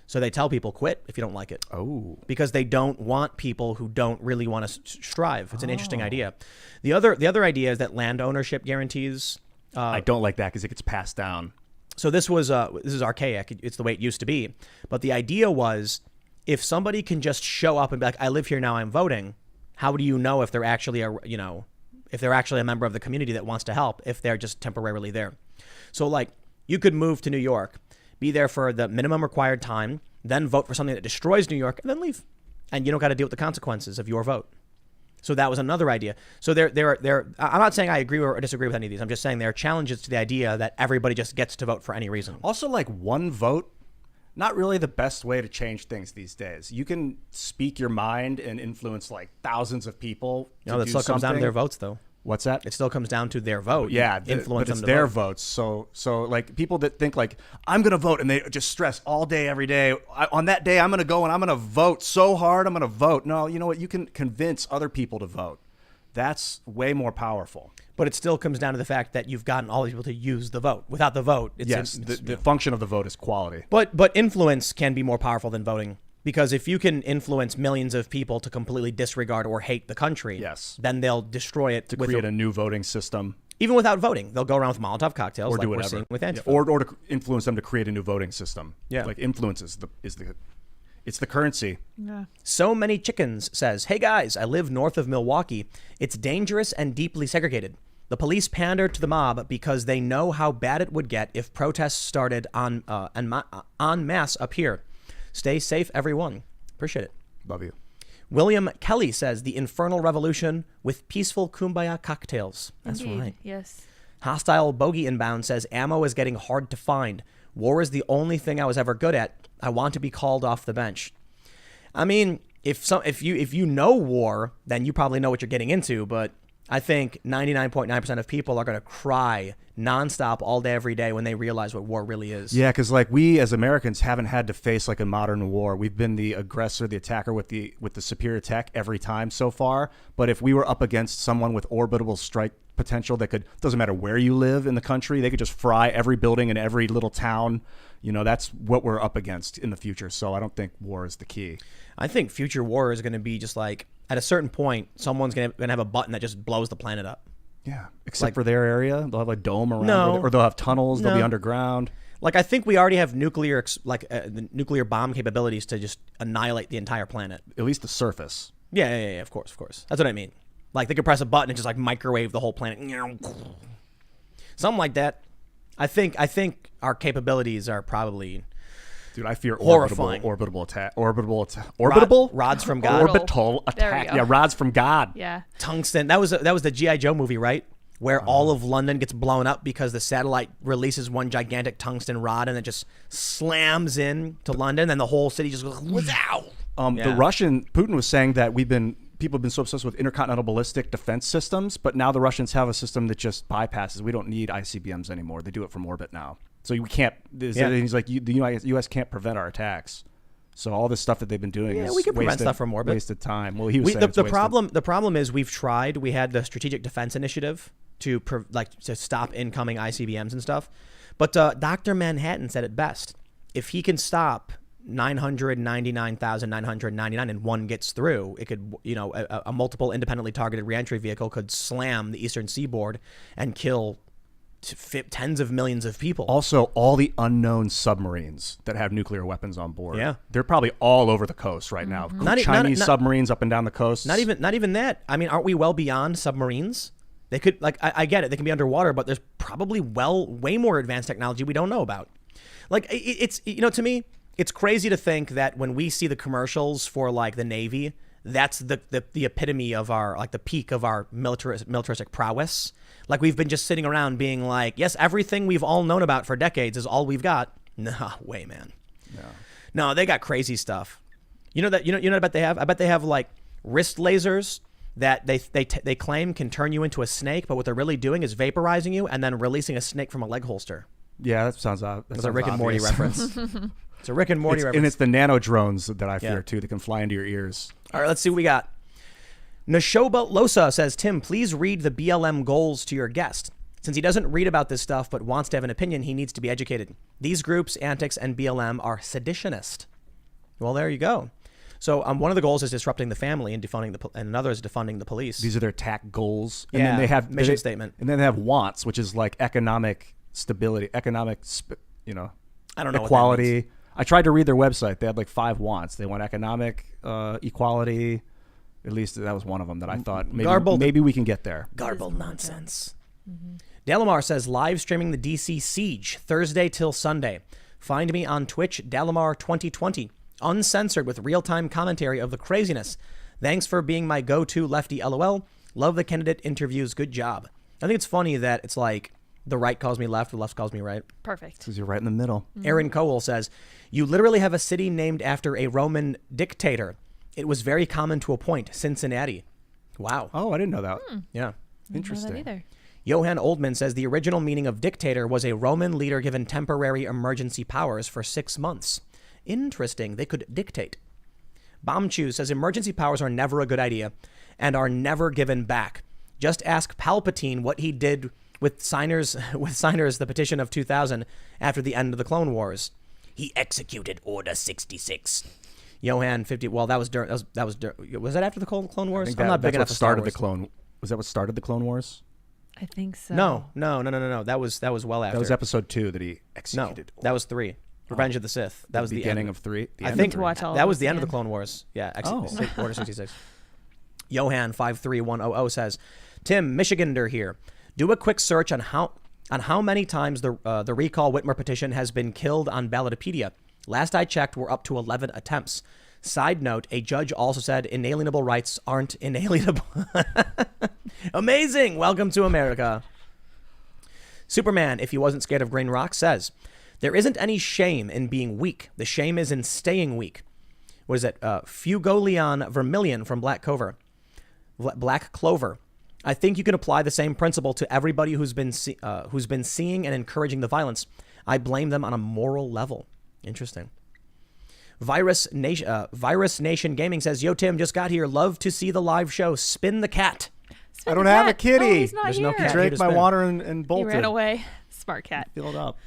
So they tell people, quit if you don't like it. Oh. Because they don't want people who don't really want to strive. It's an interesting idea. The other idea is that land ownership guarantees. I don't like that because it gets passed down. So this is archaic. It's the way it used to be. But the idea was, if somebody can just show up and be like, I live here now, I'm voting. How do you know if they're actually if they're actually a member of the community that wants to help, if they're just temporarily there? So like, you could move to New York, be there for the minimum required time, then vote for something that destroys New York, and then leave. And you don't got to deal with the consequences of your vote. So that was another idea. So I'm not saying I agree or disagree with any of these. I'm just saying there are challenges to the idea that everybody just gets to vote for any reason. Also, like, one vote, not really the best way to change things these days. You can speak your mind and influence like thousands of people. No, that still comes down to their votes, though. What's that? It still comes down to their vote. Yeah, influence but it's them to their vote. votes. So like people that think like, I'm gonna vote, and they just stress all day, every day. On that day, I'm gonna go and I'm gonna vote so hard. I'm gonna vote. No, you know what? You can convince other people to vote. That's way more powerful. But it still comes down to the fact that you've gotten all these people to use the vote. Without the vote, the function of the vote is quality. But influence can be more powerful than voting. Because if you can influence millions of people to completely disregard or hate the country, then they'll destroy it to create a new voting system. Even without voting, they'll go around with Molotov cocktails, or like do we're whatever. seeing with Antifa. Or to influence them to create a new voting system. Yeah, like influence is the currency. Yeah. So Many Chickens says, hey guys, I live north of Milwaukee. It's dangerous and deeply segregated. The police pander to the mob because they know how bad it would get if protests started en masse up here. Stay safe, everyone. Appreciate it. Love you. William Kelly says, the infernal revolution with peaceful kumbaya cocktails. That's Indeed. right. Yes. Hostile Bogey Inbound says, ammo is getting hard to find. War is the only thing I was ever good at. I want to be called off the bench. I mean, if you know war, then you probably know what you're getting into, but I think 99.9% of people are going to cry nonstop all day, every day when they realize what war really is. Yeah, because like we as Americans haven't had to face like a modern war. We've been the aggressor, the attacker with the superior tech every time so far. But if we were up against someone with orbitable strike potential that doesn't matter where you live in the country, they could just fry every building in every little town. You know, that's what we're up against in the future. So I don't think war is the key. I think future war is going to be just like, at a certain point, someone's going to have a button that just blows the planet up. Yeah, except for their area. They'll have a dome around, No. or they'll have tunnels. They'll be No. underground. Like, I think we already have the nuclear bomb capabilities to just annihilate the entire planet. At least the surface. Yeah, of course. That's what I mean. Like, they could press a button and just like microwave the whole planet. Something like that. I think our capabilities are probably... Dude, I fear horrifying. Orbitable attack. Orbitable? Rods from God. Orbital There we attack. go. Yeah, rods from God. Yeah. Tungsten. That was the G.I. Joe movie, right? Where all of London gets blown up because the satellite releases one gigantic tungsten rod and it just slams in to London, and the whole city just goes, wow. The Putin was saying that people have been so obsessed with intercontinental ballistic defense systems, but now the Russians have a system that just bypasses. We don't need ICBMs anymore. They do it from orbit now. So we can't. He's like, the U.S. can't prevent our attacks. So all this stuff that they've been doing is we can prevent stuff from orbit. Wasted time. Well, he was saying the problem is we've tried. We had the Strategic Defense Initiative to stop incoming ICBMs and stuff, but Dr. Manhattan said it best. If he can stop 999,999 and one gets through, it could, a multiple independently targeted reentry vehicle could slam the eastern seaboard and kill tens of millions of people. Also, all the unknown submarines that have nuclear weapons on board. Yeah. They're probably all over the coast right now. Chinese submarines up and down the coast. Not even that. I mean, aren't we well beyond submarines? They could, like, I get it. They can be underwater, but there's probably way more advanced technology we don't know about. Like, it's, to me, it's crazy to think that when we see the commercials for, like, the Navy, that's the epitome of our, like, the peak of our militaristic prowess. Like, we've been just sitting around being like, yes, everything we've all known about for decades is all we've got. No way, man. No, they got crazy stuff. You know what I bet they have? I bet they have, like, wrist lasers that they claim can turn you into a snake, but what they're really doing is vaporizing you and then releasing a snake from a leg holster. Yeah, that sounds That's a Rick and Morty reference. It's a Rick and Morty reference. And it's the nano drones that I fear, too, that can fly into your ears. All right, let's see what we got. Nashoba Losa says, Tim, please read the BLM goals to your guest. Since he doesn't read about this stuff but wants to have an opinion, he needs to be educated. These groups, antics, and BLM are seditionist. Well, there you go. So one of the goals is disrupting the family and defunding and another is defunding the police. These are their attack goals. And then they have mission statement. And then they have wants, which is like economic stability, I don't know equality. What that means. I tried to read their website. They had like 5 wants. They want economic equality. At least that was one of them that I thought maybe we can get there. Garbled nonsense. Mm-hmm. Dalamar says, live streaming the DC Siege Thursday till Sunday. Find me on Twitch, Dalamar 2020. Uncensored with real-time commentary of the craziness. Thanks for being my go-to lefty LOL. Love the candidate interviews. Good job. I think it's funny that it's like the right calls me left, the left calls me right. Perfect. Because you're right in the middle. Mm-hmm. Aaron Cowell says, you literally have a city named after a Roman dictator. It was very common to a point. Cincinnati. Wow. Oh, I didn't know that. Yeah. Interesting. I didn't know that either. Johan Oldman says the original meaning of dictator was a Roman leader given temporary emergency powers for 6 months. Interesting. They could dictate. Bombchew says emergency powers are never a good idea and are never given back. Just ask Palpatine what he did with signers the petition of 2000 after the end of the Clone Wars. He executed Order 66. Johan 50. Well, that was was that after the Clone Wars? I'm not big enough for Star Wars. Was that what started the Clone Wars? I think so. No. That was well after. That was episode 2 that he executed. No, that was 3. Revenge of the Sith. That was the beginning end of 3. I think that was the end again. of the Clone Wars. Yeah, Order 66. Johan 53100 says, Tim Michigander here. Do a quick search on how many times the recall Whitmer petition has been killed on Ballotopedia. Last I checked, we're up to 11 attempts. Side note, a judge also said inalienable rights aren't inalienable. Amazing. Welcome to America. Superman, if he wasn't scared of Green Rock, says, there isn't any shame in being weak. The shame is in staying weak. What is it? Fugoleon Vermilion from Black Clover. I think you can apply the same principle to everybody who's been seeing and encouraging the violence. I blame them on a moral level. Interesting. Virus Nation Gaming says, yo, Tim, just got here. Love to see the live show. Spin the cat. I don't have a kitty. Oh, he's not There's here. no cat. Drank my water and bolted. He ran away. Smart cat. Filled up.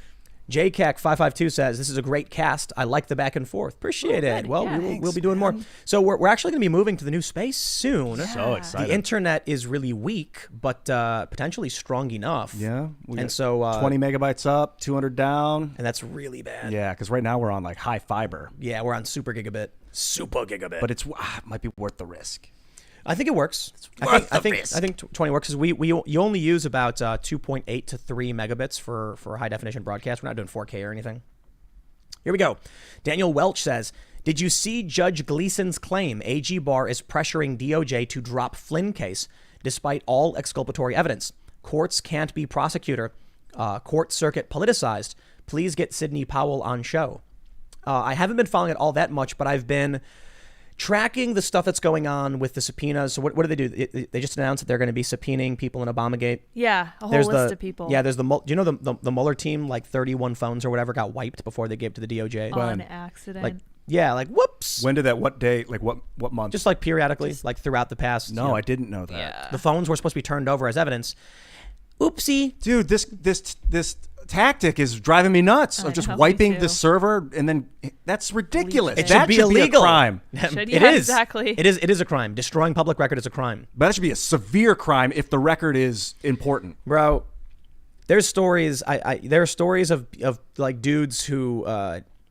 JCAC552 says, this is a great cast. I like the back and forth. Appreciate it. Good. Well, Yeah, we'll be doing more. So we're actually going to be moving to the new space soon. Yeah. So excited. The internet is really weak, but potentially strong enough. Yeah. And so 20 megabytes up, 200 down. And that's really bad. Yeah, because right now we're on like high fiber. Yeah, we're on super gigabit. But it might be worth the risk. I think it works. I think 20 works because you only use about 2.8 to 3 megabits for high definition broadcast. We're not doing 4K or anything. Here we go. Daniel Welch says, did you see Judge Gleason's claim AG Barr is pressuring DOJ to drop Flynn case despite all exculpatory evidence? Courts can't be prosecutor. Court circuit politicized. Please get Sidney Powell on show. I haven't been following it all that much, but I've been tracking the stuff that's going on with the subpoenas. So what do they do? They just announced that they're going to be subpoenaing people in Obamagate. Yeah, a whole list of people. Yeah, there's do you know the Mueller team, like 31 phones or whatever got wiped before they gave to the DOJ? On accident. Like whoops. When did that? What day? Like what month? Just like periodically, like throughout the past. No, I didn't know that. Yeah. The phones were supposed to be turned over as evidence. Oopsie. Dude, this tactic is driving me nuts of just wiping the server, and then that's ridiculous. It that should be illegal. A crime. Should, It yeah, is. Exactly. It is a crime. Destroying public record is a crime. But that should be a severe crime if the record is important. Bro, There's stories. There are stories of like dudes who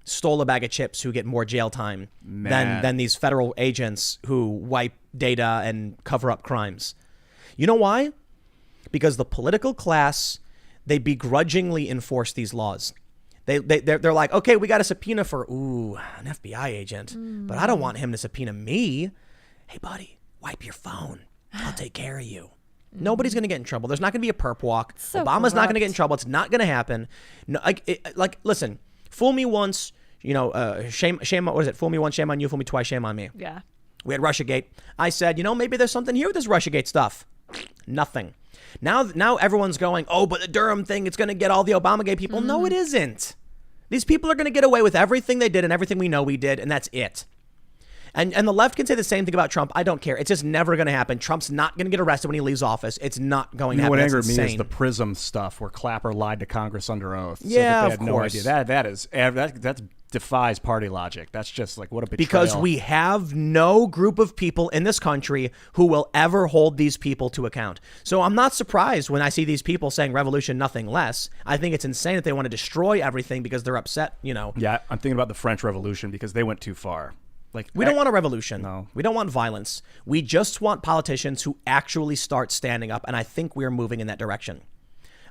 stole a bag of chips who get more jail time than these federal agents who wipe data and cover up crimes. You know why? Because the political class, they begrudgingly enforce these laws. They're like, okay, we got a subpoena for an FBI agent, but I don't want him to subpoena me. Hey, buddy, wipe your phone. I'll take care of you. Nobody's going to get in trouble. There's not going to be a perp walk. So Obama's not going to corrupt. get in trouble. It's not going to happen. No, listen, fool me once, shame. What is it? Fool me once, shame on you. Fool me twice, shame on me. Yeah. We had Russiagate. I said, maybe there's something here with this Russiagate stuff. Nothing. Now everyone's going, oh, but the Durham thing, it's going to get all the Obamagate people. No, it isn't. These people are going to get away with everything they did and everything we know we did, and that's it. And the left can say the same thing about Trump. I don't care. It's just never going to happen. Trump's not going to get arrested when he leaves office. It's not going to happen. What That's angered me is insane. the PRISM stuff where Clapper lied to Congress under oath. Yeah, so that they of had no course. idea. That defies party logic. That's just like, what a betrayal. Because we have no group of people in this country who will ever hold these people to account. So I'm not surprised when I see these people saying revolution, nothing less. I think it's insane that they want to destroy everything because they're upset, Yeah, I'm thinking about the French Revolution because they went too far. Like, We don't want a revolution. No. We don't want violence. We just want politicians who actually start standing up, and I think we're moving in that direction.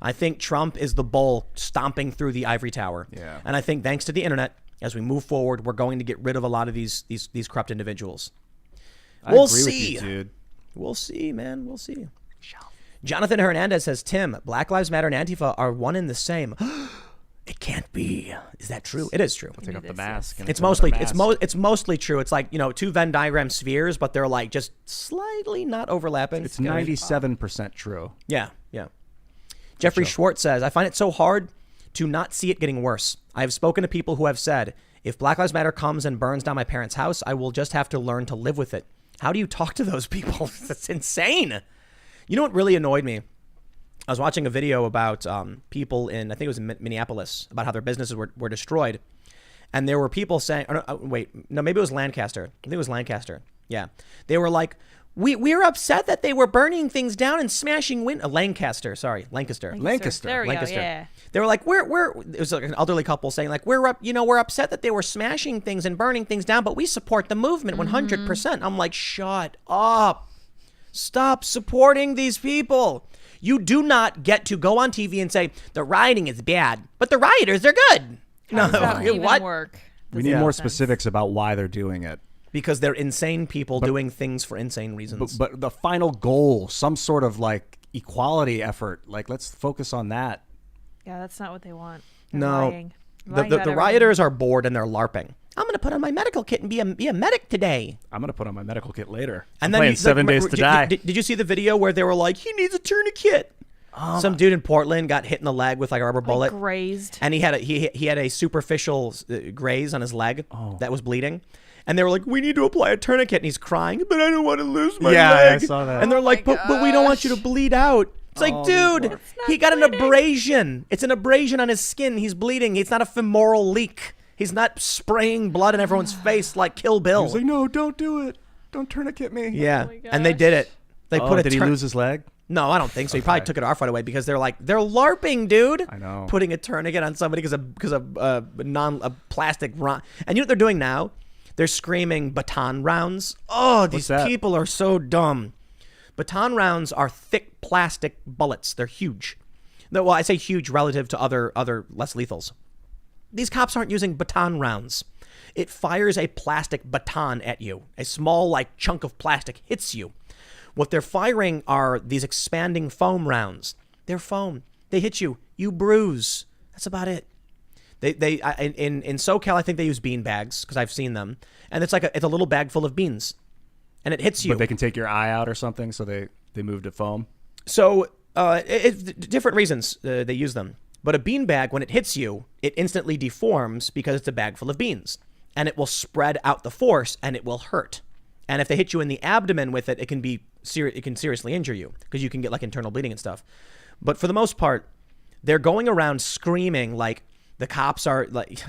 I think Trump is the bull stomping through the ivory tower. Yeah. And I think thanks to the internet, as we move forward, we're going to get rid of a lot of these corrupt individuals. We'll I agree see. with you, dude. We'll see, man. We'll see. Jonathan Hernandez says, Tim, Black Lives Matter and Antifa are one and the same. It can't be. Is that true? It is true. Take off the mask. and It's put on the mostly mask. it's mostly true. It's like, two Venn diagram spheres, but they're like just slightly not overlapping. It's 97% true. Yeah. Jeffrey Schwartz says, I find it so hard to not see it getting worse. I have spoken to people who have said, if Black Lives Matter comes and burns down my parents' house, I will just have to learn to live with it. How do you talk to those people? That's insane. You know what really annoyed me? I was watching a video about people in, I think it was in Minneapolis, about how their businesses were destroyed. And there were people saying, maybe it was Lancaster. I think it was Lancaster. Yeah. They were like, we're upset that they were burning things down and smashing Lancaster. Lancaster. There we Lancaster. go. Yeah. They were like, it was like an elderly couple saying like, we're upset that they were smashing things and burning things down, but we support the movement 100%. I'm like, shut up. Stop supporting these people. You do not get to go on TV and say the rioting is bad, but the rioters are good. How does that even what? work? We Doesn't need more make sense. specifics about why they're doing it. Because they're insane people doing things for insane reasons. But the final goal, some sort of like equality effort, like let's focus on that. Yeah, that's not what they want. They're No. lying. Lying The about everything. rioters are bored and they're LARPing. I'm going to put on my medical kit and be a medic today. I'm gonna put on my medical kit later. And I'm then playing 7 Days to Die. Did you see the video where they were like, he needs a tourniquet? Some dude in Portland got hit in the leg with like a rubber bullet. Grazed. And he had a superficial graze on his leg that was bleeding. And they were like, we need to apply a tourniquet. And he's crying, but I don't want to lose my Yeah, leg. I saw that. And they're like, my but we don't want you to gosh. bleed out. It's like, dude, not he got an bleeding. abrasion. It's an abrasion on his skin. He's bleeding. It's not a femoral leak. He's not spraying blood in everyone's face like Kill Bill. I was like, no, don't do it. Don't tourniquet me. Yeah, Oh my and they did it. They Oh, put a did he lose his leg? No, I don't think so. He probably took it off right away because they're LARPing, dude. I know. Putting a tourniquet on somebody because of a plastic round. And you know what they're doing now? They're screaming baton rounds. Oh, these that? people are so dumb. Baton rounds are thick plastic bullets. They're huge. Well, I say huge relative to other less lethals. These cops aren't using baton rounds. It fires a plastic baton at you. A small like chunk of plastic hits you. What they're firing are these expanding foam rounds. They're foam. They hit you. You bruise. That's about it. In SoCal, I think they use bean bags because I've seen them, and it's a little bag full of beans, and it hits you. But they can take your eye out or something, so they moved to foam. So different reasons they use them. But a bean bag, when it hits you, it instantly deforms because it's a bag full of beans, and it will spread out the force, and it will hurt. And if they hit you in the abdomen with it, it can seriously injure you because you can get like internal bleeding and stuff. But for the most part, they're going around screaming like the cops are like,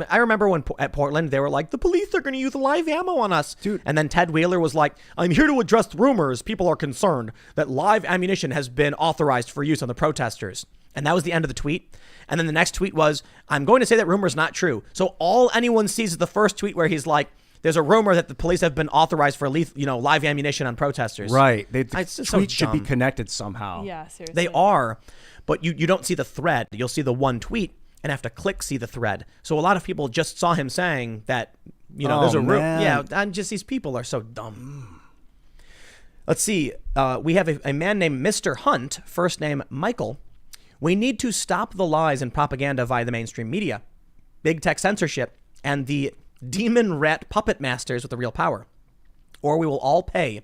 I remember when at Portland, they were like, the police are going to use live ammo on us. Dude. And then Ted Wheeler was like, I'm here to address rumors. People are concerned that live ammunition has been authorized for use on the protesters. And that was the end of the tweet. And then the next tweet was, I'm going to say that rumor is not true. So all anyone sees is the first tweet where he's like, there's a rumor that the police have been authorized for live ammunition on protesters. Right. It's just tweets so should be dumb. connected somehow. Yeah, seriously. They are, but you don't see the thread. You'll see the one tweet and have to click see the thread. So a lot of people just saw him saying that, there's a rumor. Yeah, and just these people are so dumb. Let's see. We have a man named Mr. Hunt, first name Michael. We need to stop the lies and propaganda via the mainstream media, big tech censorship, and the demon rat puppet masters with the real power, or we will all pay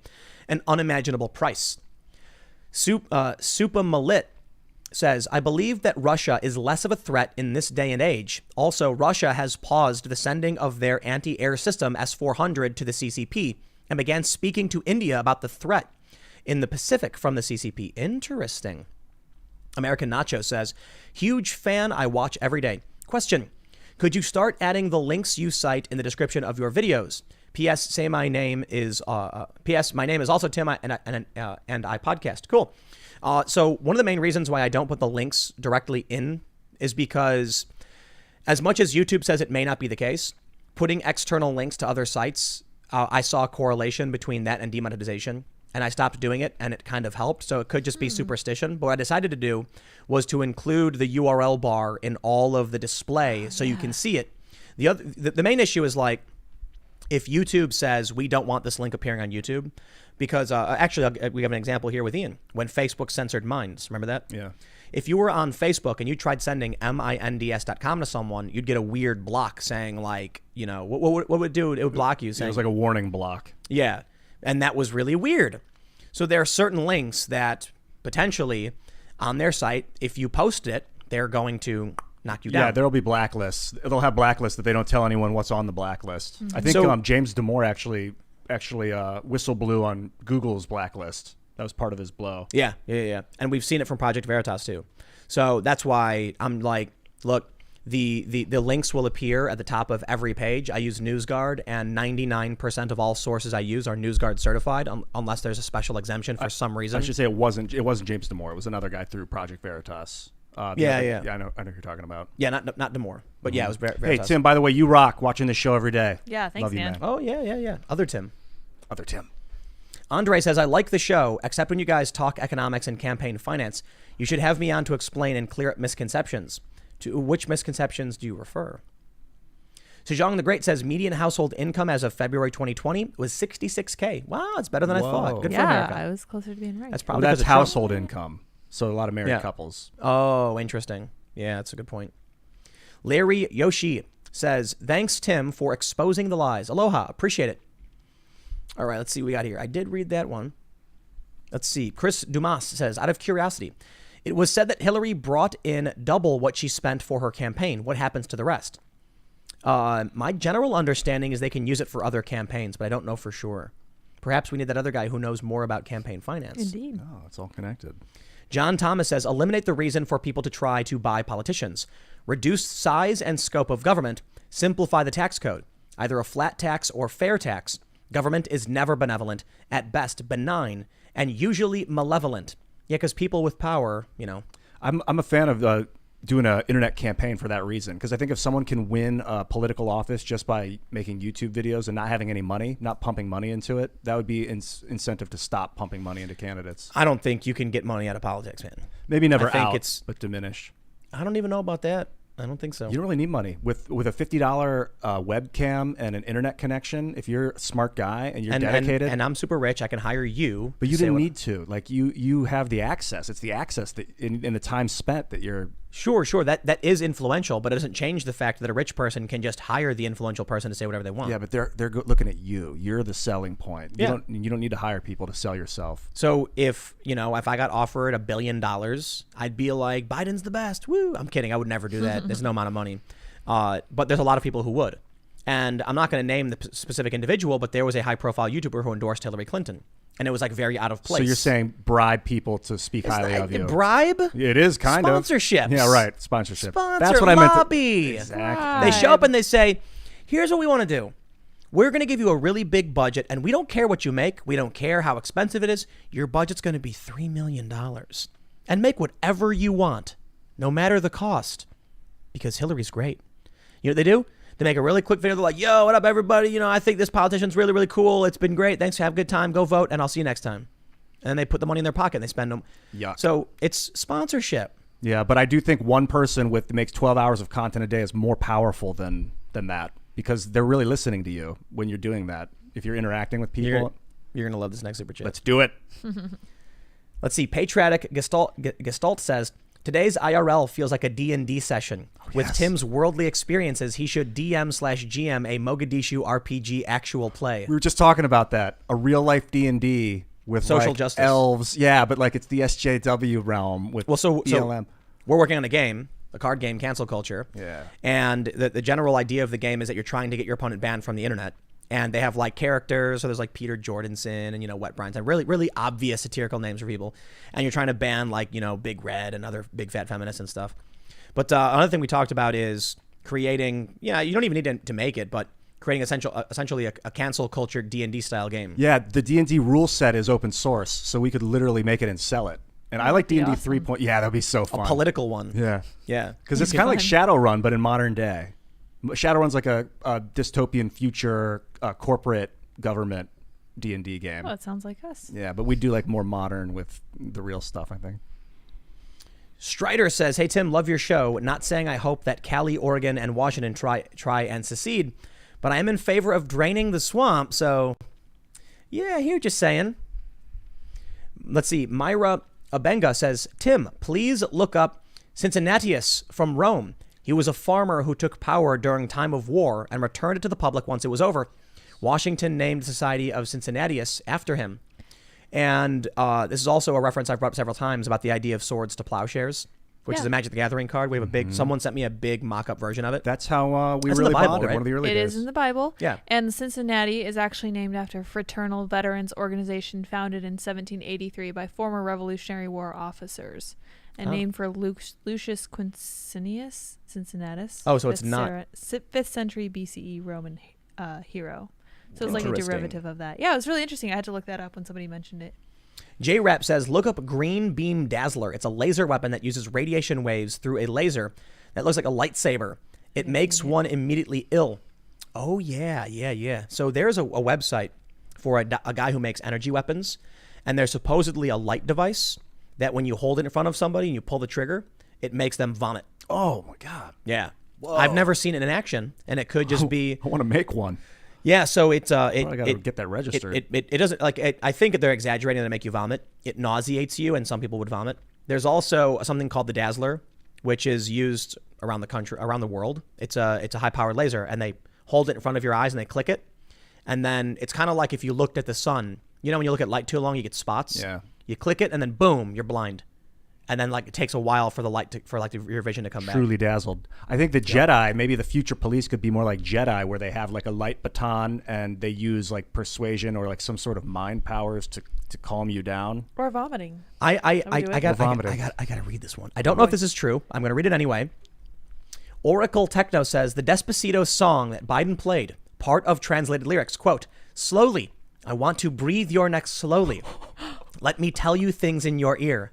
an unimaginable price. Supa Malit says, I believe that Russia is less of a threat in this day and age. Also, Russia has paused the sending of their anti-air system S-400 to the CCP and began speaking to India about the threat in the Pacific from the CCP. Interesting. American Nacho says, huge fan, I watch every day. Question. Could you start adding the links you cite in the description of your videos? P.S. Say my name is. P.S. My name is also Tim, and I podcast. Cool. So one of the main reasons why I don't put the links directly in is because, as much as YouTube says it may not be the case, putting external links to other sites, I saw a correlation between that and demonetization. And I stopped doing it, and it kind of helped. So it could just be superstition. But what I decided to do was to include the URL bar in all of the display so you can see it. The main issue is like, if YouTube says we don't want this link appearing on YouTube, because actually we have an example here with Ian when Facebook censored Minds. Remember that? Yeah. If you were on Facebook and you tried sending minds.com to someone, you'd get a weird block saying like, what would it do? It would block you. Saying, It was like a warning block. Yeah. And that was really weird. So there are certain links that potentially on their site, if you post it, they're going to knock you down. Yeah, there'll be blacklists. They'll have blacklists that they don't tell anyone what's on the blacklist. I think James Damore actually whistle blew on Google's blacklist. That was part of his blow. Yeah. And we've seen it from Project Veritas too. So that's why I'm like, look, the links will appear at the top of every page. I use NewsGuard, and 99% of all sources I use are NewsGuard certified, unless there's a special exemption for some reason. I should say it wasn't James Damore. It was another guy through Project Veritas. Yeah. I know who you're talking about. Yeah, not Damore, but yeah, it was Veritas. Hey Tim, by the way, you rock watching this show every day. Yeah, thanks, Love you, man. Oh yeah. Other Tim. Andre says, I like the show, except when you guys talk economics and campaign finance. You should have me on to explain and clear up misconceptions. To which misconceptions do you refer? Sejong the Great says median household income as of February 2020 was $66K. Wow, it's better than I thought. Good for America. I was closer to being right. That's probably that's household income. So a lot of married couples. Oh, interesting. Yeah, that's a good point. Larry Yoshi says, thanks, Tim, for exposing the lies. Aloha. Appreciate it. All right, let's see what we got here. I did read that one. Let's see. Chris Dumas says, out of curiosity, it was said that Hillary brought in double what she spent for her campaign. What happens to the rest? My general understanding is they can use it for other campaigns, but I don't know for sure. Perhaps we need that other guy who knows more about campaign finance. Indeed. Oh, it's all connected. John Thomas says, eliminate the reason for people to try to buy politicians. Reduce size and scope of government. Simplify the tax code. Either a flat tax or fair tax. Government is never benevolent, at best benign, and usually malevolent. Yeah, because people with power, I'm a fan of doing an internet campaign for that reason, because I think if someone can win a political office just by making YouTube videos and not having any money, not pumping money into it, that would be incentive to stop pumping money into candidates. I don't think you can get money out of politics, man. Maybe never I think out, but diminish. I don't even know about that. I don't think so. You don't really need money. With a $50 webcam and an internet connection, if you're a smart guy and you're dedicated. And I'm super rich, I can hire you. But you didn't need to. Like, you have the access. It's the access that in the time spent that you're... Sure. That is influential, but it doesn't change the fact that a rich person can just hire the influential person to say whatever they want. Yeah, but they're looking at you. You're the selling point. You don't need to hire people to sell yourself. So if I got offered $1 billion, I'd be like, Biden's the best. Woo! I'm kidding. I would never do that. There's no amount of money. But there's a lot of people who would. And I'm not going to name the specific individual, but there was a high-profile YouTuber who endorsed Hillary Clinton. and it was like very out of place. So you're saying bribe people to speak highly of you? Bribe? It is kind Sponsorships. of. Yeah, right. Sponsorship. That's what I meant. Lobby. Exactly. They show up and they say, here's what we want to do. We're going to give you a really big budget, and we don't care what you make. We don't care how expensive it is. Your budget's going to be $3 million. And make whatever you want, no matter the cost. Because Hillary's great. You know what they do? They make a really quick video. They're like, yo, what up, everybody? You know, I think this politician's really, really cool. It's been great. Thanks. Have a good time. Go vote, and I'll see you next time. And then they put the money in their pocket, and they spend them. Yuck. So it's sponsorship. Yeah, but I do think one person that makes 12 hours of content a day is more powerful than that. Because they're really listening to you when you're doing that. If you're interacting with people. You're going to love this next super chat. Let's do it. Let's see. Patriotic Gestalt says, today's IRL feels like a D&D session. With Tim's worldly experiences, he should DM/GM a Mogadishu RPG actual play. We were just talking about that. A real life D&D with social like justice. Elves. Yeah, but like it's the SJW realm with so BLM. We're working on a game. A card game, Cancel Culture. Yeah. And the general idea of the game is that you're trying to get your opponent banned from the internet. And they have like characters. So there's like Peter Jordanson and, you know, Wet Brian. Really, really obvious satirical names for people. And you're trying to ban like, you know, Big Red and other big fat feminists and stuff. But another thing we talked about is creating, you don't even need to make it, but creating essentially a cancel culture D&D style game. Yeah, the D&D rule set is open source. So we could literally make it and sell it. And I like D&D awesome. 3. Yeah, that'd be so fun. A political one. Yeah. Yeah. Because it's kind of like Shadowrun, but in modern day. Shadowrun's like a dystopian future corporate government D&D game. Oh, it sounds like us. Yeah, but we do like more modern with the real stuff, I think. Strider says, hey, Tim, love your show. Not saying I hope that Cali, Oregon, and Washington try and secede, but I am in favor of draining the swamp. So, yeah, I hear what you're saying. Let's see. Myra Abenga says, Tim, please look up Cincinnatus from Rome. He was a farmer who took power during time of war and returned it to the public once it was over. Washington named the Society of Cincinnatus after him. And this is also a reference I've brought up several times about the idea of swords to plowshares, which is a Magic the Gathering card. We have a big, someone sent me a big mock-up version of it. That's how we That's really in the Bible, bonded, right? one of the early It days. is in the Bible. Yeah. And Cincinnati is actually named after a fraternal veterans organization founded in 1783 by former Revolutionary War officers and named for Lucius Quincinus Cincinnatus. Oh, so it's not 5th century BCE Roman hero. So it's like a Interesting. derivative of that. Yeah, it was really interesting. I had to look that up when somebody mentioned it. J-Rap says, look up Green Beam Dazzler. It's a laser weapon that uses radiation waves through a laser that looks like a lightsaber. It makes one immediately ill. Oh, yeah. So there's a website for a guy who makes energy weapons, and there's supposedly a light device that when you hold it in front of somebody and you pull the trigger, it makes them vomit. Oh, my God. Yeah. Whoa. I've never seen it in action, and it could just be... I want to make one. Yeah, so I gotta get that registered. It doesn't I think they're exaggerating to make you vomit. It nauseates you, and some people would vomit. There's also something called the Dazzler, which is used around the country, around the world. It's a high-powered laser, and they hold it in front of your eyes and they click it, and then it's kind of like if you looked at the sun. You know, when you look at light too long, you get spots. Yeah. You click it, and then boom, you're blind. And then like it takes a while for the light your vision to come back. Truly dazzled. I think the Jedi, maybe the future police could be more like Jedi, where they have like a light baton and they use like persuasion or like some sort of mind powers to calm you down. Or vomiting. I gotta read this one. I don't know if this is true. I'm gonna read it anyway. Oracle Techno says the Despacito song that Biden played, part of translated lyrics, quote, slowly, I want to breathe your neck slowly. Let me tell you things in your ear.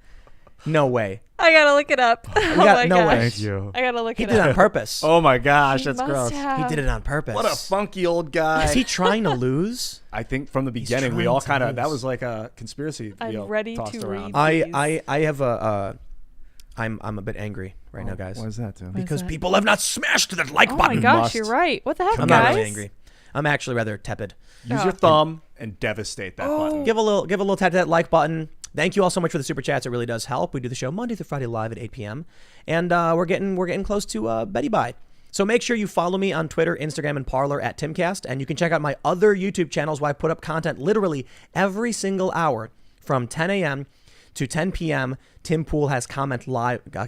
No way. I gotta look it up. No way. Thank you. I gotta look He it did it up. on purpose. Oh my gosh, He that's must gross. have. He did it on purpose. What a funky old guy. Is he trying to lose? I think from the beginning we trying all to kind of lose. that was like a conspiracy. I'm ready tossed to around. read. I have I'm a bit angry right now, guys. Why is that, Tim? Because that? people have not smashed that like Oh button. my gosh, Must. you're right. What the heck, I'm guys? not really angry. I'm actually rather tepid. Use your thumb and devastate that button. Give a little tap to that like button. Thank you all so much for the super chats. It really does help. We do the show Monday through Friday live at 8 p.m. And we're getting close to Betty Bye. So make sure you follow me on Twitter, Instagram, and Parler at Timcast. And you can check out my other YouTube channels where I put up content literally every single hour from 10 a.m. to 10 p.m. Tim Pool has content live on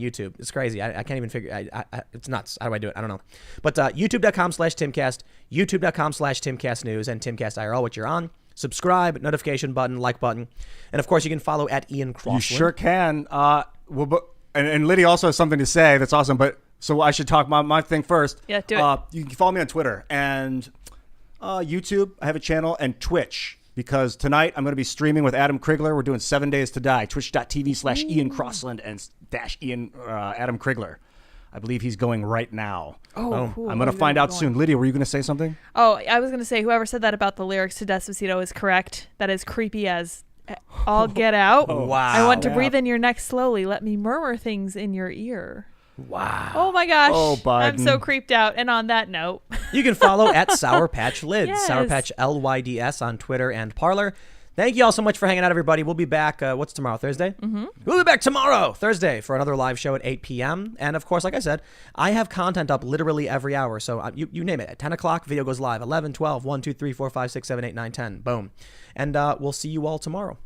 YouTube. It's crazy. I can't even figure. It's nuts. How do I do it? I don't know. But YouTube.com/Timcast, YouTube.com/Timcast News, and Timcast IRL, which you're on. subscribe, notification button, like button. And of course, you can follow at Ian Crossland. You sure can. And Liddy also has something to say that's awesome. But so I should talk my thing first. Yeah, do it. You can follow me on Twitter and YouTube. I have a channel, and Twitch. Because tonight I'm going to be streaming with Adam Krigler. We're doing 7 Days to Die. Twitch.tv/Ian Crossland and --Ian Adam Krigler. I believe he's going right now. Oh, cool. I'm going to find out soon. Lydia, were you going to say something? Oh, I was going to say, whoever said that about the lyrics to Despacito is correct. That is creepy as all get out. Wow. I want to breathe in your neck slowly. Let me murmur things in your ear. Wow. Oh my gosh. Oh, Biden. I'm so creeped out. And on that note, You can follow at Sour Patch Lids, Yes. Sour Patch LYDS on Twitter and Parler. Thank you all so much for hanging out, everybody. We'll be back. What's tomorrow? Thursday? Mm-hmm. We'll be back tomorrow, Thursday, for another live show at 8 p.m. And of course, like I said, I have content up literally every hour. So you name it. At 10 o'clock, video goes live. 11, 12, 1, 2, 3, 4, 5, 6, 7, 8, 9, 10. Boom. And we'll see you all tomorrow.